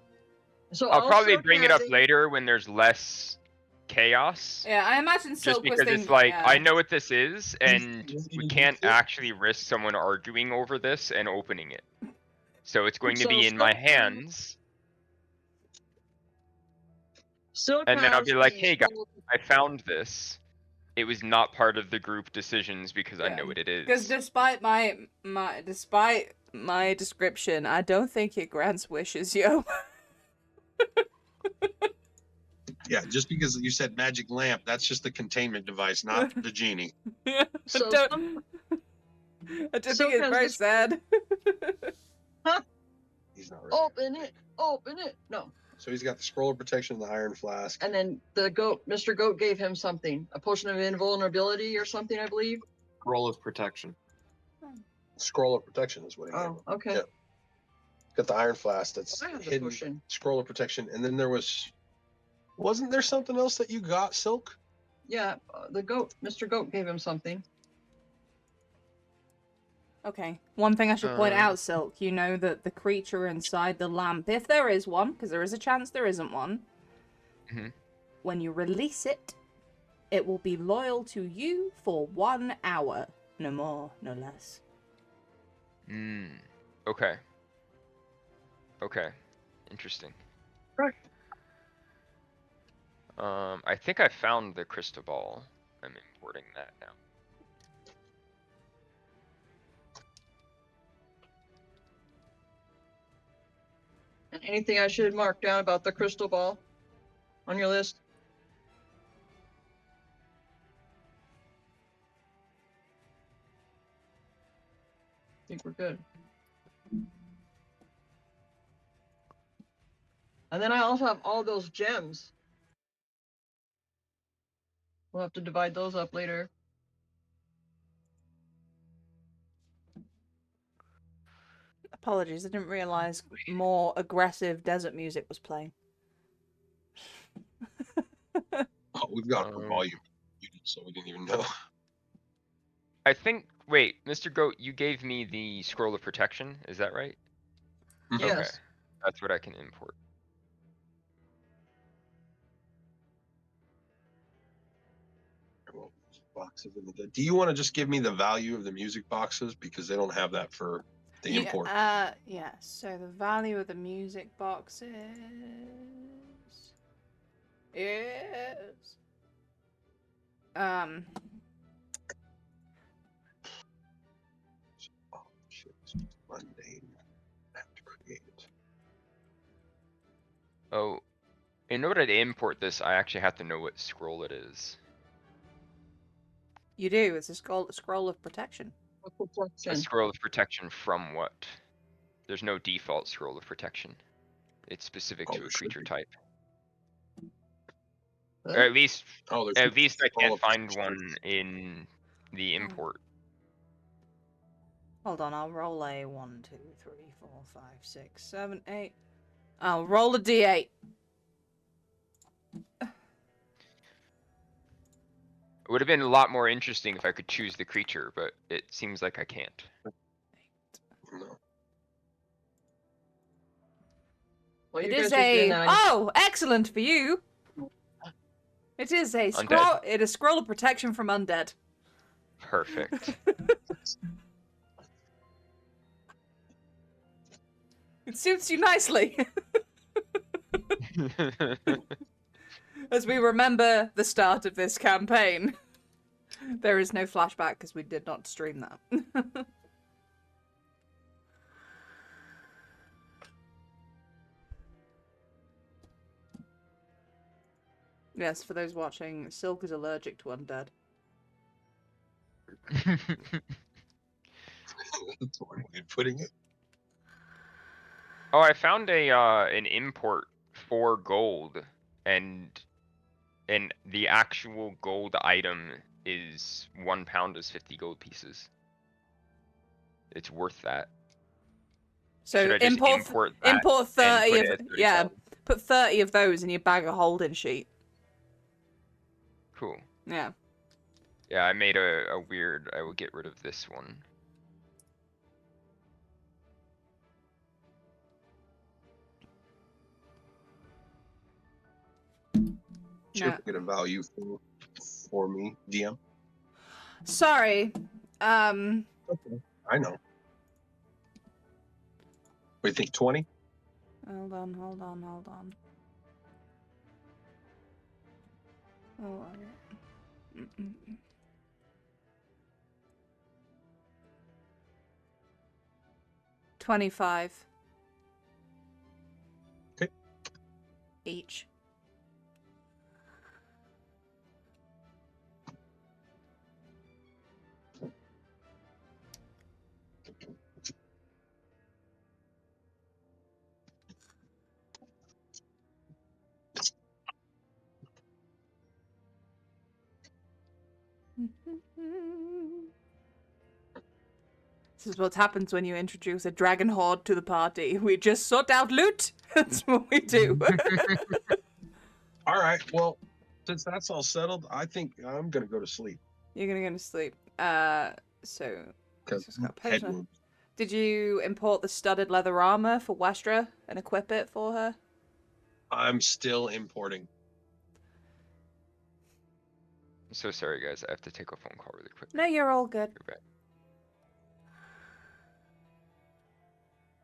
[SPEAKER 5] So
[SPEAKER 4] I'll probably
[SPEAKER 5] also
[SPEAKER 4] bring it up
[SPEAKER 5] having-
[SPEAKER 4] later when there's less chaos.
[SPEAKER 1] Yeah, I imagine
[SPEAKER 4] Just
[SPEAKER 1] Silk was
[SPEAKER 4] because
[SPEAKER 1] thinking.
[SPEAKER 4] it's like,
[SPEAKER 1] yeah.
[SPEAKER 4] I know what this is, and
[SPEAKER 3] ready
[SPEAKER 4] we
[SPEAKER 3] to do
[SPEAKER 4] can't
[SPEAKER 3] this?
[SPEAKER 4] actually risk someone arguing over this and opening it. So it's going to
[SPEAKER 5] So
[SPEAKER 4] be in my
[SPEAKER 5] Silk-
[SPEAKER 4] hands,
[SPEAKER 5] Silk
[SPEAKER 4] and then I'll
[SPEAKER 5] has
[SPEAKER 4] be like,
[SPEAKER 5] the
[SPEAKER 4] hey guys,
[SPEAKER 5] scroll-
[SPEAKER 4] I found this. It was not part of the group decisions because I
[SPEAKER 1] Yeah.
[SPEAKER 4] know what it
[SPEAKER 1] Because
[SPEAKER 4] is.
[SPEAKER 1] despite my description, I don't think it grants wishes, yo.
[SPEAKER 3] Yeah, just because you said magic lamp, that's just the containment device, not the genie.
[SPEAKER 1] I
[SPEAKER 5] So
[SPEAKER 1] don't,
[SPEAKER 5] some-
[SPEAKER 1] I just
[SPEAKER 5] Silk
[SPEAKER 1] think it's
[SPEAKER 5] has
[SPEAKER 1] very
[SPEAKER 5] this-
[SPEAKER 1] sad.
[SPEAKER 3] He's not ready.
[SPEAKER 5] open it. No.
[SPEAKER 3] So he's got the scroll of protection and the iron flask.
[SPEAKER 5] And then the goat, Mr. Goat gave him something, a potion of invulnerability or something, I believe.
[SPEAKER 2] Scroll of protection.
[SPEAKER 3] Scroll of protection is what he gave him.
[SPEAKER 5] Oh, okay.
[SPEAKER 3] Yeah. Got the iron flask that's
[SPEAKER 5] I have the
[SPEAKER 3] hidden.
[SPEAKER 5] potion.
[SPEAKER 3] Scroll of protection, and then wasn't there something else that you got, Silk?
[SPEAKER 5] Yeah, the goat, Mr. Goat gave him something.
[SPEAKER 1] Okay. One thing I should point
[SPEAKER 4] Uh.
[SPEAKER 1] out, Silk, you know that the creature inside the lamp, if there is one, because there is a chance there isn't one,
[SPEAKER 4] Mhm.
[SPEAKER 1] when you release it, it will be loyal to you for 1 hour. No more, no less.
[SPEAKER 4] Okay. Okay. Interesting.
[SPEAKER 5] Right.
[SPEAKER 4] I think I found the crystal ball. I'm importing that now.
[SPEAKER 5] And anything I should mark down about the crystal ball on your list? I think we're good. And then I also have all those gems. We'll have to divide those up later.
[SPEAKER 1] Apologies, I didn't realize more aggressive desert music was playing.
[SPEAKER 3] Oh, we've got a
[SPEAKER 4] Um,
[SPEAKER 3] volume, so we didn't even know.
[SPEAKER 4] I think. Wait, Mr. Goat, you gave me the scroll of protection. Is that right?
[SPEAKER 3] Mhm.
[SPEAKER 4] Okay.
[SPEAKER 5] Yes.
[SPEAKER 4] That's what I can import.
[SPEAKER 3] Well, boxes in the- Do you want to just give me the value of the music boxes because they don't have that for the import?
[SPEAKER 1] Yeah, so the value of the music box is
[SPEAKER 3] Oh shit, it's mundane. I have to create it.
[SPEAKER 4] Oh, in order to import this, I actually have to know what scroll it is.
[SPEAKER 1] you do, it's a scroll of protection.
[SPEAKER 4] A
[SPEAKER 5] Protection.
[SPEAKER 4] scroll of protection from what? There's no default scroll of protection. It's specific
[SPEAKER 3] Oh,
[SPEAKER 4] to a
[SPEAKER 3] there should
[SPEAKER 4] creature
[SPEAKER 3] be.
[SPEAKER 4] type.
[SPEAKER 5] Huh?
[SPEAKER 4] Or at least
[SPEAKER 3] Oh, there's
[SPEAKER 4] At least I
[SPEAKER 3] scroll
[SPEAKER 4] can't
[SPEAKER 3] of
[SPEAKER 4] find
[SPEAKER 3] protection.
[SPEAKER 4] one in the import.
[SPEAKER 1] Hold on, I'll roll a 1, 2, 3, 4, 5, 6, 7, 8. I'll roll a d8.
[SPEAKER 4] It would have been a lot more interesting if I could choose the creature, but it seems like I can't.
[SPEAKER 3] No.
[SPEAKER 5] Well,
[SPEAKER 1] It
[SPEAKER 5] you
[SPEAKER 1] is
[SPEAKER 5] guys are doing
[SPEAKER 1] a
[SPEAKER 5] that.
[SPEAKER 1] oh, excellent for you. It is a scroll. It is scroll of protection from undead.
[SPEAKER 4] Perfect.
[SPEAKER 1] It suits you nicely. As we remember the start of this campaign. There is no flashback because we did not stream that. Yes, for those watching, Silk is allergic to undead.
[SPEAKER 3] That's one way of putting it.
[SPEAKER 4] Oh, I found an import for gold, and the actual gold item is 1 pound is 50 gold pieces. It's worth that.
[SPEAKER 1] So
[SPEAKER 4] Should I just import that
[SPEAKER 1] import
[SPEAKER 4] and
[SPEAKER 1] 30
[SPEAKER 4] put
[SPEAKER 1] of
[SPEAKER 4] it at
[SPEAKER 1] yeah,
[SPEAKER 4] 37?
[SPEAKER 1] put 30 of those in your bag of holding sheet.
[SPEAKER 4] Cool.
[SPEAKER 1] Yeah.
[SPEAKER 4] Yeah, I made a weird. I will get rid of this one.
[SPEAKER 1] No.
[SPEAKER 3] Get a value for me, DM.
[SPEAKER 1] Sorry.
[SPEAKER 3] Okay. I know. What do you think, 20?
[SPEAKER 1] Hold on. Oh, 25.
[SPEAKER 3] Okay.
[SPEAKER 1] Each. This is what happens when you introduce a dragon horde to the party. We just sort out loot. That's what we do.
[SPEAKER 3] All right. Well, since that's all settled, I think I'm gonna go to sleep.
[SPEAKER 1] You're gonna go to sleep. So
[SPEAKER 3] Because
[SPEAKER 1] just got
[SPEAKER 3] head
[SPEAKER 1] potion.
[SPEAKER 3] wounds.
[SPEAKER 1] Did you import the studded leather armor for Westra and equip it for her?
[SPEAKER 3] I'm still importing.
[SPEAKER 4] I'm so sorry, guys. I have to take a phone call really quick.
[SPEAKER 1] No, you're all good.
[SPEAKER 4] You're back.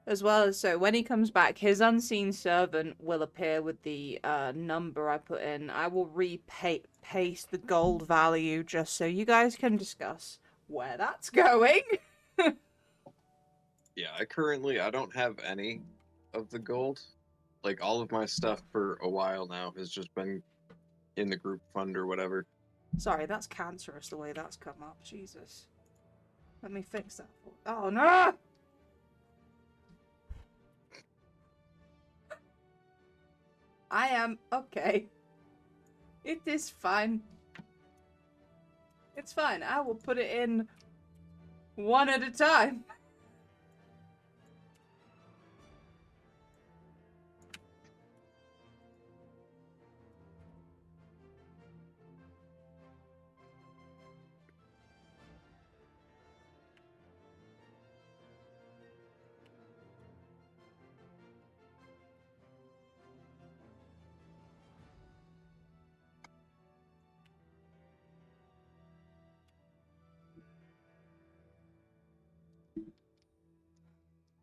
[SPEAKER 1] As well as so, when he comes back, his unseen servant will appear with the number I put in. I will paste the gold value just so you guys can discuss where that's going.
[SPEAKER 2] Yeah, I don't have any of the gold. Like, all of my stuff for a while now has just been in the group fund or whatever.
[SPEAKER 1] Sorry, that's cancerous the way that's come up. Jesus. Let me fix that. Oh, no! I am okay. It is fine. It's fine. I will put it in one at a time.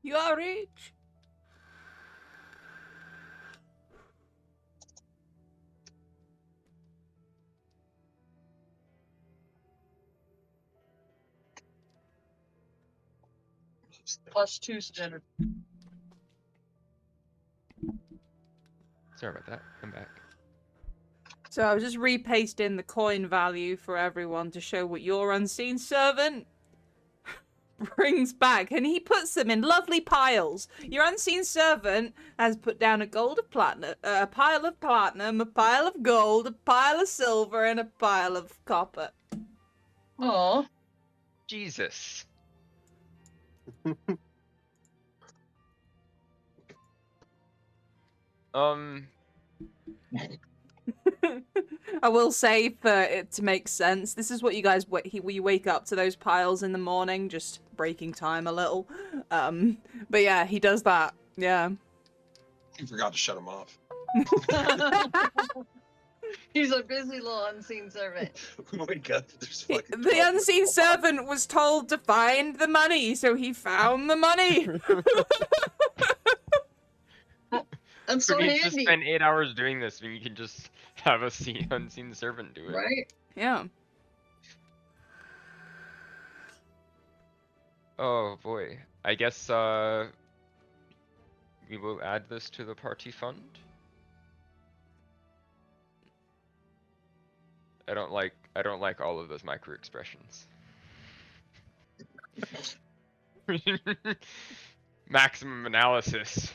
[SPEAKER 1] You are rich.
[SPEAKER 5] +2 standard.
[SPEAKER 4] Sorry about that. I'm back.
[SPEAKER 1] So I was just repasting the coin value for everyone to show what your unseen servant brings back, and he puts them in lovely piles. Your unseen servant has put down a gold of platinum, a pile of platinum, a pile of gold, a pile of silver, and a pile of copper.
[SPEAKER 5] Aw.
[SPEAKER 4] Jesus.
[SPEAKER 1] I will say, for it to make sense, this is what you guys we wake up to those piles in the morning, just breaking time a little. But yeah, he does that. Yeah.
[SPEAKER 3] You forgot to shut him off.
[SPEAKER 5] He's a busy little unseen servant.
[SPEAKER 3] Wake up. There's fucking
[SPEAKER 1] The
[SPEAKER 3] 12
[SPEAKER 1] unseen
[SPEAKER 3] people.
[SPEAKER 1] servant was told to find the money, so he found the money.
[SPEAKER 5] That's so
[SPEAKER 4] Who needs to
[SPEAKER 5] handy,
[SPEAKER 4] spend 8 hours doing this when you can just have a unseen servant do it?
[SPEAKER 5] right?
[SPEAKER 1] Yeah.
[SPEAKER 4] Oh boy. I guess we will add this to the party fund. I don't like all of those micro expressions. Maximum analysis.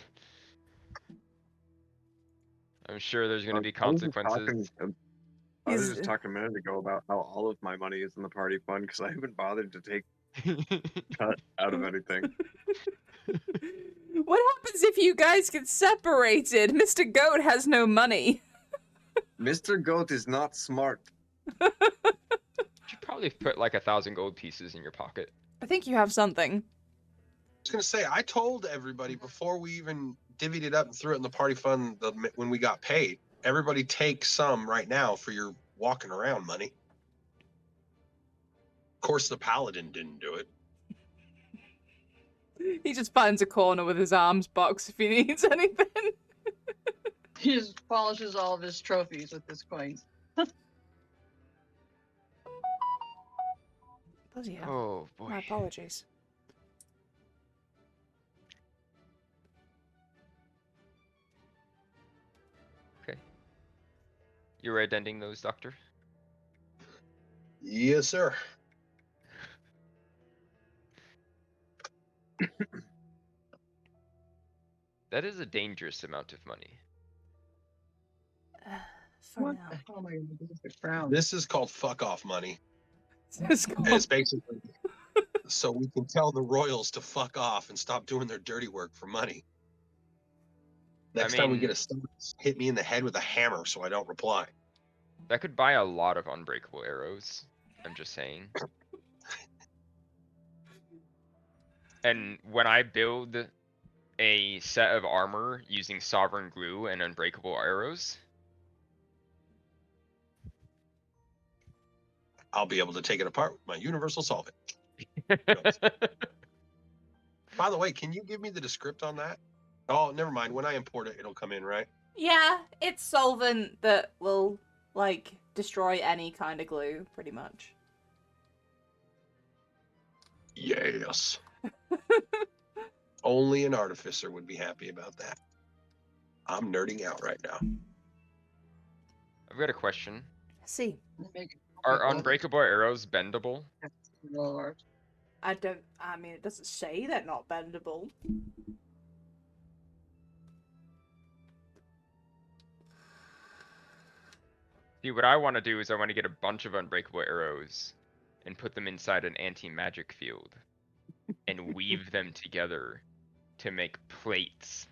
[SPEAKER 4] I'm sure there's going to be consequences.
[SPEAKER 2] I was just talking a minute ago about how all of my money is in the party fund because I haven't bothered to take cut out of anything.
[SPEAKER 1] What happens if you guys get separated? Mr. Goat has no money.
[SPEAKER 2] Mr. Goat is not smart.
[SPEAKER 4] You should probably put like 1,000 gold pieces in your pocket.
[SPEAKER 1] I think you have something.
[SPEAKER 3] I was gonna say, I told everybody before we even divvied it up and threw it in the party fund when we got paid. Everybody take some right now for your walking around money. Of course, the paladin didn't do it.
[SPEAKER 1] He just finds a corner with his arms box if he needs anything.
[SPEAKER 5] He just polishes all of his trophies with his coins.
[SPEAKER 1] Bloody hell.
[SPEAKER 4] Oh boy.
[SPEAKER 1] My apologies.
[SPEAKER 4] You right ending those, Doctor?
[SPEAKER 3] Yes, sir.
[SPEAKER 4] That is a dangerous amount of money.
[SPEAKER 1] For
[SPEAKER 5] What
[SPEAKER 1] now.
[SPEAKER 5] the hell am I going to do with the crown?
[SPEAKER 3] This is called fuck off money.
[SPEAKER 1] It's
[SPEAKER 3] And
[SPEAKER 1] called-
[SPEAKER 3] it's basically so we can tell the royals to fuck off and stop doing their dirty work for money. Next time we
[SPEAKER 4] mean-
[SPEAKER 3] get a summons, hit me in the head with a hammer so I don't reply.
[SPEAKER 4] That could buy a lot of unbreakable arrows. I'm just saying. And when I build a set of armor using sovereign glue and unbreakable arrows,
[SPEAKER 3] I'll be able to take it apart with my universal solvent. By the way, can you give me the descript on that? Oh, never mind. When I import it, it'll come in, right?
[SPEAKER 1] Yeah, it's solvent that will, like, destroy any kind of glue, pretty much.
[SPEAKER 3] Yes. Only an artificer would be happy about that. I'm nerding out right now.
[SPEAKER 4] I've got a question.
[SPEAKER 1] See,
[SPEAKER 4] Are unbreakable arrows bendable?
[SPEAKER 1] I mean, it doesn't say they're not bendable.
[SPEAKER 4] See, what I want to do is I want to get a bunch of unbreakable arrows and put them inside an anti-magic field and weave them together to make plates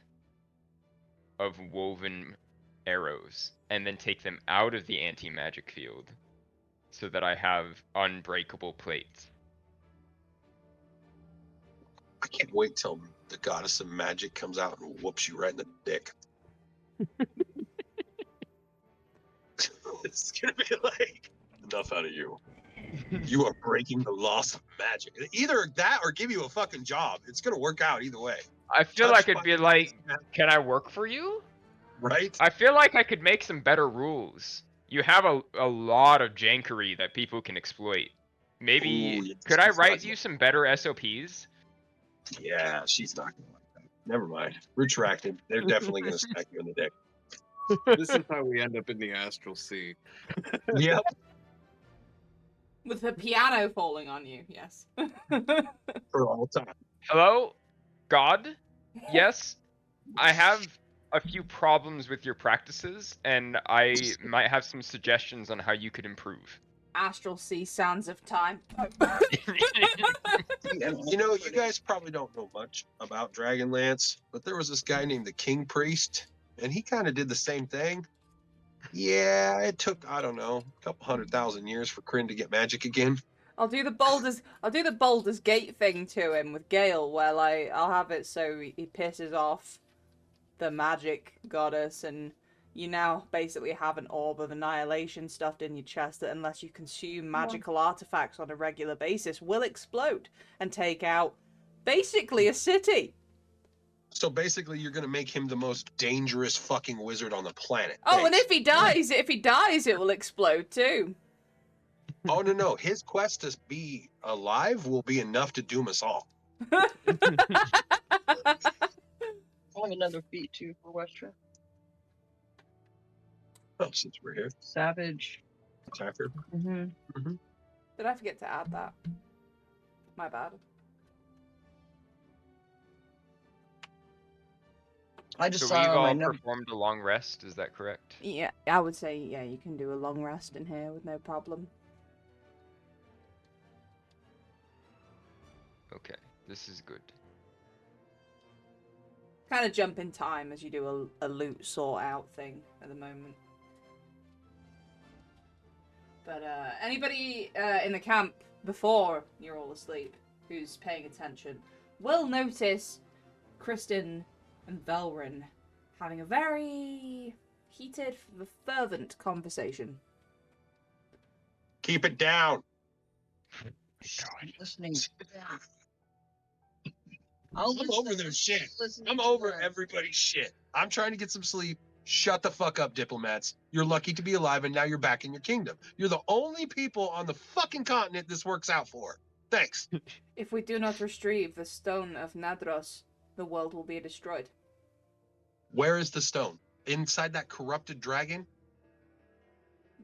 [SPEAKER 4] of woven arrows and then take them out of the anti-magic field so that I have unbreakable plates.
[SPEAKER 3] I can't wait till the goddess of magic comes out and whoops you right in the dick. It's gonna be like, enough out of you. You are breaking the laws of magic. Either that or give you a fucking job. It's gonna work out either way.
[SPEAKER 4] I feel
[SPEAKER 3] Touch
[SPEAKER 4] like it'd
[SPEAKER 3] my
[SPEAKER 4] be like,
[SPEAKER 3] magic,
[SPEAKER 4] can I work for you?
[SPEAKER 3] right?
[SPEAKER 4] I feel like I could make some better rules. You have a lot of jankery that people can exploit. Maybe,
[SPEAKER 3] Ooh, yes,
[SPEAKER 4] could I
[SPEAKER 3] she's not
[SPEAKER 4] write
[SPEAKER 3] gonna-
[SPEAKER 4] you some better SOPs?
[SPEAKER 3] Yeah, she's not gonna like that. Never mind. Retracted. They're definitely gonna smack you in the dick.
[SPEAKER 2] This is how we end up in the astral sea.
[SPEAKER 3] Yep.
[SPEAKER 1] With the piano falling on you, yes.
[SPEAKER 3] For all time.
[SPEAKER 4] Hello? God? Yes, I have a few problems with your practices, and I might have some suggestions on how you could improve.
[SPEAKER 1] Astral Sea Sounds of Time.
[SPEAKER 3] You know, you guys probably don't know much about Dragonlance, but there was this guy named the King Priest, and he kind of did the same thing. Yeah, it took, I don't know, a couple 100,000 years for Kryn to get magic again.
[SPEAKER 1] I'll do the Baldur's Gate thing to him with Gale, where I'll have it so he pisses off the magic goddess, and you now basically have an orb of annihilation stuffed in your chest that, unless you consume magical artifacts on a regular basis, will explode and take out basically a city.
[SPEAKER 3] So basically, you're gonna make him the most dangerous fucking wizard on the planet.
[SPEAKER 1] Oh, and
[SPEAKER 3] Thanks.
[SPEAKER 1] if he dies, it will explode too.
[SPEAKER 3] Oh no, his quest to be alive will be enough to doom us all.
[SPEAKER 5] I have another feat too for Westra.
[SPEAKER 3] Oh, since we're here,
[SPEAKER 5] Savage.
[SPEAKER 3] attacker.
[SPEAKER 5] Mm-hmm.
[SPEAKER 1] Did I forget to add that? My bad.
[SPEAKER 5] I just
[SPEAKER 4] So
[SPEAKER 5] saw
[SPEAKER 4] we've
[SPEAKER 5] it on my
[SPEAKER 4] all
[SPEAKER 5] note.
[SPEAKER 4] performed a long rest, is that correct?
[SPEAKER 1] Yeah, I would say, yeah, you can do a long rest in here with no problem.
[SPEAKER 4] Okay, this is good.
[SPEAKER 1] Kind of jump in time as you do a loot sort out thing at the moment. But anybody in the camp before you're all asleep who's paying attention will notice Kristen and Velrin having a very heated, fervent conversation.
[SPEAKER 3] Keep it down.
[SPEAKER 5] Listening. I'll
[SPEAKER 3] I'm over their shit. I'm over everybody's shit. I'm trying to get some sleep. Shut the fuck up, diplomats. You're lucky to be alive, and now you're back in your kingdom. You're the only people on the fucking continent this works out for. Thanks.
[SPEAKER 1] If we do not retrieve the stone of Nadros, the world will be destroyed.
[SPEAKER 3] Where is the stone? Inside that corrupted dragon?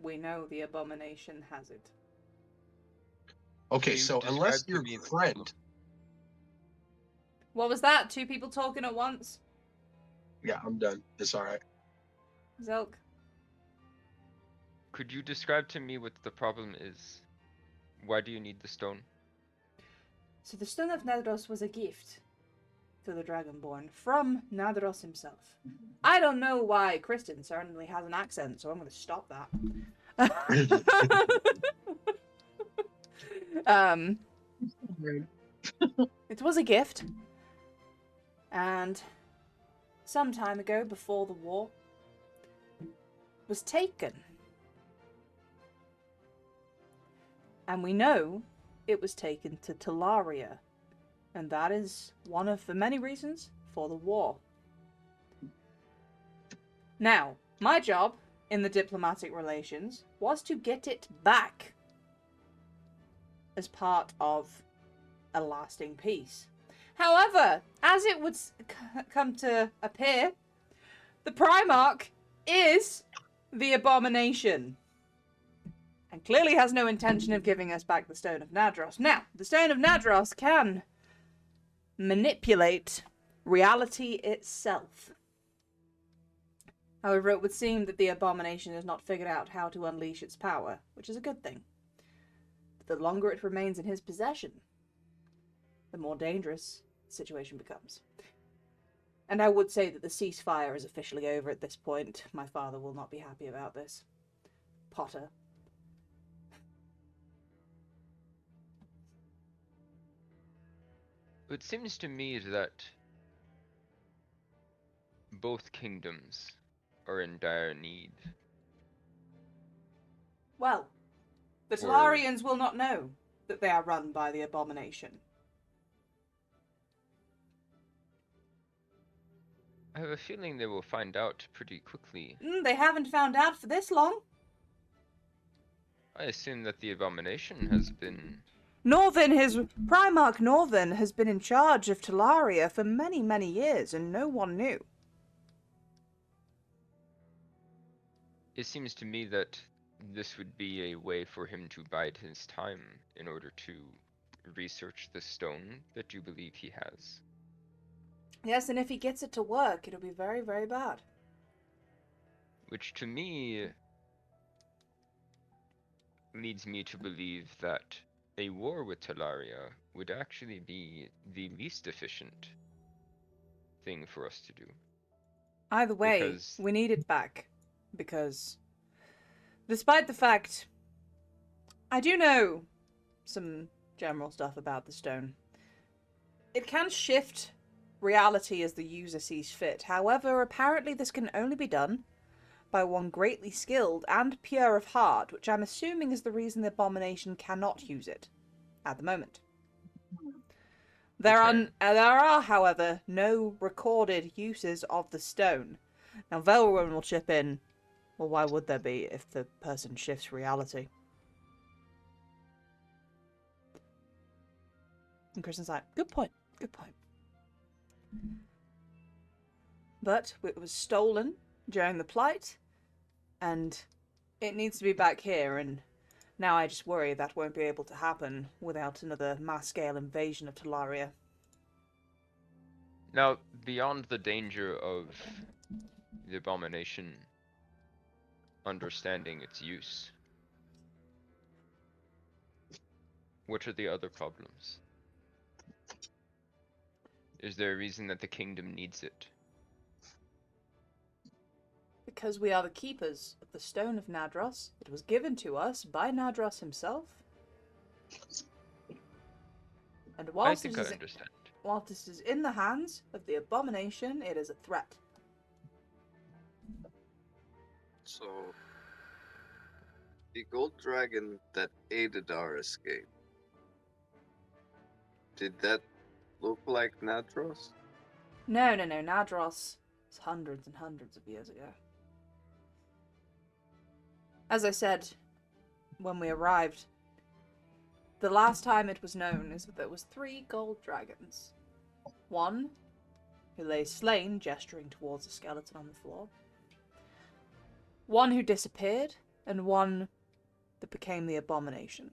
[SPEAKER 1] We know the abomination has it.
[SPEAKER 3] Okay,
[SPEAKER 4] Can you
[SPEAKER 3] so
[SPEAKER 4] describe
[SPEAKER 3] unless
[SPEAKER 4] to
[SPEAKER 3] your
[SPEAKER 4] me the
[SPEAKER 3] friend...
[SPEAKER 4] problem?
[SPEAKER 1] What was that? Two people talking at once?
[SPEAKER 3] Yeah, I'm done. It's all right.
[SPEAKER 1] Zelk?
[SPEAKER 4] Could you describe to me what the problem is? Why do you need the stone?
[SPEAKER 1] So the stone of Nadros was a gift to the Dragonborn from Nadros himself. I don't know why Kristen certainly has an accent, so I'm going to stop that. It was a gift, and some time ago, before the war, was taken. And we know it was taken to Talaria, and that is one of the many reasons for the war. Now, my job in the diplomatic relations was to get it back as part of a lasting peace. However, as it would come to appear, the Primarch is the abomination, and clearly has no intention of giving us back the Stone of Nadros. Now, the Stone of Nadros can manipulate reality itself. However, it would seem that the abomination has not figured out how to unleash its power, which is a good thing. But the longer it remains in his possession, the more dangerous the situation becomes. And I would say that the ceasefire is officially over at this point. My father will not be happy about this. Potter.
[SPEAKER 4] It seems to me that both kingdoms are in dire need.
[SPEAKER 1] Well, the
[SPEAKER 4] Or-
[SPEAKER 1] Talarians will not know that they are run by the abomination.
[SPEAKER 4] I have a feeling they will find out pretty quickly.
[SPEAKER 1] They haven't found out for this long.
[SPEAKER 4] I assume that the abomination has been...
[SPEAKER 1] His Primarch Northern has been in charge of Talaria for many, many years, and no one knew.
[SPEAKER 4] It seems to me that this would be a way for him to bide his time in order to research the stone that you believe he has.
[SPEAKER 1] Yes, and if he gets it to work, it'll be very, very bad.
[SPEAKER 4] Which to me leads me to believe that a war with Talaria would actually be the least efficient thing for us to do.
[SPEAKER 1] Either way,
[SPEAKER 4] Because-
[SPEAKER 1] we need it back. Because, despite the fact, I do know some general stuff about the stone. It can shift reality as the user sees fit. However, apparently this can only be done by one greatly skilled and pure of heart, which I'm assuming is the reason the abomination cannot use it at the moment. There are, however, no recorded uses of the stone. Now, Velrun will chip in. Well, why would there be if the person shifts reality? And Kristen's like, good point, good point. But it was stolen during the PLIGHT, and it needs to be back here, and now I just worry that won't be able to happen without another mass-scale invasion of Talaria.
[SPEAKER 4] Now, beyond the danger of the abomination understanding its use, what are the other problems? Is there a reason that the kingdom needs it?
[SPEAKER 1] Because we are the keepers of the Stone of Nadros. It was given to us by Nadros himself. And
[SPEAKER 4] I
[SPEAKER 1] whilst
[SPEAKER 4] think I understand.
[SPEAKER 1] whilst this is in the hands of the abomination, it is a threat.
[SPEAKER 2] So, the gold dragon that aided our escape, did that look like Nadros?
[SPEAKER 1] No. Nadros is hundreds and hundreds of years ago. As I said when we arrived, the last time it was known is that there was 3 gold dragons. One who lay slain, gesturing towards a skeleton on the floor. One who disappeared, and one that became the abomination.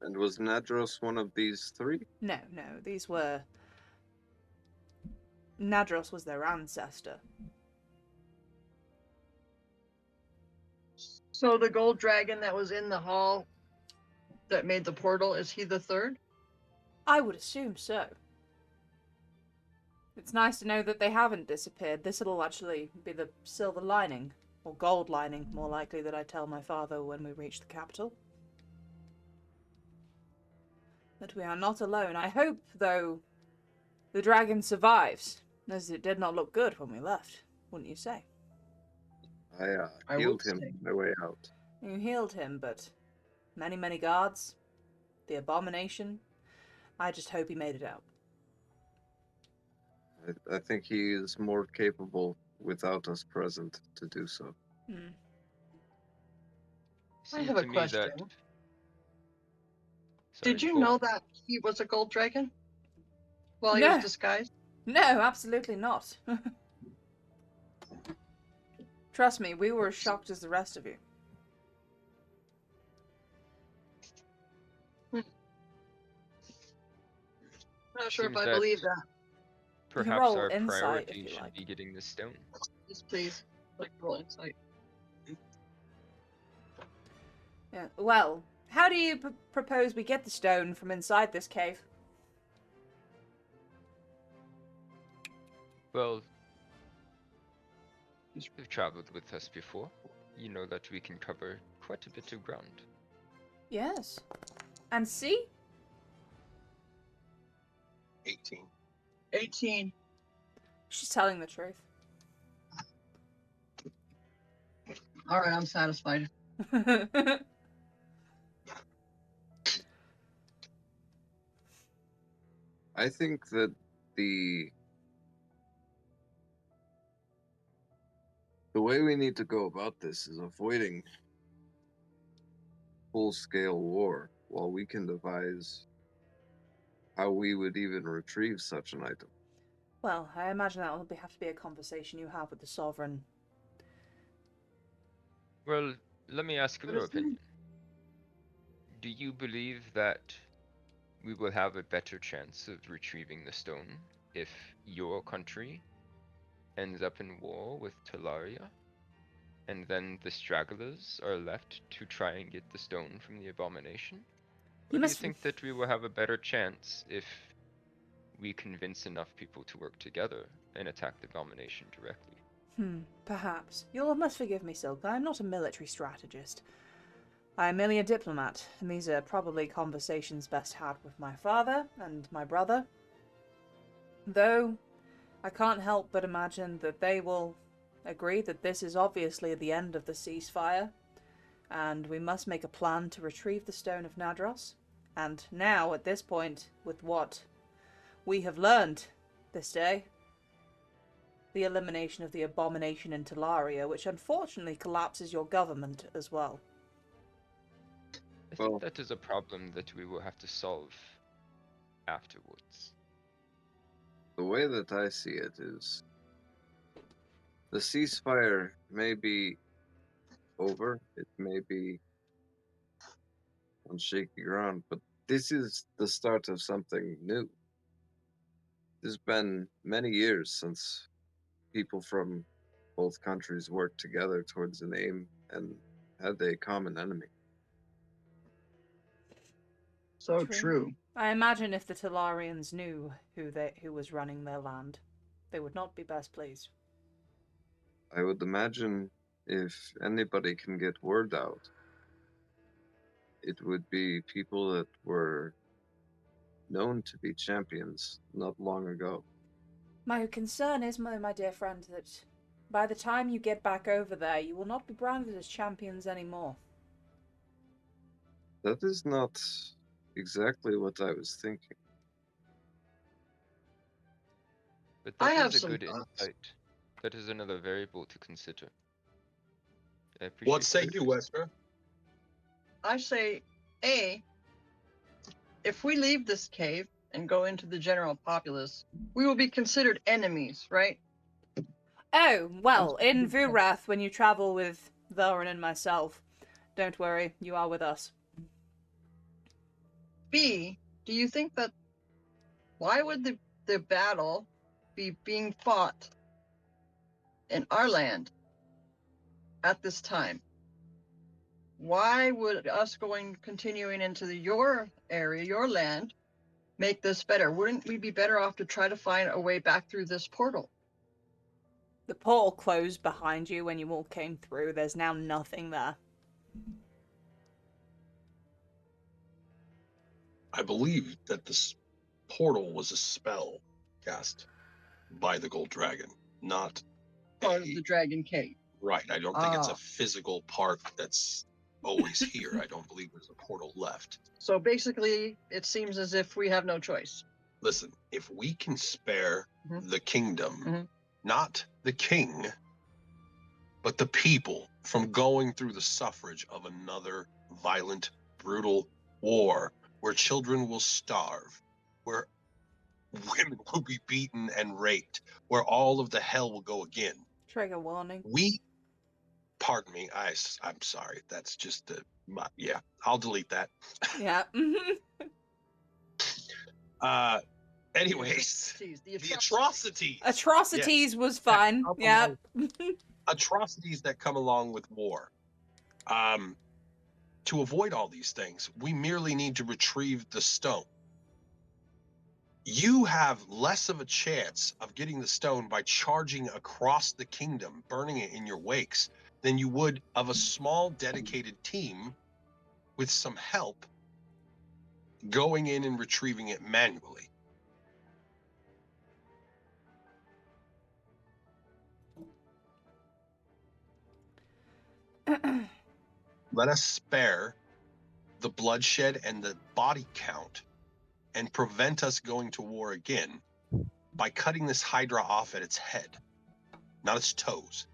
[SPEAKER 2] And was Nadros one of these 3?
[SPEAKER 1] No, these were... Nadros was their ancestor.
[SPEAKER 5] So the gold dragon that was in the hall that made the portal, is he the 3rd?
[SPEAKER 1] I would assume so. It's nice to know that they haven't disappeared. This'll actually be the silver lining, or gold lining, more likely, that I tell my father when we reach the capital. That we are not alone. I hope, though, the dragon survives, as it did not look good when we left, wouldn't you say?
[SPEAKER 2] I
[SPEAKER 5] I
[SPEAKER 2] healed
[SPEAKER 5] would
[SPEAKER 2] him
[SPEAKER 5] say.
[SPEAKER 2] on my way out.
[SPEAKER 1] You healed him, but many guards, the abomination, I just hope he made it out.
[SPEAKER 2] I think he is more capable without us present to do so.
[SPEAKER 1] Hmm.
[SPEAKER 5] I
[SPEAKER 4] Seemed
[SPEAKER 5] have a
[SPEAKER 4] to me
[SPEAKER 5] question.
[SPEAKER 4] that-
[SPEAKER 5] Did
[SPEAKER 4] Sorry,
[SPEAKER 5] you
[SPEAKER 4] go
[SPEAKER 5] know
[SPEAKER 4] on.
[SPEAKER 5] that he was a gold dragon? While he
[SPEAKER 1] No.
[SPEAKER 5] was disguised?
[SPEAKER 1] No, absolutely not. Trust me, we were as shocked as the rest of you.
[SPEAKER 5] Not sure
[SPEAKER 4] Seems
[SPEAKER 5] if I
[SPEAKER 4] that
[SPEAKER 5] believe that.
[SPEAKER 1] You can
[SPEAKER 4] Perhaps
[SPEAKER 1] roll
[SPEAKER 4] our
[SPEAKER 1] insight
[SPEAKER 4] priority
[SPEAKER 1] if you
[SPEAKER 4] should
[SPEAKER 1] like.
[SPEAKER 4] be getting this stone.
[SPEAKER 5] Yes, please. Like roll insight.
[SPEAKER 1] Yeah. Well, how do you propose we get the stone from inside this cave?
[SPEAKER 4] Well, you've traveled with us before. You know that we can cover quite a bit of ground.
[SPEAKER 1] Yes. And see?
[SPEAKER 3] 18.
[SPEAKER 5] 18.
[SPEAKER 1] She's telling the truth.
[SPEAKER 5] All right, I'm satisfied.
[SPEAKER 2] I think that the way we need to go about this is avoiding full-scale war, while we can devise how we would even retrieve such an item.
[SPEAKER 1] Well, I imagine that will have to be a conversation you have with the Sovereign.
[SPEAKER 4] Well, let me ask
[SPEAKER 5] What
[SPEAKER 4] your
[SPEAKER 5] is that?
[SPEAKER 4] opinion. Do you believe that we will have a better chance of retrieving the stone if your country ends up in war with Talaria, and then the stragglers are left to try and get the stone from the abomination? Or do you think that we will have a better chance if we convince enough people to work together and attack the abomination directly?
[SPEAKER 1] Perhaps. You must forgive me, Silk. I am not a military strategist. I am merely a diplomat, and these are probably conversations best had with my father and my brother. Though, I can't help but imagine that they will agree that this is obviously the end of the ceasefire, and we must make a plan to retrieve the Stone of Nadros. And now, at this point, with what we have learned this day, the elimination of the abomination in Talaria, which unfortunately collapses your government as well.
[SPEAKER 4] I
[SPEAKER 2] Well-
[SPEAKER 4] think that is a problem that we will have to solve afterwards.
[SPEAKER 2] The way that I see it is the ceasefire may be over, it may be on shaky ground, but this is the start of something new. It's been many years since people from both countries worked together towards an aim and had a common enemy.
[SPEAKER 5] So
[SPEAKER 1] True.
[SPEAKER 5] true.
[SPEAKER 1] I imagine if the Talarians knew who was running their land, they would not be best pleased.
[SPEAKER 2] I would imagine if anybody can get word out, it would be people that were known to be champions not long ago.
[SPEAKER 1] My concern is, my dear friend, that By the time you get back over there, you will not be branded as champions anymore.
[SPEAKER 2] That is not exactly what I was thinking.
[SPEAKER 4] But
[SPEAKER 5] I
[SPEAKER 4] that
[SPEAKER 5] have
[SPEAKER 4] is a
[SPEAKER 5] some
[SPEAKER 4] good
[SPEAKER 5] thoughts.
[SPEAKER 4] insight. That is another variable to consider. I appreciate
[SPEAKER 3] What say
[SPEAKER 4] that.
[SPEAKER 3] you, Wesker?
[SPEAKER 5] I say, A, if we leave this cave and go into the general populace, we will be considered enemies, right?
[SPEAKER 1] Oh, well, in Vurath, when you travel with Thorin and myself, don't worry, you are with us.
[SPEAKER 5] B, do you think that why would the battle be being fought in our land at this time? Why would us continuing into your area, your land, make this better? Wouldn't we be better off to try to find a way back through this portal?
[SPEAKER 1] The portal closed behind you when you all came through. There's now nothing there.
[SPEAKER 3] I believe that this portal was a spell cast by the Gold Dragon, not
[SPEAKER 5] Part of the Dragon Cave.
[SPEAKER 3] right. I don't think it's
[SPEAKER 5] Ah.
[SPEAKER 3] a physical part that's always here. I don't believe there's a portal left.
[SPEAKER 5] So basically, it seems as if we have no choice.
[SPEAKER 3] Listen, if we can spare
[SPEAKER 5] Mhm.
[SPEAKER 3] the kingdom,
[SPEAKER 5] Mhm.
[SPEAKER 3] not the king, but the people from going through the suffrage of another violent, brutal war where children will starve, where women will be beaten and raped, where all of the hell will go again.
[SPEAKER 1] Trigger warning.
[SPEAKER 3] Pardon me, I'm sorry. That's just yeah, I'll delete that.
[SPEAKER 1] Yeah.
[SPEAKER 3] Anyways,
[SPEAKER 5] The
[SPEAKER 3] the atrocities.
[SPEAKER 1] Atrocities
[SPEAKER 3] Yes,
[SPEAKER 1] was
[SPEAKER 3] that
[SPEAKER 1] fun.
[SPEAKER 3] come
[SPEAKER 1] Yeah.
[SPEAKER 3] atrocities that come along with war. To avoid all these things, we merely need to retrieve the stone. You have less of a chance of getting the stone by charging across the kingdom, burning it in your wakes, than you would of a small dedicated team with some help going in and retrieving it manually. Let us spare the bloodshed and the body count and prevent us going to war again by cutting this Hydra off at its head, not its toes.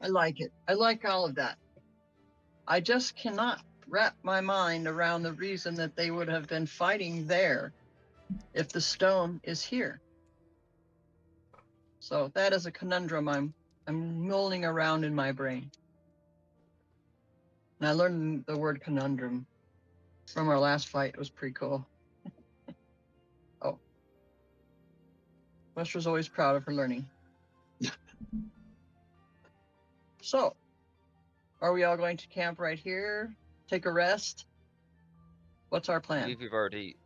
[SPEAKER 5] I like it. I like all of that. I just cannot wrap my mind around the reason that they would have been fighting there if the stone is here. So that is a conundrum I'm mulling around in my brain. And I learned the word conundrum from our last fight. It was pretty cool. Oh. Wester's always proud of her learning. So, are we all going to camp right here? Take a rest? What's our
[SPEAKER 4] I
[SPEAKER 5] plan?
[SPEAKER 4] believe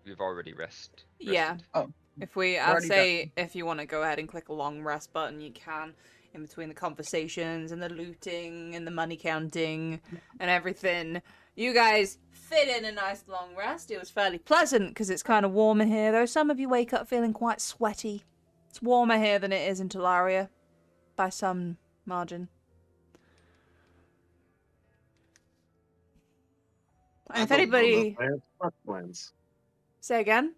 [SPEAKER 4] we've already rested.
[SPEAKER 1] Yeah.
[SPEAKER 5] Oh.
[SPEAKER 1] I'd
[SPEAKER 5] Already
[SPEAKER 1] say if you want to go ahead and click a long rest button, you can, in between the conversations and the looting and the money counting and everything. You guys fit in a nice long rest. It was fairly pleasant because it's kind of warmer here, though some of you wake up feeling quite sweaty. It's warmer here than it is in Talaria, by some margin. And if anybody...
[SPEAKER 2] I have sweat glands.
[SPEAKER 1] Say again?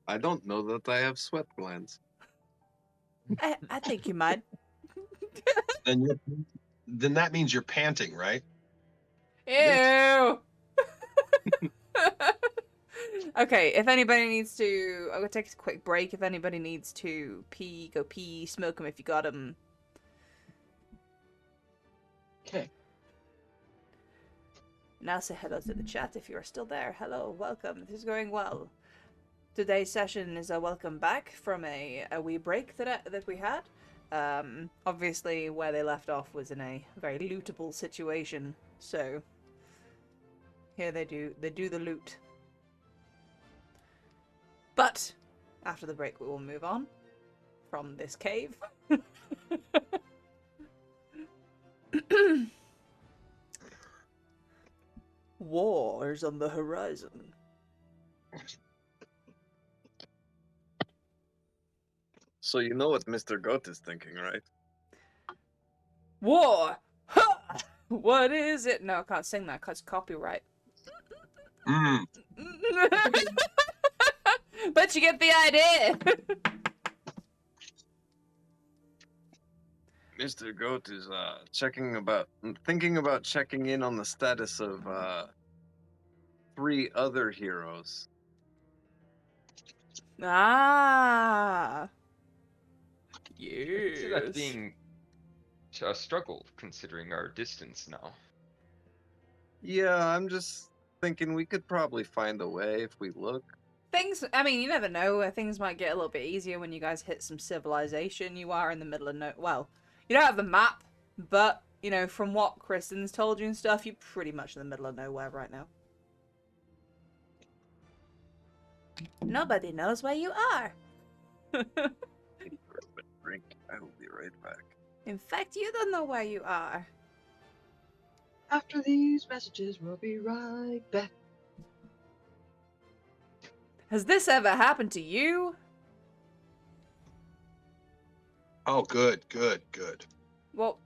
[SPEAKER 2] I don't know that I have sweat glands.
[SPEAKER 1] I think you might.
[SPEAKER 3] Then that means you're panting, right?
[SPEAKER 1] Ew! Okay, if anybody needs to... I'm gonna take a quick break. If anybody needs to pee, go pee. Smoke them if you got them.
[SPEAKER 5] Okay.
[SPEAKER 1] Now say hello to the chat if you're still there. Hello, welcome. This is going well. Today's session is a welcome back from a wee break that we had. Obviously, where they left off was in a very lootable situation. So here they do the loot. But after the break, we will move on from this cave. Wars on the horizon.
[SPEAKER 2] So you know what Mr. Goat is thinking, right?
[SPEAKER 1] War! Ha! What is it? No, I can't sing that because copyright.
[SPEAKER 3] Mm.
[SPEAKER 1] But you get the idea.
[SPEAKER 2] Mr. Goat is thinking about checking in on the status of 3 other heroes.
[SPEAKER 1] Ah.
[SPEAKER 4] I can see that
[SPEAKER 1] Yes.
[SPEAKER 4] being a struggle considering our distance now.
[SPEAKER 2] Yeah, I'm just thinking we could probably find a way if we look.
[SPEAKER 1] Things, I mean, you never know. Things might get a little bit easier when you guys hit some civilization. You are in the middle of well, you don't have the map, but, you know, from what Kristen's told you and stuff, you're pretty much in the middle of nowhere right now. Nobody knows where you are.
[SPEAKER 2] Drink. I will be right back.
[SPEAKER 1] In fact, you don't know where you are.
[SPEAKER 5] After these messages, we'll be right back.
[SPEAKER 1] Has this ever happened to you?
[SPEAKER 3] Oh, good, good, good.
[SPEAKER 1] Well,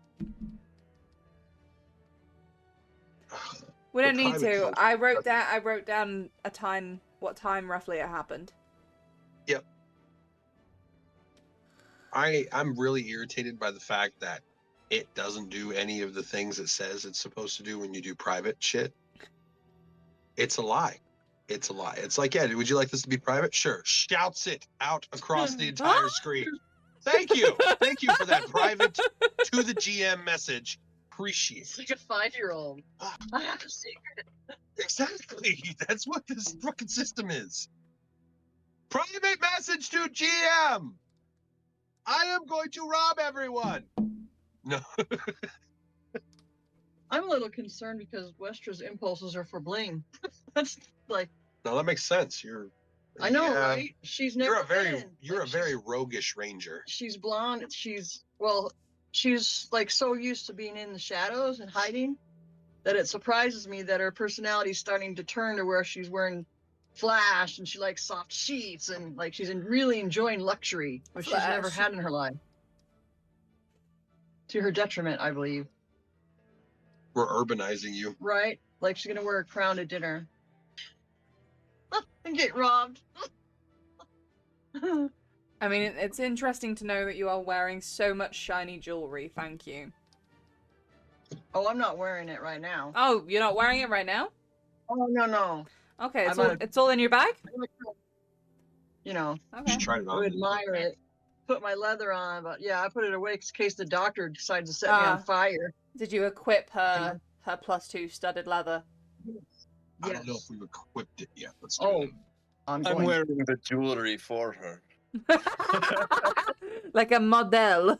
[SPEAKER 1] we
[SPEAKER 3] The
[SPEAKER 1] don't need
[SPEAKER 3] private
[SPEAKER 1] to.
[SPEAKER 3] folks-
[SPEAKER 1] I wrote down a time, what time roughly it happened.
[SPEAKER 3] Yep. I'm really irritated by the fact that it doesn't do any of the things it says it's supposed to do when you do private shit. It's a lie. It's a lie. It's like, yeah, would you like this to be private? Sure. Shouts it out across the entire screen. Thank you. Thank you for that private to the GM message. Appreciate
[SPEAKER 5] It's
[SPEAKER 3] it.
[SPEAKER 5] like a 5-year-old. I have a secret.
[SPEAKER 3] Exactly. That's what this fucking system is. Private message to GM. I am going to rob everyone. No.
[SPEAKER 5] I'm a little concerned because Westra's impulses are for bling. That's like,
[SPEAKER 3] No, that makes sense.
[SPEAKER 5] I know,
[SPEAKER 3] Yeah.
[SPEAKER 5] right? She's never
[SPEAKER 3] You're
[SPEAKER 5] been.
[SPEAKER 3] a very roguish ranger.
[SPEAKER 5] She's blonde. She's like so used to being in the shadows and hiding that it surprises me that her personality's starting to turn to where she's wearing flash and she likes soft sheets and like she's really enjoying luxury, which she's never
[SPEAKER 1] Flash.
[SPEAKER 5] had in her life. To her detriment, I believe.
[SPEAKER 3] We're urbanizing you.
[SPEAKER 5] Right? Like she's gonna wear a crown to dinner. And get robbed.
[SPEAKER 1] I mean, it's interesting to know that you are wearing so much shiny jewelry. Thank you.
[SPEAKER 5] Oh, I'm not wearing it right now.
[SPEAKER 1] Oh, you're not wearing it right now?
[SPEAKER 5] Oh no.
[SPEAKER 1] Okay,
[SPEAKER 5] I'm out of-
[SPEAKER 1] it's all in your bag?
[SPEAKER 5] You know,
[SPEAKER 1] Okay.
[SPEAKER 3] Just try it
[SPEAKER 5] I
[SPEAKER 3] on.
[SPEAKER 5] would admire it. Put my leather on, but yeah, I put it away in case the doctor decides to set me on fire.
[SPEAKER 1] Did you equip her +2 studded leather?
[SPEAKER 3] I don't know if
[SPEAKER 5] Yes.
[SPEAKER 3] we've equipped it yet. Let's do
[SPEAKER 5] Oh,
[SPEAKER 3] it.
[SPEAKER 5] I'm
[SPEAKER 2] I'm
[SPEAKER 5] going.
[SPEAKER 2] wearing the jewelry for her.
[SPEAKER 1] Like a model.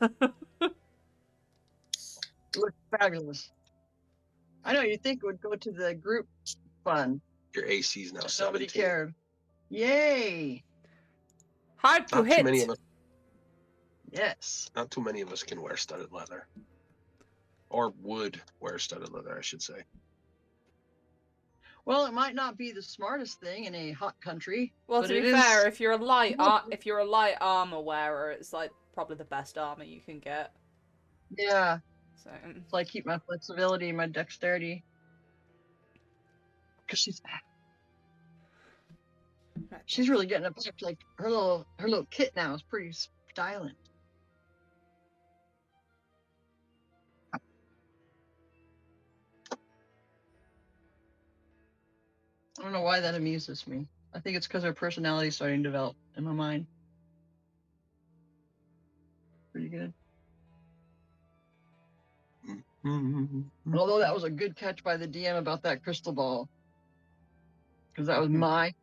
[SPEAKER 5] Look fabulous. I know you think it would go to the group fund.
[SPEAKER 3] Your AC's now
[SPEAKER 5] Nobody
[SPEAKER 3] 17.
[SPEAKER 5] cared. Yay!
[SPEAKER 1] Hard to
[SPEAKER 3] Not
[SPEAKER 1] hit.
[SPEAKER 3] too many of us.
[SPEAKER 5] Yes.
[SPEAKER 3] Not too many of us can wear studded leather, or would wear studded leather, I should say.
[SPEAKER 5] Well, it might not be the smartest thing in a hot country.
[SPEAKER 1] Well,
[SPEAKER 5] but
[SPEAKER 1] to
[SPEAKER 5] it
[SPEAKER 1] be
[SPEAKER 5] is-
[SPEAKER 1] fair, if you're a light armor wearer, it's like probably the best armor you can get.
[SPEAKER 5] Yeah.
[SPEAKER 1] So
[SPEAKER 5] So I keep my flexibility, my dexterity. Because she's really getting up. Like her little kit now is pretty styling. I don't know why that amuses me. I think it's because her personality is starting to develop in my mind. Pretty good.
[SPEAKER 3] Mm-hmm.
[SPEAKER 5] Although that was a good catch by the DM about that crystal ball. Because that was my,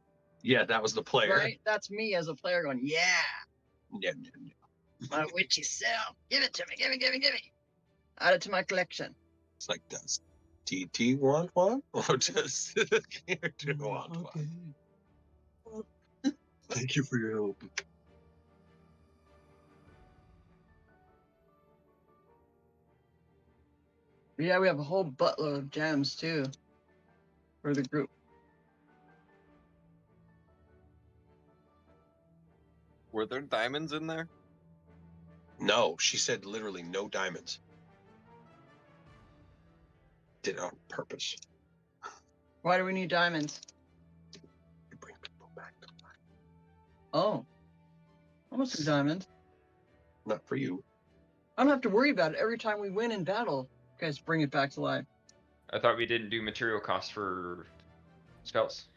[SPEAKER 3] Yeah, that was the player.
[SPEAKER 5] right? That's me as a player going, yeah,
[SPEAKER 3] Yeah.
[SPEAKER 5] my witchy self. Give it to me, give me. Add it to my collection.
[SPEAKER 3] It's like, does TT want one? Or does the character want one? Thank you for your help.
[SPEAKER 5] Yeah, we have a whole buttload of gems too for the group.
[SPEAKER 2] Were there diamonds in there?
[SPEAKER 3] No, she said literally no diamonds. Did it on purpose.
[SPEAKER 5] Why do we need diamonds?
[SPEAKER 3] To bring people back to life.
[SPEAKER 5] Oh. Almost some diamonds.
[SPEAKER 3] Not for you.
[SPEAKER 5] I don't have to worry about it every time we win in battle. You guys bring it back to life.
[SPEAKER 4] I thought we didn't do material costs for spells.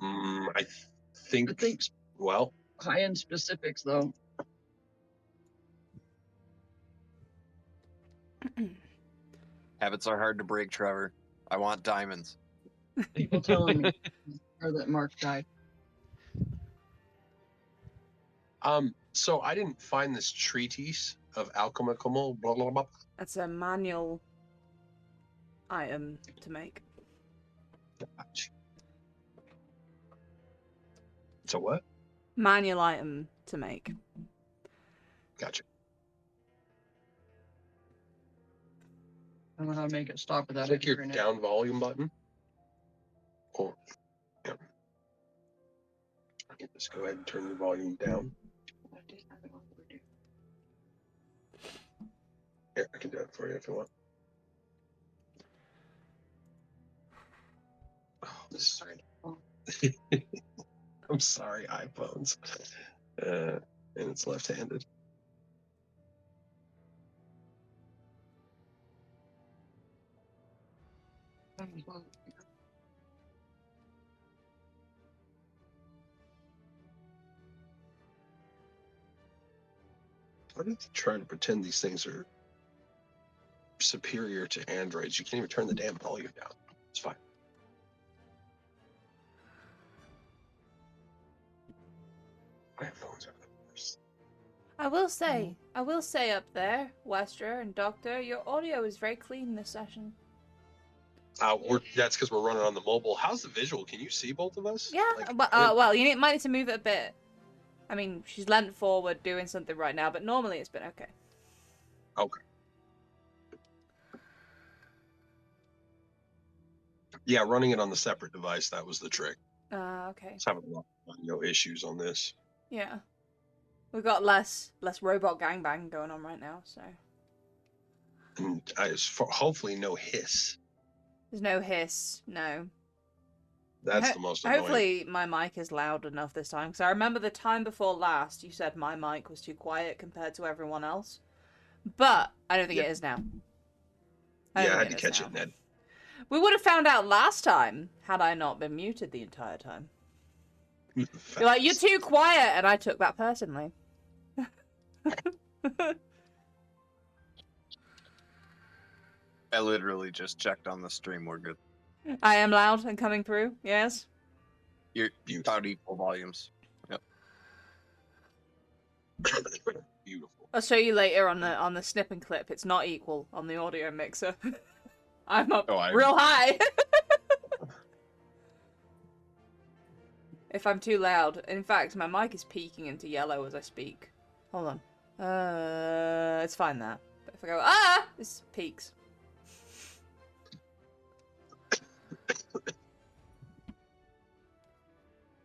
[SPEAKER 3] I think.
[SPEAKER 5] I think
[SPEAKER 3] Well,
[SPEAKER 5] high-end specifics, though.
[SPEAKER 2] Habits are hard to break, Trevor. I want diamonds.
[SPEAKER 5] People telling me or that Mark died.
[SPEAKER 3] So I didn't find this treatise of alchemical blah blah blah.
[SPEAKER 1] That's a manual item to make.
[SPEAKER 3] So what?
[SPEAKER 1] Manual item to make.
[SPEAKER 3] Gotcha.
[SPEAKER 5] I don't know how to make it stop without
[SPEAKER 3] Click your
[SPEAKER 5] hearing it.
[SPEAKER 3] down volume button. Oh, yeah. Okay, let's go ahead and turn the volume down. Here, I can do it for you if you want. Oh, this is sorry. I'm sorry, iPhones. And it's left-handed. I'm not trying to pretend these things are superior to Androids. You can't even turn the damn volume down. It's fine. iPhones are the worst.
[SPEAKER 1] I will say up there, Westra and Doctor, your audio is very clean this session.
[SPEAKER 3] That's because we're running on the mobile. How's the visual? Can you see both of us?
[SPEAKER 1] Yeah,
[SPEAKER 3] Like,
[SPEAKER 1] well, you might need to move it a bit. I mean, she's leant forward doing something right now, but normally it's been okay.
[SPEAKER 3] Okay. Yeah, running it on the separate device, that was the trick.
[SPEAKER 1] Okay.
[SPEAKER 3] It's having a lot of audio issues on this.
[SPEAKER 1] Yeah. We've got less robot gangbang going on right now, so.
[SPEAKER 3] And hopefully no hiss.
[SPEAKER 1] There's no hiss, no.
[SPEAKER 3] That's the most annoying.
[SPEAKER 1] Hopefully my mic is loud enough this time, because I remember the time before last you said my mic was too quiet compared to everyone else. But I don't think it is now.
[SPEAKER 3] I had to catch it, Ned.
[SPEAKER 1] We would have found out last time had I not been muted the entire time. You're like, you're too quiet, and I took that personally.
[SPEAKER 2] I literally just checked on the stream. We're good.
[SPEAKER 1] I am loud and coming through, yes?
[SPEAKER 2] You're about equal volumes. Yep.
[SPEAKER 3] Beautiful.
[SPEAKER 1] I'll show you later on the snip and clip. It's not equal on the audio mixer. I'm up real high. If I'm too loud. In fact, my mic is peaking into yellow as I speak. Hold on. It's fine there. But if I go, this peaks.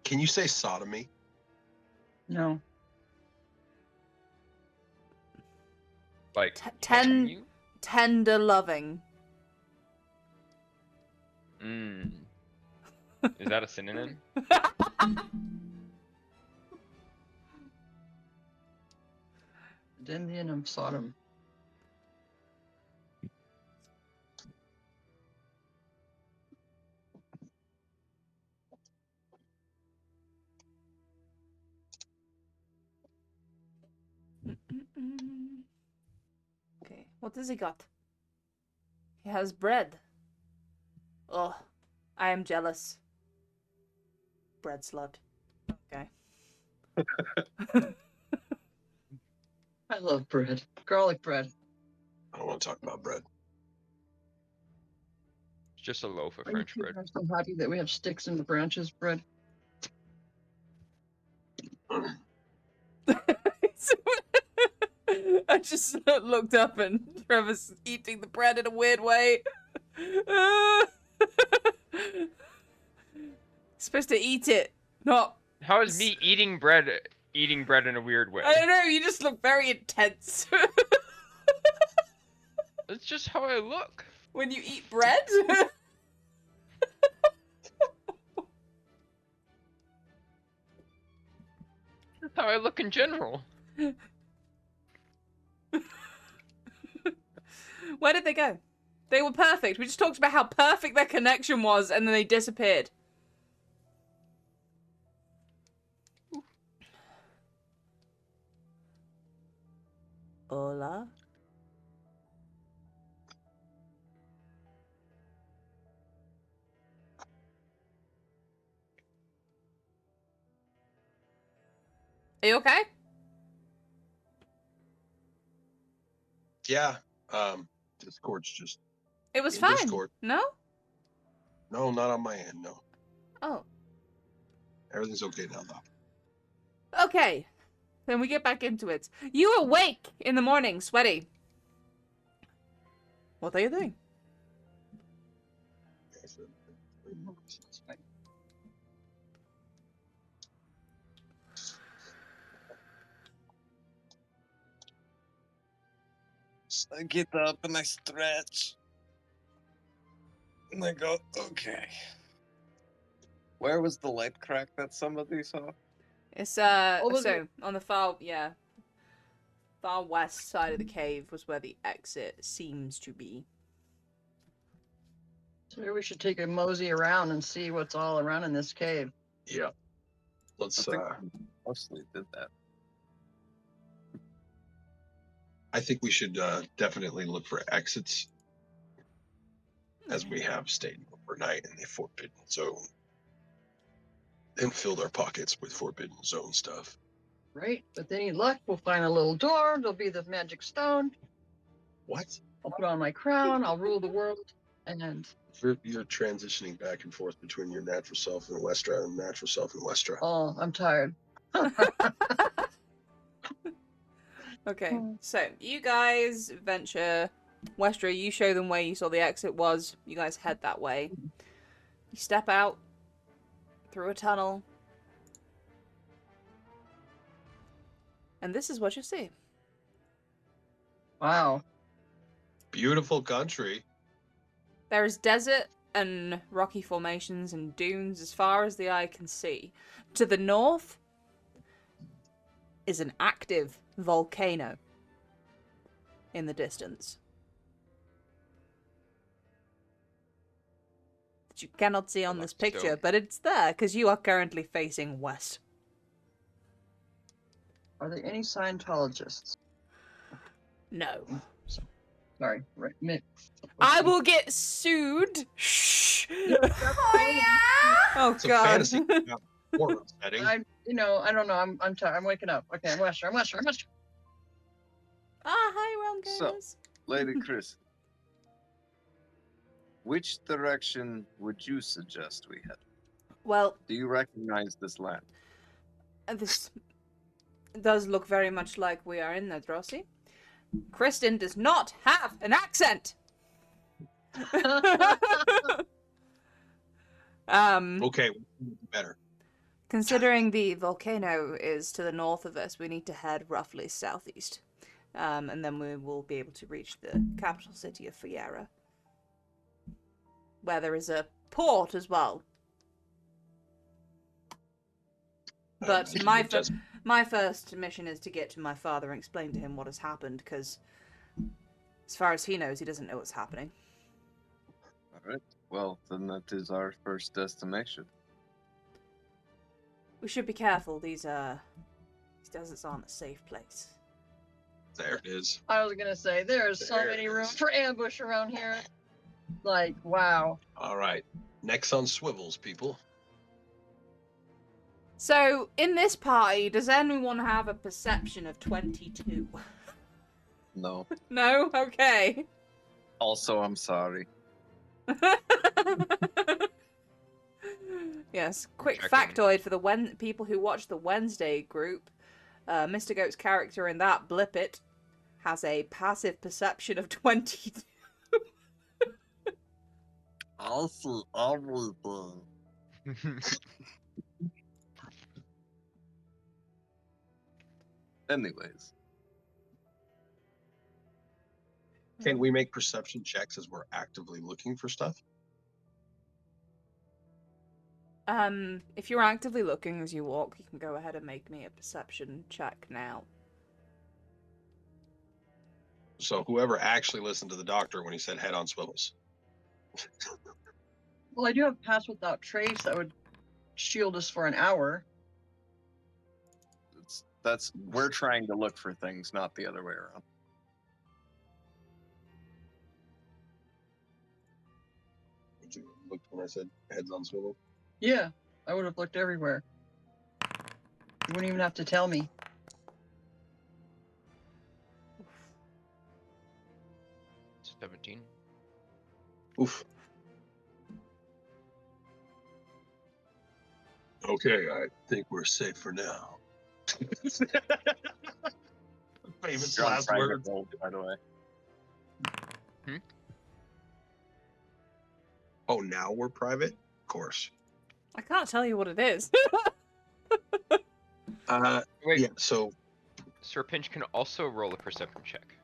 [SPEAKER 3] Can you say sodomy?
[SPEAKER 5] No.
[SPEAKER 4] Like
[SPEAKER 1] Tender loving.
[SPEAKER 4] Is that a synonym?
[SPEAKER 5] Indian of Sodom.
[SPEAKER 1] Okay, what does he got? He has bread. Oh, I am jealous. Bread slut. Okay.
[SPEAKER 5] I love bread. Garlic bread.
[SPEAKER 3] I don't want to talk about bread.
[SPEAKER 4] It's just a loaf of
[SPEAKER 5] Are
[SPEAKER 4] French
[SPEAKER 5] you
[SPEAKER 4] bread.
[SPEAKER 5] I'm so happy that we have sticks and branches bread.
[SPEAKER 1] I just looked up and Trevor's eating the bread in a weird way. Supposed to eat it, not.
[SPEAKER 4] How is me eating bread eating bread in a weird way.
[SPEAKER 1] I don't know, you just look very intense.
[SPEAKER 4] That's just how I look.
[SPEAKER 1] When you eat bread?
[SPEAKER 4] That's how I look in general.
[SPEAKER 1] Where did they go? They were perfect. We just talked about how perfect their connection was, and then they disappeared. Hola? Are you okay?
[SPEAKER 3] Yeah. Discord's just
[SPEAKER 1] It was
[SPEAKER 3] in
[SPEAKER 1] fine.
[SPEAKER 3] Discord.
[SPEAKER 1] No?
[SPEAKER 3] No, not on my end. No,
[SPEAKER 1] Oh.
[SPEAKER 3] everything's okay now though.
[SPEAKER 1] Okay. Then we get back into it. You awake in the morning, sweaty. What are you doing?
[SPEAKER 2] So I get up and I stretch. And I go, okay. Where was the light crack that somebody saw?
[SPEAKER 1] It's
[SPEAKER 5] Over
[SPEAKER 1] so on the far west side of the cave was where the exit seems to be.
[SPEAKER 5] So maybe we should take a mosey around and see what's all around in this cave.
[SPEAKER 3] Yeah. Let's.
[SPEAKER 2] I think we mostly did that.
[SPEAKER 3] I think we should definitely look for exits, as we have stayed overnight in the Forbidden Zone, and filled our pockets with Forbidden Zone stuff.
[SPEAKER 5] Right? With any luck, we'll find a little door. There'll be the magic stone.
[SPEAKER 3] What?
[SPEAKER 5] I'll put on my crown. I'll rule the world. And
[SPEAKER 3] You're transitioning back and forth between your natural self and Westra and natural self and Westra.
[SPEAKER 5] oh, I'm tired.
[SPEAKER 1] Okay, so you guys venture. Westra, you show them where you saw the exit was. You guys head that way. You step out through a tunnel. And this is what you see.
[SPEAKER 5] Wow.
[SPEAKER 3] Beautiful country.
[SPEAKER 1] There is desert and rocky formations and dunes as far as the eye can see. To the north is an active volcano in the distance that you cannot see on this picture,
[SPEAKER 4] Stone.
[SPEAKER 1] but it's there because you are currently facing west.
[SPEAKER 5] Are there any Scientologists?
[SPEAKER 1] No.
[SPEAKER 5] Sorry. Right.
[SPEAKER 1] I will get sued. Shh.
[SPEAKER 5] Yeah,
[SPEAKER 1] Oh
[SPEAKER 3] It's a
[SPEAKER 1] god.
[SPEAKER 3] fantasy horror setting.
[SPEAKER 5] I don't know. I'm tired. I'm waking up. Okay, I'm Western.
[SPEAKER 1] Ah, hi, Realm
[SPEAKER 2] So-
[SPEAKER 1] Gamers.
[SPEAKER 2] Lady Chris, which direction would you suggest we head?
[SPEAKER 1] Well,
[SPEAKER 2] Do you recognize this land?
[SPEAKER 1] this does look very much like we are in Nedrossi. Kristen does not have an accent.
[SPEAKER 3] Okay, better.
[SPEAKER 1] Considering the volcano is to the north of us, we need to head roughly southeast. And then we will be able to reach the capital city of Fiera, where there is a port as well. But my first mission is to get to my father and explain to him what has happened, because as far as he knows, he doesn't know what's happening.
[SPEAKER 2] All right. Well, then that is our first destination.
[SPEAKER 1] We should be careful. These deserts aren't a safe place.
[SPEAKER 3] There it is.
[SPEAKER 5] I was gonna say there's so
[SPEAKER 3] There
[SPEAKER 5] many
[SPEAKER 3] it
[SPEAKER 5] room
[SPEAKER 3] is.
[SPEAKER 5] for ambush around here. Like, wow.
[SPEAKER 3] All right. Next on swivels, people.
[SPEAKER 1] So, in this party, does anyone have a perception of 22?
[SPEAKER 2] No.
[SPEAKER 1] No? Okay.
[SPEAKER 2] Also, I'm sorry.
[SPEAKER 1] Yes, quick
[SPEAKER 4] Checking.
[SPEAKER 1] factoid for the people who watch the Wednesday group. Mr. Goat's character in that, Blip It, has a passive perception of 22.
[SPEAKER 2] I'll see everything. Anyways.
[SPEAKER 3] Can we make perception checks as we're actively looking for stuff?
[SPEAKER 1] If you're actively looking as you walk, you can go ahead and make me a perception check now.
[SPEAKER 3] So whoever actually listened to the doctor when he said head on swivels.
[SPEAKER 5] Well, I do have Pass Without Trace that would shield us for an hour.
[SPEAKER 2] We're trying to look for things, not the other way around.
[SPEAKER 3] Did you look when I said heads on swivels?
[SPEAKER 5] Yeah, I would have looked everywhere. You wouldn't even have to tell me.
[SPEAKER 4] It's 17.
[SPEAKER 3] Oof. Okay, I think we're safe for now. Famous
[SPEAKER 2] You're on
[SPEAKER 3] last
[SPEAKER 2] private
[SPEAKER 3] words.
[SPEAKER 2] roll, by the way.
[SPEAKER 3] Oh, now we're private? Of course.
[SPEAKER 1] I can't tell you what it is.
[SPEAKER 4] Wait,
[SPEAKER 3] Yeah, so
[SPEAKER 4] Sir Pinch can also roll a perception check.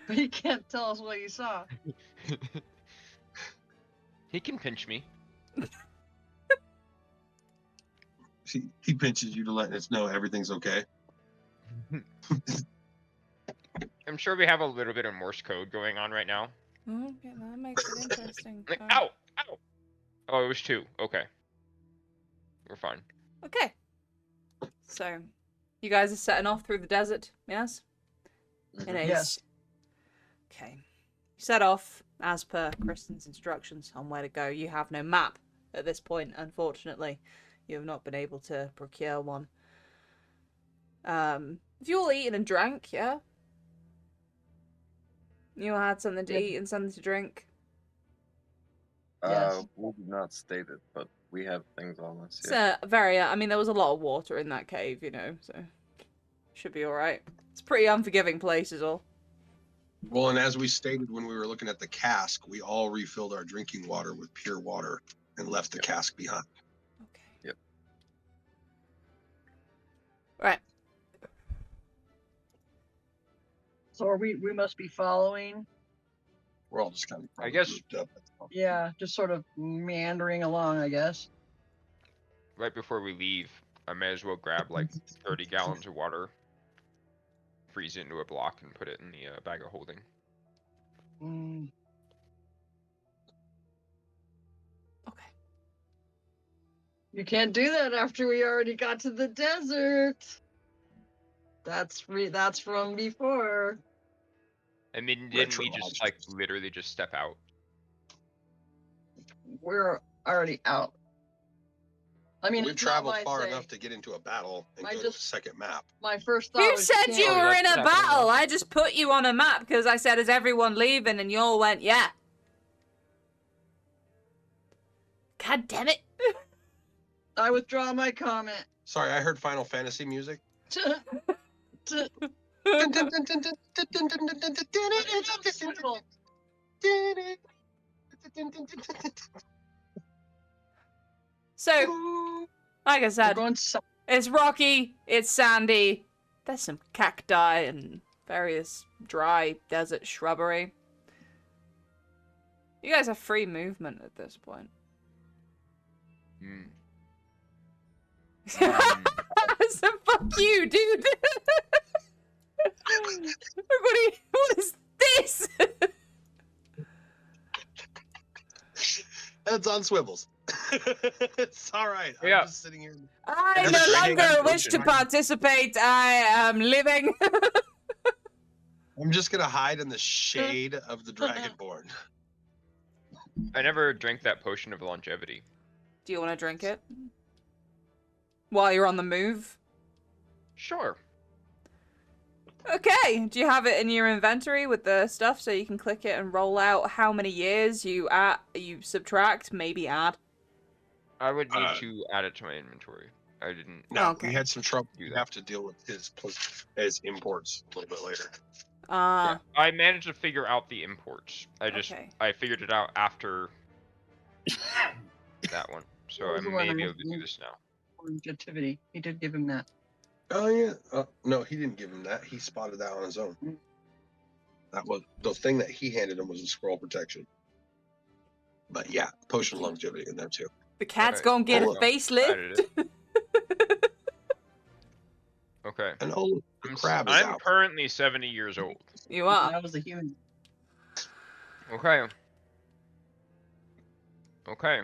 [SPEAKER 5] But you can't tell us what you saw.
[SPEAKER 4] He can pinch me.
[SPEAKER 3] he pinches you to let us know everything's okay.
[SPEAKER 4] I'm sure we have a little bit of Morse code going on right now.
[SPEAKER 1] Okay, that makes it interesting.
[SPEAKER 4] Like, ow! Ow! Oh, it was 2. Okay. We're fine.
[SPEAKER 1] Okay. So, you guys are setting off through the desert, yes? It is.
[SPEAKER 5] Yes.
[SPEAKER 1] Okay. You set off as per Kristen's instructions on where to go. You have no map at this point, unfortunately. You have not been able to procure one. Have you all eaten and drank, yeah? You all had something to eat and something to drink?
[SPEAKER 5] Yes.
[SPEAKER 2] We did not state it, but we have things on us.
[SPEAKER 1] It's
[SPEAKER 2] Yeah.
[SPEAKER 1] I mean, there was a lot of water in that cave, you know, so should be alright. It's a pretty unforgiving place is all.
[SPEAKER 3] Well, and as we stated when we were looking at the cask, we all refilled our drinking water with pure water and left the cask behind.
[SPEAKER 1] Okay.
[SPEAKER 2] Yep.
[SPEAKER 1] Right.
[SPEAKER 5] So are we must be following?
[SPEAKER 3] We're all just kind of
[SPEAKER 4] I guess-
[SPEAKER 3] grouped up. That's all.
[SPEAKER 5] Yeah, just sort of meandering along, I guess.
[SPEAKER 4] Right before we leave, I may as well grab like 30 gallons of water, freeze it into a block, and put it in the bag of holding.
[SPEAKER 5] Mm,
[SPEAKER 1] Okay.
[SPEAKER 5] you can't do that after we already got to the desert. That's from before.
[SPEAKER 4] I mean, didn't we just
[SPEAKER 3] Retrological.
[SPEAKER 4] like literally just step out?
[SPEAKER 5] We're already out. I mean,
[SPEAKER 3] We've
[SPEAKER 5] it's not
[SPEAKER 3] traveled
[SPEAKER 5] my
[SPEAKER 3] far
[SPEAKER 5] say.
[SPEAKER 3] enough to get into a battle and
[SPEAKER 5] I
[SPEAKER 3] go to a
[SPEAKER 5] just-
[SPEAKER 3] second map.
[SPEAKER 5] My first thought
[SPEAKER 1] Who
[SPEAKER 5] was
[SPEAKER 1] said
[SPEAKER 5] can't-
[SPEAKER 1] you
[SPEAKER 4] Oh,
[SPEAKER 1] were
[SPEAKER 4] that's
[SPEAKER 1] in a
[SPEAKER 4] happening
[SPEAKER 1] battle?
[SPEAKER 4] now.
[SPEAKER 1] I just put you on a map because I said, is everyone leaving? And you all went, yeah. God damn it.
[SPEAKER 5] I withdraw my comment.
[SPEAKER 3] Sorry, I heard Final Fantasy music.
[SPEAKER 1] So, like I
[SPEAKER 5] We're
[SPEAKER 1] said,
[SPEAKER 5] going south.
[SPEAKER 1] it's rocky, it's sandy, there's some cacti and various dry desert shrubbery. You guys have free movement at this point.
[SPEAKER 4] Hmm.
[SPEAKER 1] So fuck you, dude. What is this?
[SPEAKER 3] Heads on swivels. It's all right. I'm
[SPEAKER 4] Yeah.
[SPEAKER 3] just sitting here.
[SPEAKER 1] I
[SPEAKER 4] Never
[SPEAKER 1] no
[SPEAKER 4] drinking
[SPEAKER 1] longer
[SPEAKER 4] on
[SPEAKER 1] wish to
[SPEAKER 4] ocean.
[SPEAKER 1] participate. I am living.
[SPEAKER 3] I'm just gonna hide in the shade of the Dragonborn.
[SPEAKER 4] I never drank that potion of longevity.
[SPEAKER 1] Do you want to drink it? While you're on the move?
[SPEAKER 4] Sure.
[SPEAKER 1] Okay. Do you have it in your inventory with the stuff so you can click it and roll out how many years you subtract, maybe add?
[SPEAKER 4] I would need
[SPEAKER 3] Uh,
[SPEAKER 4] to add it to my inventory. I didn't.
[SPEAKER 3] No,
[SPEAKER 1] Okay.
[SPEAKER 3] we had some trouble.
[SPEAKER 4] Do
[SPEAKER 3] We
[SPEAKER 4] that.
[SPEAKER 3] have to deal with his imports a little bit later.
[SPEAKER 4] Yeah, I managed to figure out the imports.
[SPEAKER 1] Okay.
[SPEAKER 4] I figured it out after that one. So
[SPEAKER 5] That
[SPEAKER 4] I
[SPEAKER 5] was the one
[SPEAKER 4] may
[SPEAKER 5] I
[SPEAKER 4] be
[SPEAKER 5] was
[SPEAKER 4] able to do this now.
[SPEAKER 5] Longevity. He did give him that.
[SPEAKER 3] Oh yeah. No, he didn't give him that. He spotted that on his own. That was the thing that he handed him was a scroll protection. But yeah, potion of longevity in there too.
[SPEAKER 1] The cat's
[SPEAKER 4] Alright,
[SPEAKER 1] gonna get a
[SPEAKER 3] hold up.
[SPEAKER 1] facelift.
[SPEAKER 4] Okay.
[SPEAKER 3] And oh, the crab is
[SPEAKER 6] I'm
[SPEAKER 3] out.
[SPEAKER 6] currently 70 years old.
[SPEAKER 1] You are.
[SPEAKER 5] That was a human.
[SPEAKER 4] Okay. Okay.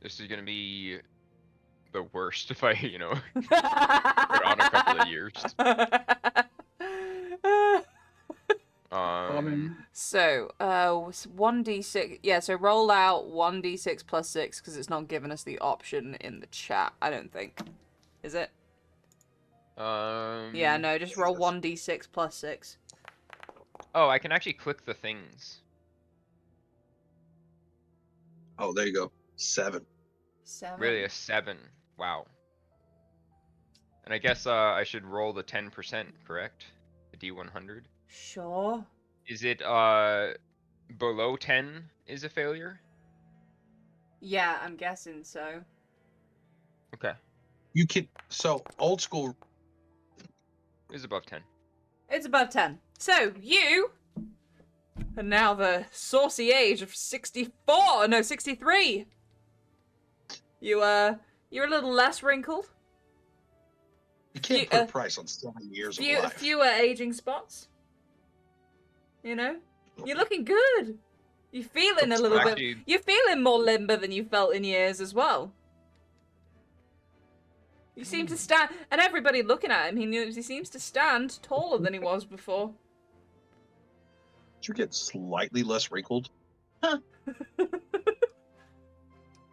[SPEAKER 4] This is gonna be the worst if I, put on a couple of years.
[SPEAKER 1] So, 1d6. Yeah, so roll out 1d6 plus 6 because it's not giving us the option in the chat, I don't think. Is it? Yeah, no, just roll 1d6 plus 6.
[SPEAKER 4] Oh, I can actually click the things.
[SPEAKER 3] Oh, there you go. 7.
[SPEAKER 1] 7.
[SPEAKER 4] Really, a 7. Wow. And I guess I should roll the 10%, correct? The D100.
[SPEAKER 1] Sure.
[SPEAKER 4] Is it below 10 is a failure?
[SPEAKER 1] Yeah, I'm guessing so.
[SPEAKER 4] Okay.
[SPEAKER 3] You can old school.
[SPEAKER 4] It's above 10.
[SPEAKER 1] It's above 10. So, you are now the saucy age of 64. No, 63. You're a little less wrinkled.
[SPEAKER 3] You can't put a price on 7 years of life.
[SPEAKER 1] Fewer aging spots. You're looking good. You're feeling a little bit. You're feeling more limber than you felt in years as well. You seem to stand, and everybody looking at him, he seems to stand taller than he was before.
[SPEAKER 3] Did you get slightly less wrinkled?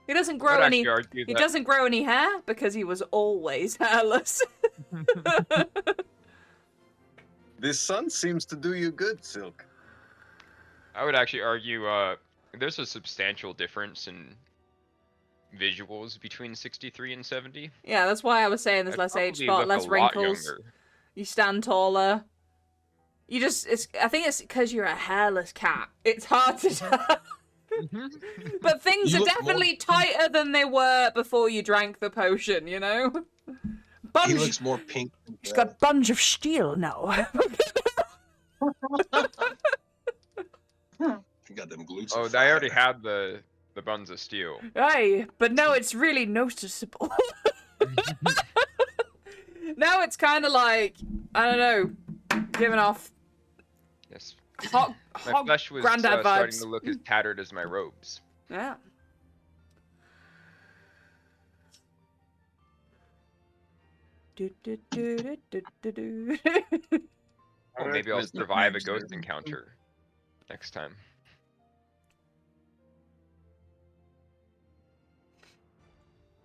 [SPEAKER 1] He doesn't grow any. He doesn't grow any hair because he was always hairless.
[SPEAKER 2] This sun seems to do you good, Silk.
[SPEAKER 4] I would actually argue there's a substantial difference in visuals between 63 and 70.
[SPEAKER 1] Yeah, that's why I was saying there's less age spot, less wrinkles. You stand taller. I think it's because you're a hairless cat. It's hard to tell. But things are definitely tighter than they were before you drank the potion,
[SPEAKER 3] He looks more pink.
[SPEAKER 1] He's got a bunch of steel now.
[SPEAKER 3] You got them glutes.
[SPEAKER 4] Oh, I already had the buns of steel.
[SPEAKER 1] Aye, but now it's really noticeable. Now it's kind of like, I don't know, giving off
[SPEAKER 4] Yes.
[SPEAKER 1] hot
[SPEAKER 4] My flesh was
[SPEAKER 1] granddad
[SPEAKER 4] starting
[SPEAKER 1] vibes.
[SPEAKER 4] to look as tattered as my robes.
[SPEAKER 1] Yeah.
[SPEAKER 4] Well, maybe I'll survive a ghost encounter next time.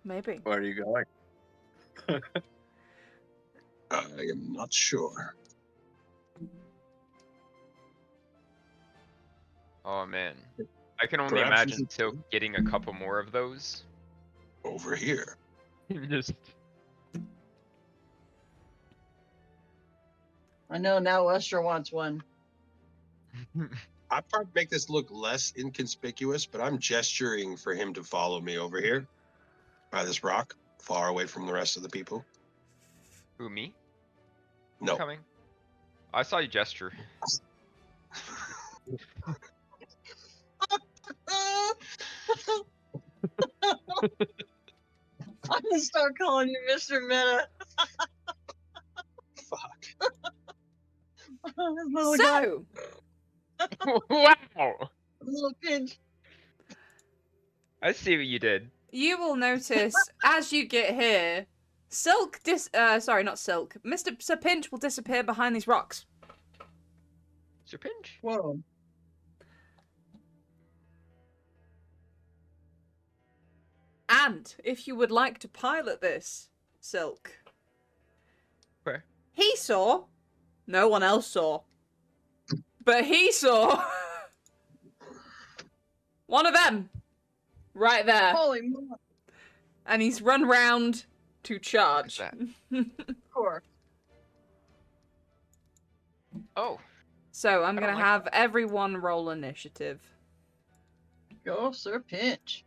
[SPEAKER 1] Maybe.
[SPEAKER 2] Where are you going?
[SPEAKER 3] I am not sure.
[SPEAKER 4] Oh man, I can only
[SPEAKER 3] Perhaps
[SPEAKER 4] imagine Silk getting a couple more of those.
[SPEAKER 3] Over here.
[SPEAKER 4] Just
[SPEAKER 5] I know now Lester wants one.
[SPEAKER 3] I probably make this look less inconspicuous, but I'm gesturing for him to follow me over here by this rock, far away from the rest of the people.
[SPEAKER 4] Who, me?
[SPEAKER 3] No.
[SPEAKER 4] Coming. I saw you gesture.
[SPEAKER 5] I'm gonna start calling you Mr. Meta.
[SPEAKER 3] Fuck.
[SPEAKER 5] Little guy,
[SPEAKER 1] So,
[SPEAKER 4] Wow!
[SPEAKER 5] little pinch.
[SPEAKER 4] I see what you did.
[SPEAKER 1] you will notice as you get here, sorry, not Silk. Sir Pinch will disappear behind these rocks.
[SPEAKER 4] Sir Pinch?
[SPEAKER 5] Whoa.
[SPEAKER 1] And if you would like to pilot this, Silk.
[SPEAKER 4] Okay.
[SPEAKER 1] He saw. No one else saw. But he saw. One of them. Right there.
[SPEAKER 5] Holy moly.
[SPEAKER 1] And he's run round to charge.
[SPEAKER 4] What's
[SPEAKER 5] Poor.
[SPEAKER 4] Oh,
[SPEAKER 1] So I'm
[SPEAKER 4] I
[SPEAKER 1] going
[SPEAKER 4] don't
[SPEAKER 1] to
[SPEAKER 4] like
[SPEAKER 1] have everyone roll initiative.
[SPEAKER 5] Go, Sir Pinch.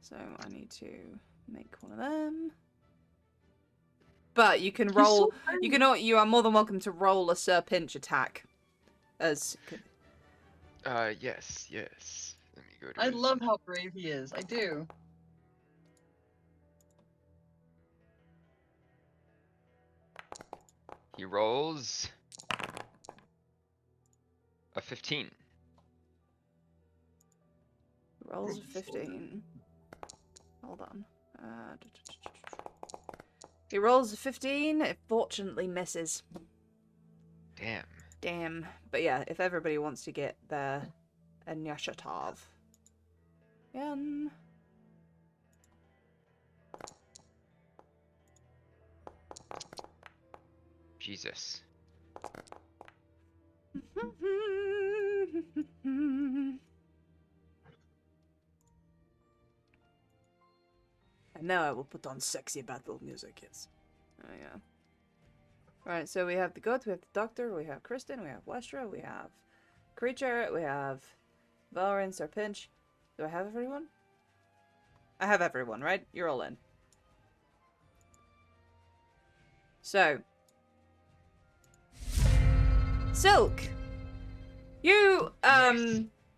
[SPEAKER 1] So I need to make one of them. But you can
[SPEAKER 5] He's
[SPEAKER 1] roll.
[SPEAKER 5] so
[SPEAKER 1] You are more than welcome to roll a Sir Pinch attack. As
[SPEAKER 4] Yes. Let me go to
[SPEAKER 5] I
[SPEAKER 4] his-
[SPEAKER 5] love how brave he is. I do.
[SPEAKER 4] He rolls a 15.
[SPEAKER 1] rolls a 15. Hold on. He rolls a 15. It fortunately misses.
[SPEAKER 4] Damn.
[SPEAKER 1] Damn. But yeah, if everybody wants to get their initiative. Again.
[SPEAKER 4] Jesus.
[SPEAKER 1] And now I will put on sexy battle music, yes. Oh yeah. Right, so we have the goat, we have the doctor, we have Kristen, we have Westra, we have Creature, we have Valorant, Serpinch. Do I have everyone? I have everyone, right? You're all in. So. Silk! You,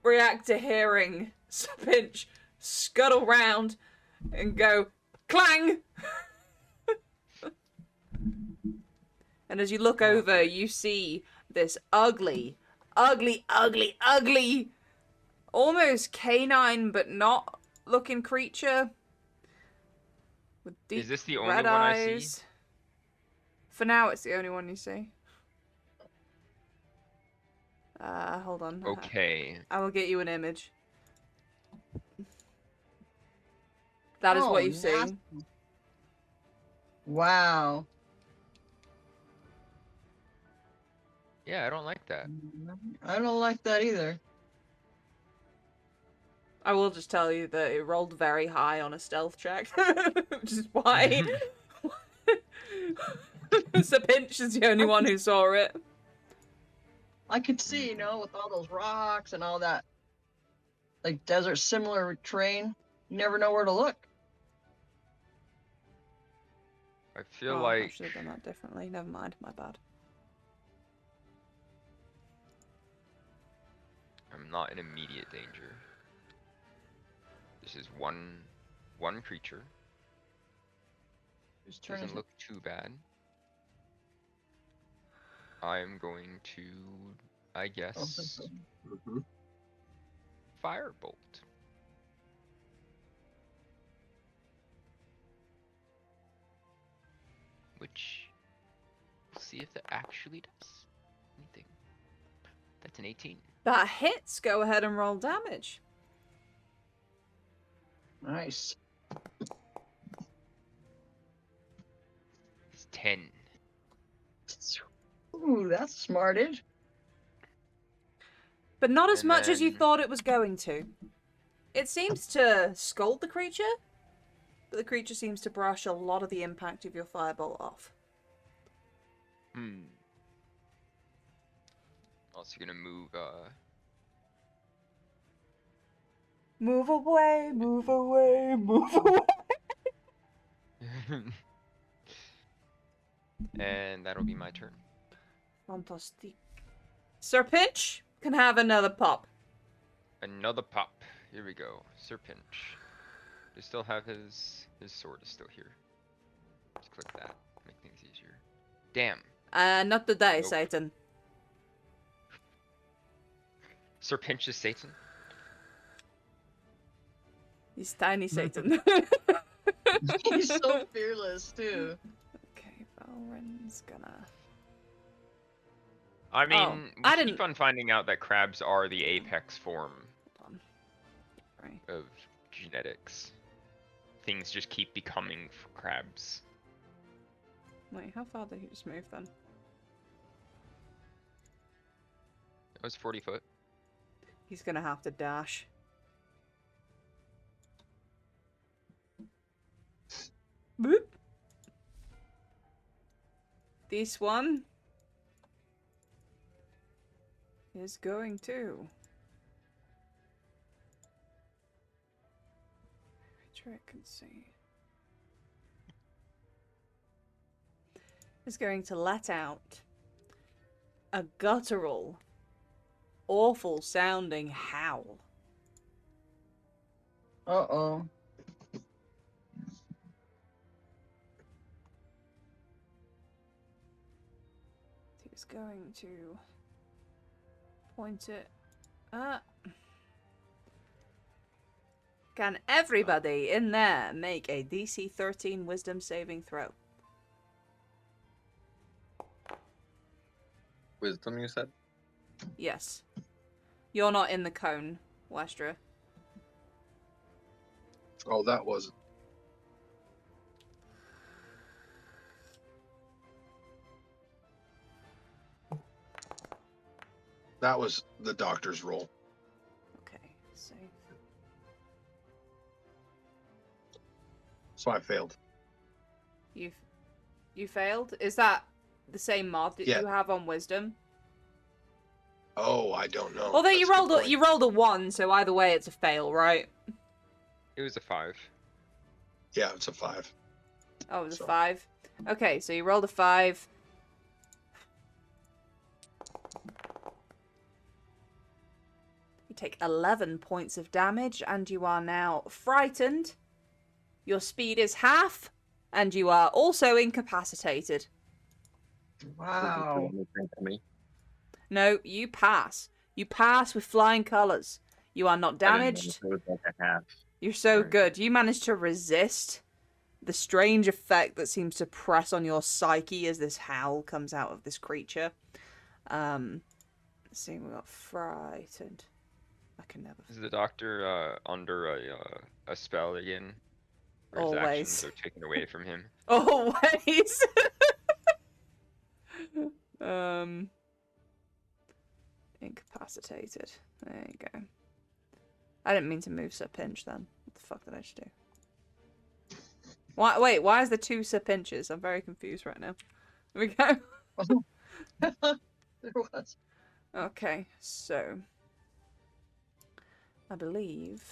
[SPEAKER 1] react to hearing Serpinch scuttle round and go, clang! And as you look over, you see this ugly, almost canine but not looking creature with deep
[SPEAKER 4] Is this the only
[SPEAKER 1] red
[SPEAKER 4] one I
[SPEAKER 1] eyes.
[SPEAKER 4] see?
[SPEAKER 1] For now, it's the only one you see. Hold on.
[SPEAKER 4] Okay.
[SPEAKER 1] I will get you an image. That is what you see.
[SPEAKER 5] nasty. Wow.
[SPEAKER 4] Yeah, I don't like that.
[SPEAKER 5] I don't like that either.
[SPEAKER 1] I will just tell you that it rolled very high on a stealth check, which is why Serpinch is the only one who saw it.
[SPEAKER 5] I could see, with all those rocks and all that, like desert similar terrain, you never know where to look.
[SPEAKER 4] I feel
[SPEAKER 1] I
[SPEAKER 4] like
[SPEAKER 1] should have done that differently. Never mind, my bad.
[SPEAKER 4] I'm not in immediate danger. This is one creature.
[SPEAKER 5] Whose turn is
[SPEAKER 4] Doesn't
[SPEAKER 5] it?
[SPEAKER 4] look too bad. I'm going to, I guess,
[SPEAKER 2] Mhm.
[SPEAKER 4] firebolt. Which, we'll see if that actually does anything. That's an 18.
[SPEAKER 1] That hits. Go ahead and roll damage.
[SPEAKER 5] Nice.
[SPEAKER 4] It's 10.
[SPEAKER 5] Ooh, that's smarted.
[SPEAKER 1] But not as
[SPEAKER 4] And
[SPEAKER 1] much as you
[SPEAKER 4] then-
[SPEAKER 1] thought it was going to. It seems to scold the creature, but the creature seems to brush a lot of the impact of your firebolt off.
[SPEAKER 4] Also gonna move,
[SPEAKER 1] Move away, move away, move away.
[SPEAKER 4] and that'll be my turn.
[SPEAKER 1] Fantastic. Serpinch can have another pop.
[SPEAKER 4] Another pop. Here we go. Serpinch. They still have his sword is still here. Just click that. Make things easier. Damn.
[SPEAKER 1] Not today,
[SPEAKER 4] Nope.
[SPEAKER 1] Satan.
[SPEAKER 4] Serpinch is Satan.
[SPEAKER 1] He's tiny Satan.
[SPEAKER 5] He's so fearless too.
[SPEAKER 1] Okay, Valren's gonna...
[SPEAKER 4] I mean, we
[SPEAKER 1] I
[SPEAKER 4] keep
[SPEAKER 1] didn't-
[SPEAKER 4] on finding out that crabs are the apex form
[SPEAKER 1] Hold on. Right.
[SPEAKER 4] of genetics. Things just keep becoming crabs.
[SPEAKER 1] Wait, how far did he just move then?
[SPEAKER 4] That was 40 foot.
[SPEAKER 1] He's gonna have to dash. Boop. This one is going to. Trick and see. is going to let out a guttural, awful sounding howl.
[SPEAKER 5] Uh-oh.
[SPEAKER 1] He's going to point it at... Can everybody in there make a DC 13 wisdom saving throw?
[SPEAKER 2] Wisdom, you said?
[SPEAKER 1] Yes. You're not in the cone, Westra.
[SPEAKER 3] Oh, that was. That was the doctor's roll.
[SPEAKER 1] Okay, so
[SPEAKER 3] So I failed.
[SPEAKER 1] you failed? Is that the same mod that
[SPEAKER 3] Yeah.
[SPEAKER 1] you have on wisdom?
[SPEAKER 3] Oh, I don't know.
[SPEAKER 1] Although
[SPEAKER 3] That's a good point.
[SPEAKER 1] you rolled a 1, so either way it's a fail, right?
[SPEAKER 4] It was a 5.
[SPEAKER 3] Yeah, it's a 5.
[SPEAKER 1] Oh, it was a
[SPEAKER 3] So-
[SPEAKER 1] 5. Okay, so you rolled a 5. You take 11 points of damage, and you are now frightened. Your speed is half, and you are also incapacitated.
[SPEAKER 5] Wow.
[SPEAKER 2] Anything to me?
[SPEAKER 1] No, you pass. You pass with flying colours. You are not
[SPEAKER 2] I didn't know
[SPEAKER 1] damaged.
[SPEAKER 2] if it was like a half.
[SPEAKER 1] You're so
[SPEAKER 2] Sorry.
[SPEAKER 1] good. You managed to resist the strange effect that seems to press on your psyche as this howl comes out of this creature. Let's see, we got frightened. I can never.
[SPEAKER 4] Is the doctor under a spell again? Or his
[SPEAKER 1] Always.
[SPEAKER 4] actions are taken away from him?
[SPEAKER 1] Always. Incapacitated. There you go. I didn't mean to move Sir Pinch then. What the fuck did I just do? Why? Wait, why is there 2 Sir Pinches? I'm very confused right now. Here we go.
[SPEAKER 5] There was.
[SPEAKER 1] Okay, so I believe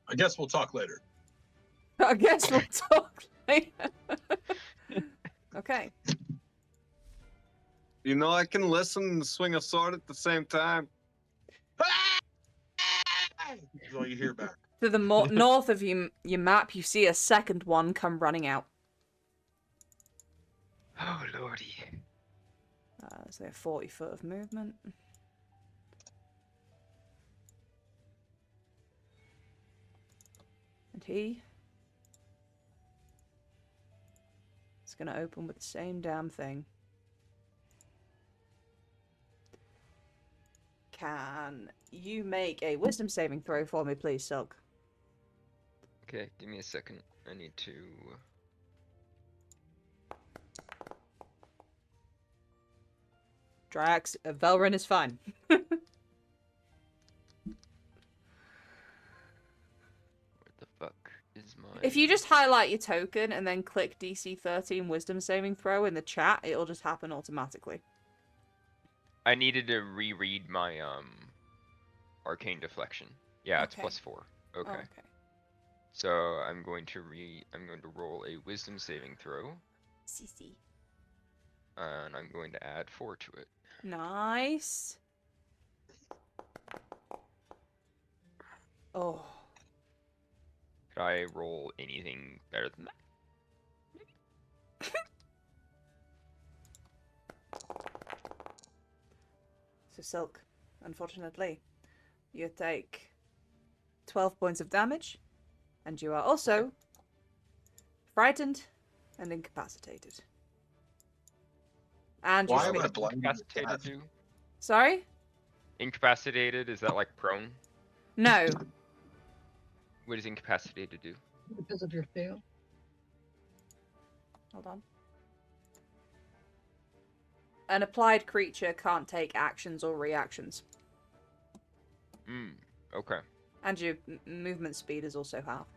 [SPEAKER 3] I guess we'll talk later.
[SPEAKER 1] I guess we'll talk later. Okay.
[SPEAKER 2] You know, I can listen and swing a sword at the same time.
[SPEAKER 3] That's all you hear back.
[SPEAKER 1] To the north of your map, you see a second one come running out.
[SPEAKER 4] Oh lordy.
[SPEAKER 1] So they have 40 foot of movement. And he is going to open with the same damn thing. Can you make a wisdom saving throw for me, please, Silk?
[SPEAKER 4] Okay, give me a second. I need to.
[SPEAKER 1] Drax, Velrin is fine.
[SPEAKER 4] What the fuck is my?
[SPEAKER 1] If you just highlight your token and then click DC 13 wisdom saving throw in the chat, it'll just happen automatically.
[SPEAKER 4] I needed to reread my arcane deflection. Yeah, it's
[SPEAKER 1] Okay.
[SPEAKER 4] +4. Okay.
[SPEAKER 1] Oh, okay.
[SPEAKER 4] So I'm going to roll a wisdom saving throw,
[SPEAKER 1] CC.
[SPEAKER 4] and I'm going to add 4 to it.
[SPEAKER 1] Nice. Oh.
[SPEAKER 4] Could I roll anything better than that?
[SPEAKER 1] So Silk, unfortunately, you take 12 points of damage, and you are also frightened and incapacitated. And
[SPEAKER 3] Why
[SPEAKER 1] you
[SPEAKER 3] would I
[SPEAKER 1] speak.
[SPEAKER 3] blind
[SPEAKER 4] Incapacitated do?
[SPEAKER 1] Sorry?
[SPEAKER 4] Incapacitated, is that like prone?
[SPEAKER 1] No.
[SPEAKER 4] What does incapacitated do?
[SPEAKER 5] Because of your fail.
[SPEAKER 1] Hold on. An applied creature can't take actions or reactions.
[SPEAKER 4] Okay.
[SPEAKER 1] And your movement speed is also half.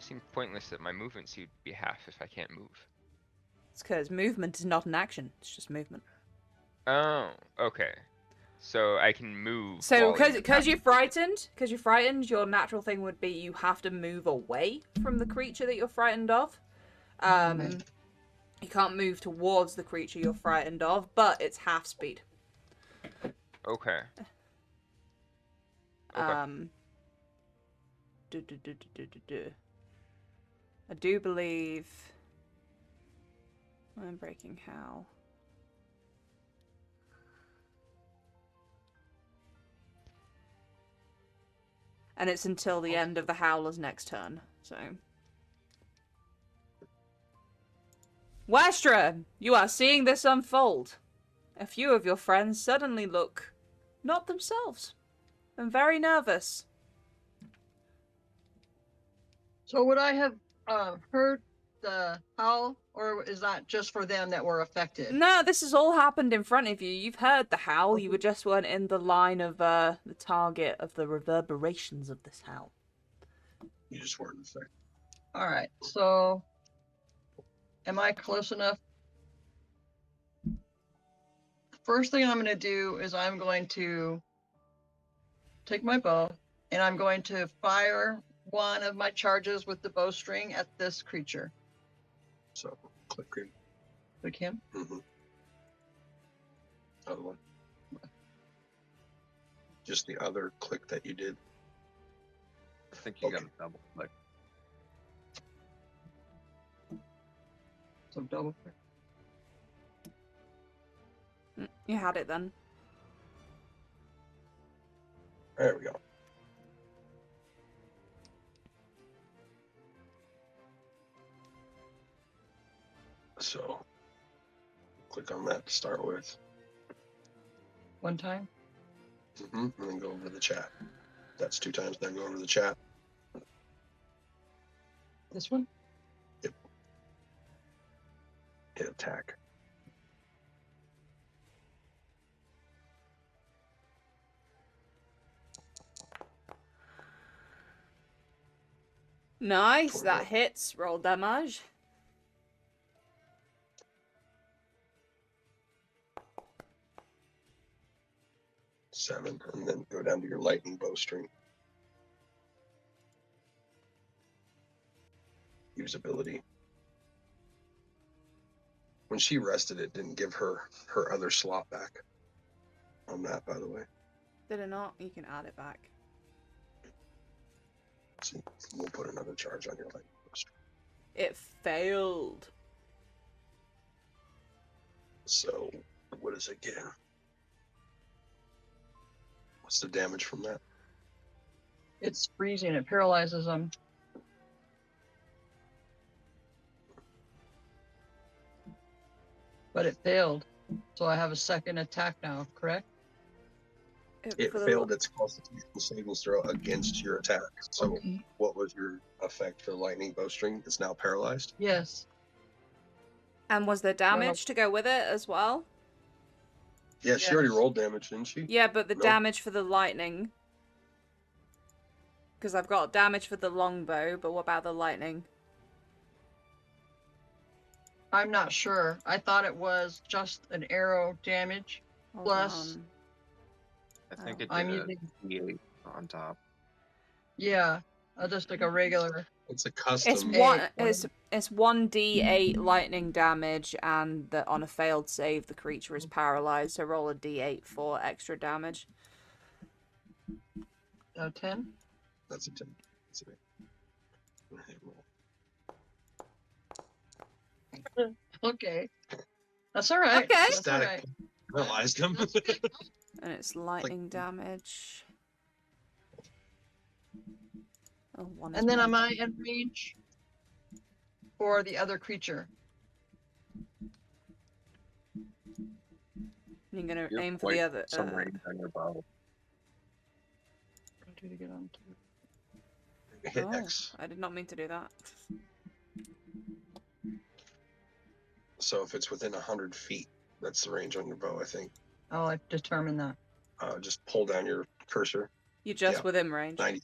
[SPEAKER 4] Seems pointless that my movement speed would be half if I can't move.
[SPEAKER 1] It's because movement is not an action, it's just movement.
[SPEAKER 4] Oh, okay. So I can move.
[SPEAKER 1] So,
[SPEAKER 4] while
[SPEAKER 1] because you're frightened, your natural thing would be you have to move away from the creature that you're frightened of.
[SPEAKER 5] Okay.
[SPEAKER 1] You can't move towards the creature you're frightened of, but it's half speed.
[SPEAKER 4] Okay.
[SPEAKER 1] I do believe I'm breaking how. And it's until the end of the Howler's next turn, so. Westra, you are seeing this unfold. A few of your friends suddenly look not themselves and very nervous.
[SPEAKER 5] So would I have heard the howl, or is that just for them that were affected?
[SPEAKER 1] No, this has all happened in front of you. You've heard the howl. You just weren't in the line of the target of the reverberations of this howl.
[SPEAKER 3] You just weren't affected.
[SPEAKER 5] All right. So, am I close enough? First thing I'm going to do is I'm going to take my bow and I'm going to fire one of my charges with the bowstring at this creature.
[SPEAKER 3] So click him.
[SPEAKER 5] Click him.
[SPEAKER 3] Mm-hmm. Other one. Just the other click that you did.
[SPEAKER 2] I think you
[SPEAKER 3] Okay.
[SPEAKER 2] got a double click.
[SPEAKER 5] So double click.
[SPEAKER 1] You had it then.
[SPEAKER 3] There we go. So click on that to start with.
[SPEAKER 5] One time.
[SPEAKER 3] And then go over to the chat. That's 2 times. Then go over to the chat.
[SPEAKER 5] This one.
[SPEAKER 3] Hit attack.
[SPEAKER 1] Nice, that hits. Roll damage.
[SPEAKER 3] Seven, and then go down to your lightning bowstring. Usability. When she rested, it didn't give her her other slot back on that, by the way.
[SPEAKER 1] Did it not? You can add it back.
[SPEAKER 3] So we'll put another charge on your lightning bowstring.
[SPEAKER 1] It failed.
[SPEAKER 3] So what does it get? What's the damage from that?
[SPEAKER 5] It's freezing. It paralyzes them. But it failed. So I have a second attack now, correct?
[SPEAKER 3] It failed its Constitution savings throw against your attack. So
[SPEAKER 5] Okay.
[SPEAKER 3] what was your effect for the lightning bowstring? It's now paralyzed.
[SPEAKER 5] Yes.
[SPEAKER 1] And was there damage to go with it as well?
[SPEAKER 3] Yeah, she already
[SPEAKER 5] Yes.
[SPEAKER 3] rolled damage, didn't she?
[SPEAKER 1] Yeah, but the
[SPEAKER 3] No.
[SPEAKER 1] damage for the lightning. Because I've got damage for the longbow, but what about the lightning?
[SPEAKER 5] I'm not sure. I thought it was just an arrow damage.
[SPEAKER 1] Hold
[SPEAKER 5] Plus-
[SPEAKER 1] on.
[SPEAKER 2] I think it
[SPEAKER 5] I'm
[SPEAKER 2] did a
[SPEAKER 5] using.
[SPEAKER 2] D8 on top.
[SPEAKER 5] Yeah. Just like a regular.
[SPEAKER 3] It's a custom.
[SPEAKER 1] It's
[SPEAKER 5] Hey,
[SPEAKER 1] one.
[SPEAKER 5] what-
[SPEAKER 1] It's 1d8 lightning damage, and on a failed save, the creature is paralyzed. So roll a d8 for extra damage.
[SPEAKER 5] 10.
[SPEAKER 3] That's a 10. That's a hit roll.
[SPEAKER 5] Okay. That's all right.
[SPEAKER 1] Okay.
[SPEAKER 5] That's all
[SPEAKER 3] Static
[SPEAKER 5] right.
[SPEAKER 3] paralyzed him.
[SPEAKER 1] And it's lightning damage. Oh, one is
[SPEAKER 5] And then
[SPEAKER 1] more.
[SPEAKER 5] am I in range for the other creature?
[SPEAKER 1] You're gonna
[SPEAKER 2] You're
[SPEAKER 1] aim for
[SPEAKER 2] quite
[SPEAKER 1] the other.
[SPEAKER 2] some range on your bow.
[SPEAKER 5] What do to get on to?
[SPEAKER 3] Hit
[SPEAKER 1] Oh,
[SPEAKER 3] X.
[SPEAKER 1] I did not mean to do that.
[SPEAKER 3] So if it's within 100 feet, that's the range on your bow, I think.
[SPEAKER 5] Oh, I've determined that.
[SPEAKER 3] Just pull down your cursor.
[SPEAKER 1] You're just
[SPEAKER 3] Yeah.
[SPEAKER 1] within range.
[SPEAKER 3] 90.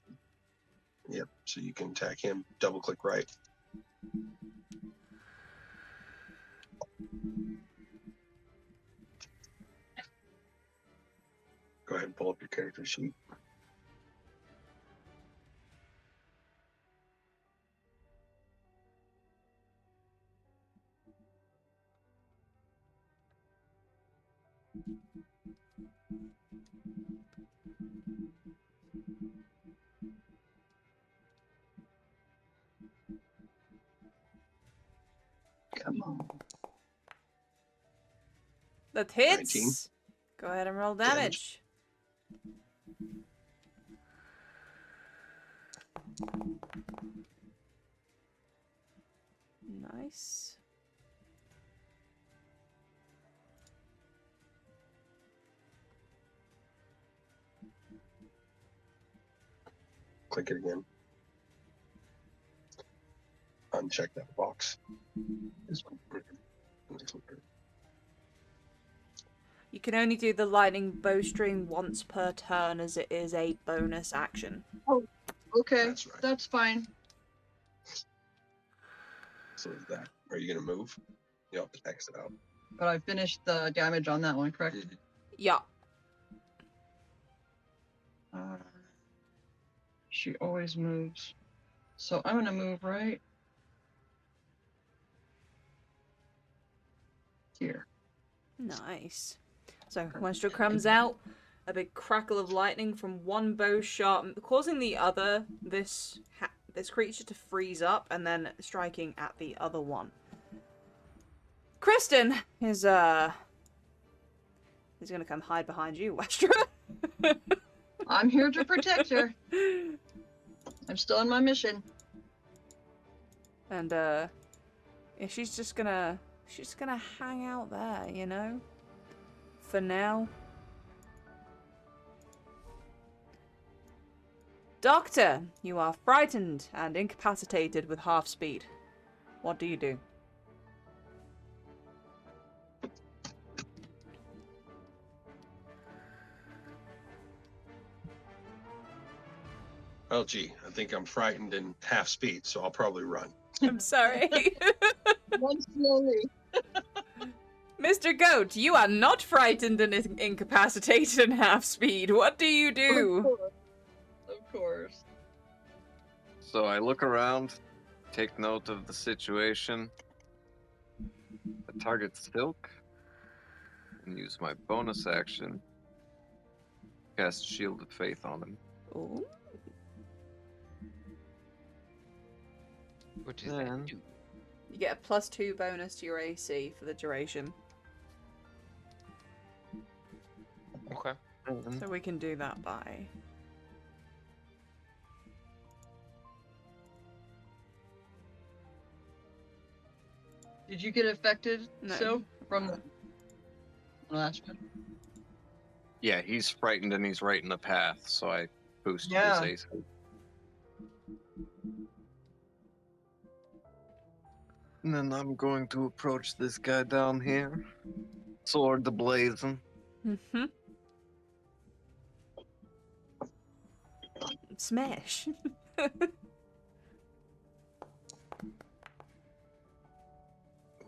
[SPEAKER 3] Yep. So you can attack him. Double click right. ahead and pull up your character sheet.
[SPEAKER 5] Come on.
[SPEAKER 1] That hits.
[SPEAKER 3] 19.
[SPEAKER 1] Go ahead and roll
[SPEAKER 3] Damage.
[SPEAKER 1] damage. Nice.
[SPEAKER 3] Click it again. Uncheck that box. This one.
[SPEAKER 1] You can only do the lightning bowstring once per turn, as it is a bonus action.
[SPEAKER 5] Okay,
[SPEAKER 3] That's right.
[SPEAKER 5] that's fine.
[SPEAKER 3] So is that. Are you gonna move? You'll have to exit out.
[SPEAKER 5] But I finished the damage on that one, correct?
[SPEAKER 1] Yeah.
[SPEAKER 5] She always moves. So I'm gonna move right here.
[SPEAKER 1] Nice. So Wenstra comes out, a big crackle of lightning from one bow shot, causing the other, this creature to freeze up, and then striking at the other one. Kristen is gonna come hide behind you, Westra.
[SPEAKER 5] I'm here to protect her. I'm still on my mission.
[SPEAKER 1] And yeah, she's just gonna hang out there, you know? For now. Doctor, you are frightened and incapacitated with half speed. What do you do?
[SPEAKER 3] Well, gee, I think I'm frightened and half speed, so I'll probably run.
[SPEAKER 1] I'm sorry.
[SPEAKER 5] Run slowly.
[SPEAKER 1] Mr. Goat, you are not frightened and incapacitated in half speed. What do you do?
[SPEAKER 5] Of course.
[SPEAKER 2] So I look around, take note of the situation. I target Silk and use my bonus action. Cast Shield of Faith on him.
[SPEAKER 1] Ooh.
[SPEAKER 4] What does
[SPEAKER 2] Then-
[SPEAKER 4] that do?
[SPEAKER 1] You get a +2 bonus to your AC for the duration.
[SPEAKER 4] Okay.
[SPEAKER 1] So we can do that by...
[SPEAKER 5] Did you get affected,
[SPEAKER 1] No.
[SPEAKER 5] so from the last one?
[SPEAKER 2] Yeah, he's frightened and he's right in the path, so I boosted
[SPEAKER 5] Yeah.
[SPEAKER 2] his AC. And then I'm going to approach this guy down here. Sword to blazing.
[SPEAKER 1] Mm-hmm. Smash.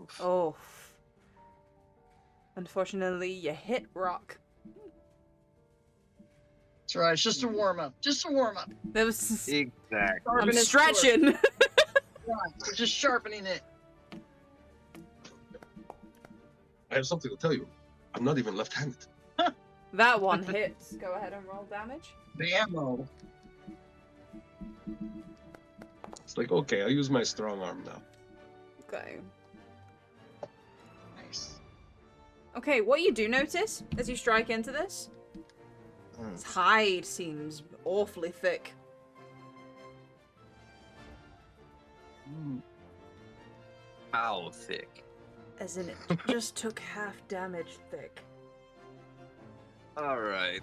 [SPEAKER 2] Oof.
[SPEAKER 1] Oh. Unfortunately, you hit Rock.
[SPEAKER 5] That's right. It's just a warm up. Just a warm up.
[SPEAKER 1] There was...
[SPEAKER 2] Exactly.
[SPEAKER 1] I'm
[SPEAKER 5] Sharpen his sword.
[SPEAKER 1] stretching.
[SPEAKER 5] Right. We're just sharpening it.
[SPEAKER 3] I have something to tell you. I'm not even left-handed.
[SPEAKER 1] That one hits. Go ahead and roll damage.
[SPEAKER 5] Bammo.
[SPEAKER 3] It's like, okay, I'll use my strong arm now.
[SPEAKER 1] Okay.
[SPEAKER 5] Nice.
[SPEAKER 1] Okay, what you do notice as you strike into this, his hide seems awfully thick.
[SPEAKER 2] How thick?
[SPEAKER 1] As in, it just took half damage thick.
[SPEAKER 2] Alright.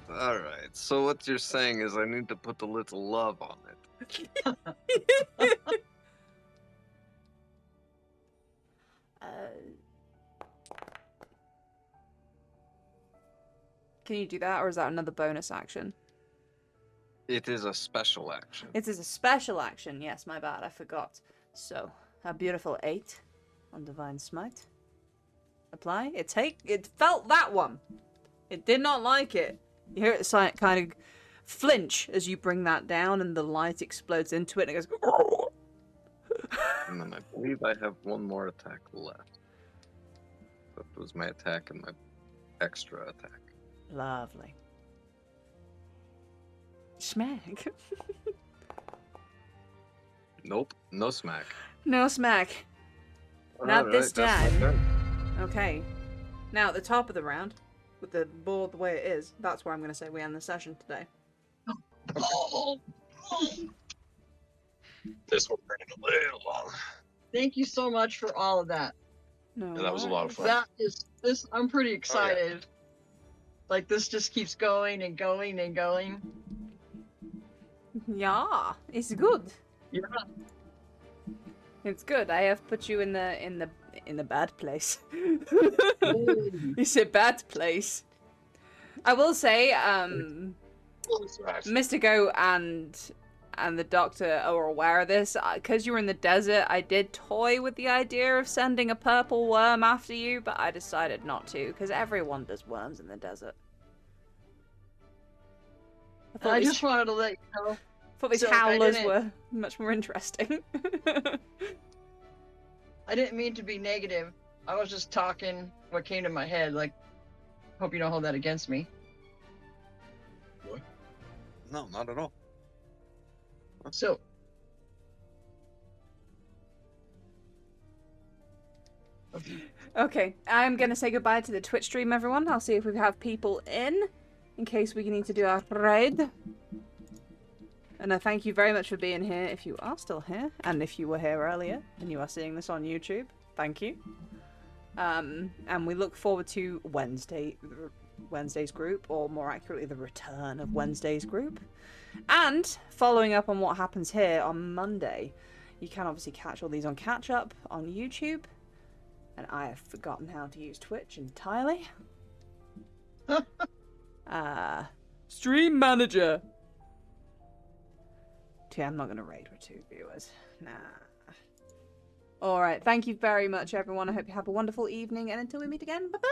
[SPEAKER 2] So what you're saying is I need to put a little love on it.
[SPEAKER 1] Can you do that, or is that another bonus action?
[SPEAKER 2] It is a special action.
[SPEAKER 1] It is a special action. Yes, my bad, I forgot. So, a beautiful 8 on Divine Smite. Apply. It felt that one. It did not like it. You hear it kind of flinch as you bring that down, and the light explodes into it, and it goes.
[SPEAKER 2] And then I believe I have one more attack left. That was my attack and my extra attack.
[SPEAKER 1] Lovely. Smack.
[SPEAKER 2] Nope, no smack.
[SPEAKER 1] No smack. Not
[SPEAKER 2] Alright,
[SPEAKER 1] this
[SPEAKER 2] that's my
[SPEAKER 1] time.
[SPEAKER 2] turn.
[SPEAKER 1] Okay. Now, at the top of the round, with the board the way it is, that's where I'm going to say we end the session today.
[SPEAKER 3] This one running a little long.
[SPEAKER 5] Thank you so much for all of that.
[SPEAKER 1] No,
[SPEAKER 3] Yeah, that was a lot of fun.
[SPEAKER 5] That is this. I'm pretty excited. Like this just keeps going and going and going.
[SPEAKER 1] Yeah, it's good.
[SPEAKER 5] Yeah.
[SPEAKER 1] It's good. I have put you in the bad place. It's a bad place. I will say, Mystico and the Doctor are aware of this. Because you were in the desert, I did toy with the idea of sending a purple worm after you, but I decided not to, because everyone does worms in the desert.
[SPEAKER 5] I just wanted to let you know.
[SPEAKER 1] Thought these
[SPEAKER 5] So,
[SPEAKER 1] howlers were much more interesting.
[SPEAKER 5] I didn't mean to be negative. I was just talking what came to my head. Like, hope you don't hold that against me.
[SPEAKER 2] What? No, not at all.
[SPEAKER 5] So,
[SPEAKER 1] Okay, I'm gonna say goodbye to the Twitch stream, everyone. I'll see if we have people in case we need to do our raid. And I thank you very much for being here, if you are still here, and if you were here earlier, and you are seeing this on YouTube, thank you. And we look forward to Wednesday's group, or more accurately, the return of Wednesday's group. And following up on what happens here on Monday, you can obviously catch all these on Catch Up on YouTube. And I have forgotten how to use Twitch entirely. Stream Manager. Yeah, I'm not going to raid with 2 viewers. Nah. Alright, thank you very much, everyone. I hope you have a wonderful evening, and until we meet again, bye-bye!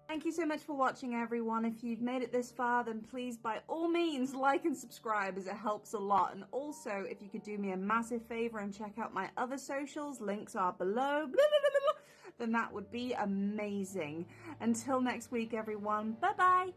[SPEAKER 1] Thank you so much for watching, everyone. If you've made it this far, then please, by all means, like and subscribe, as it helps a lot. And also, if you could do me a massive favor and check out my other socials, links are below, then that would be amazing. Until next week, everyone, bye-bye!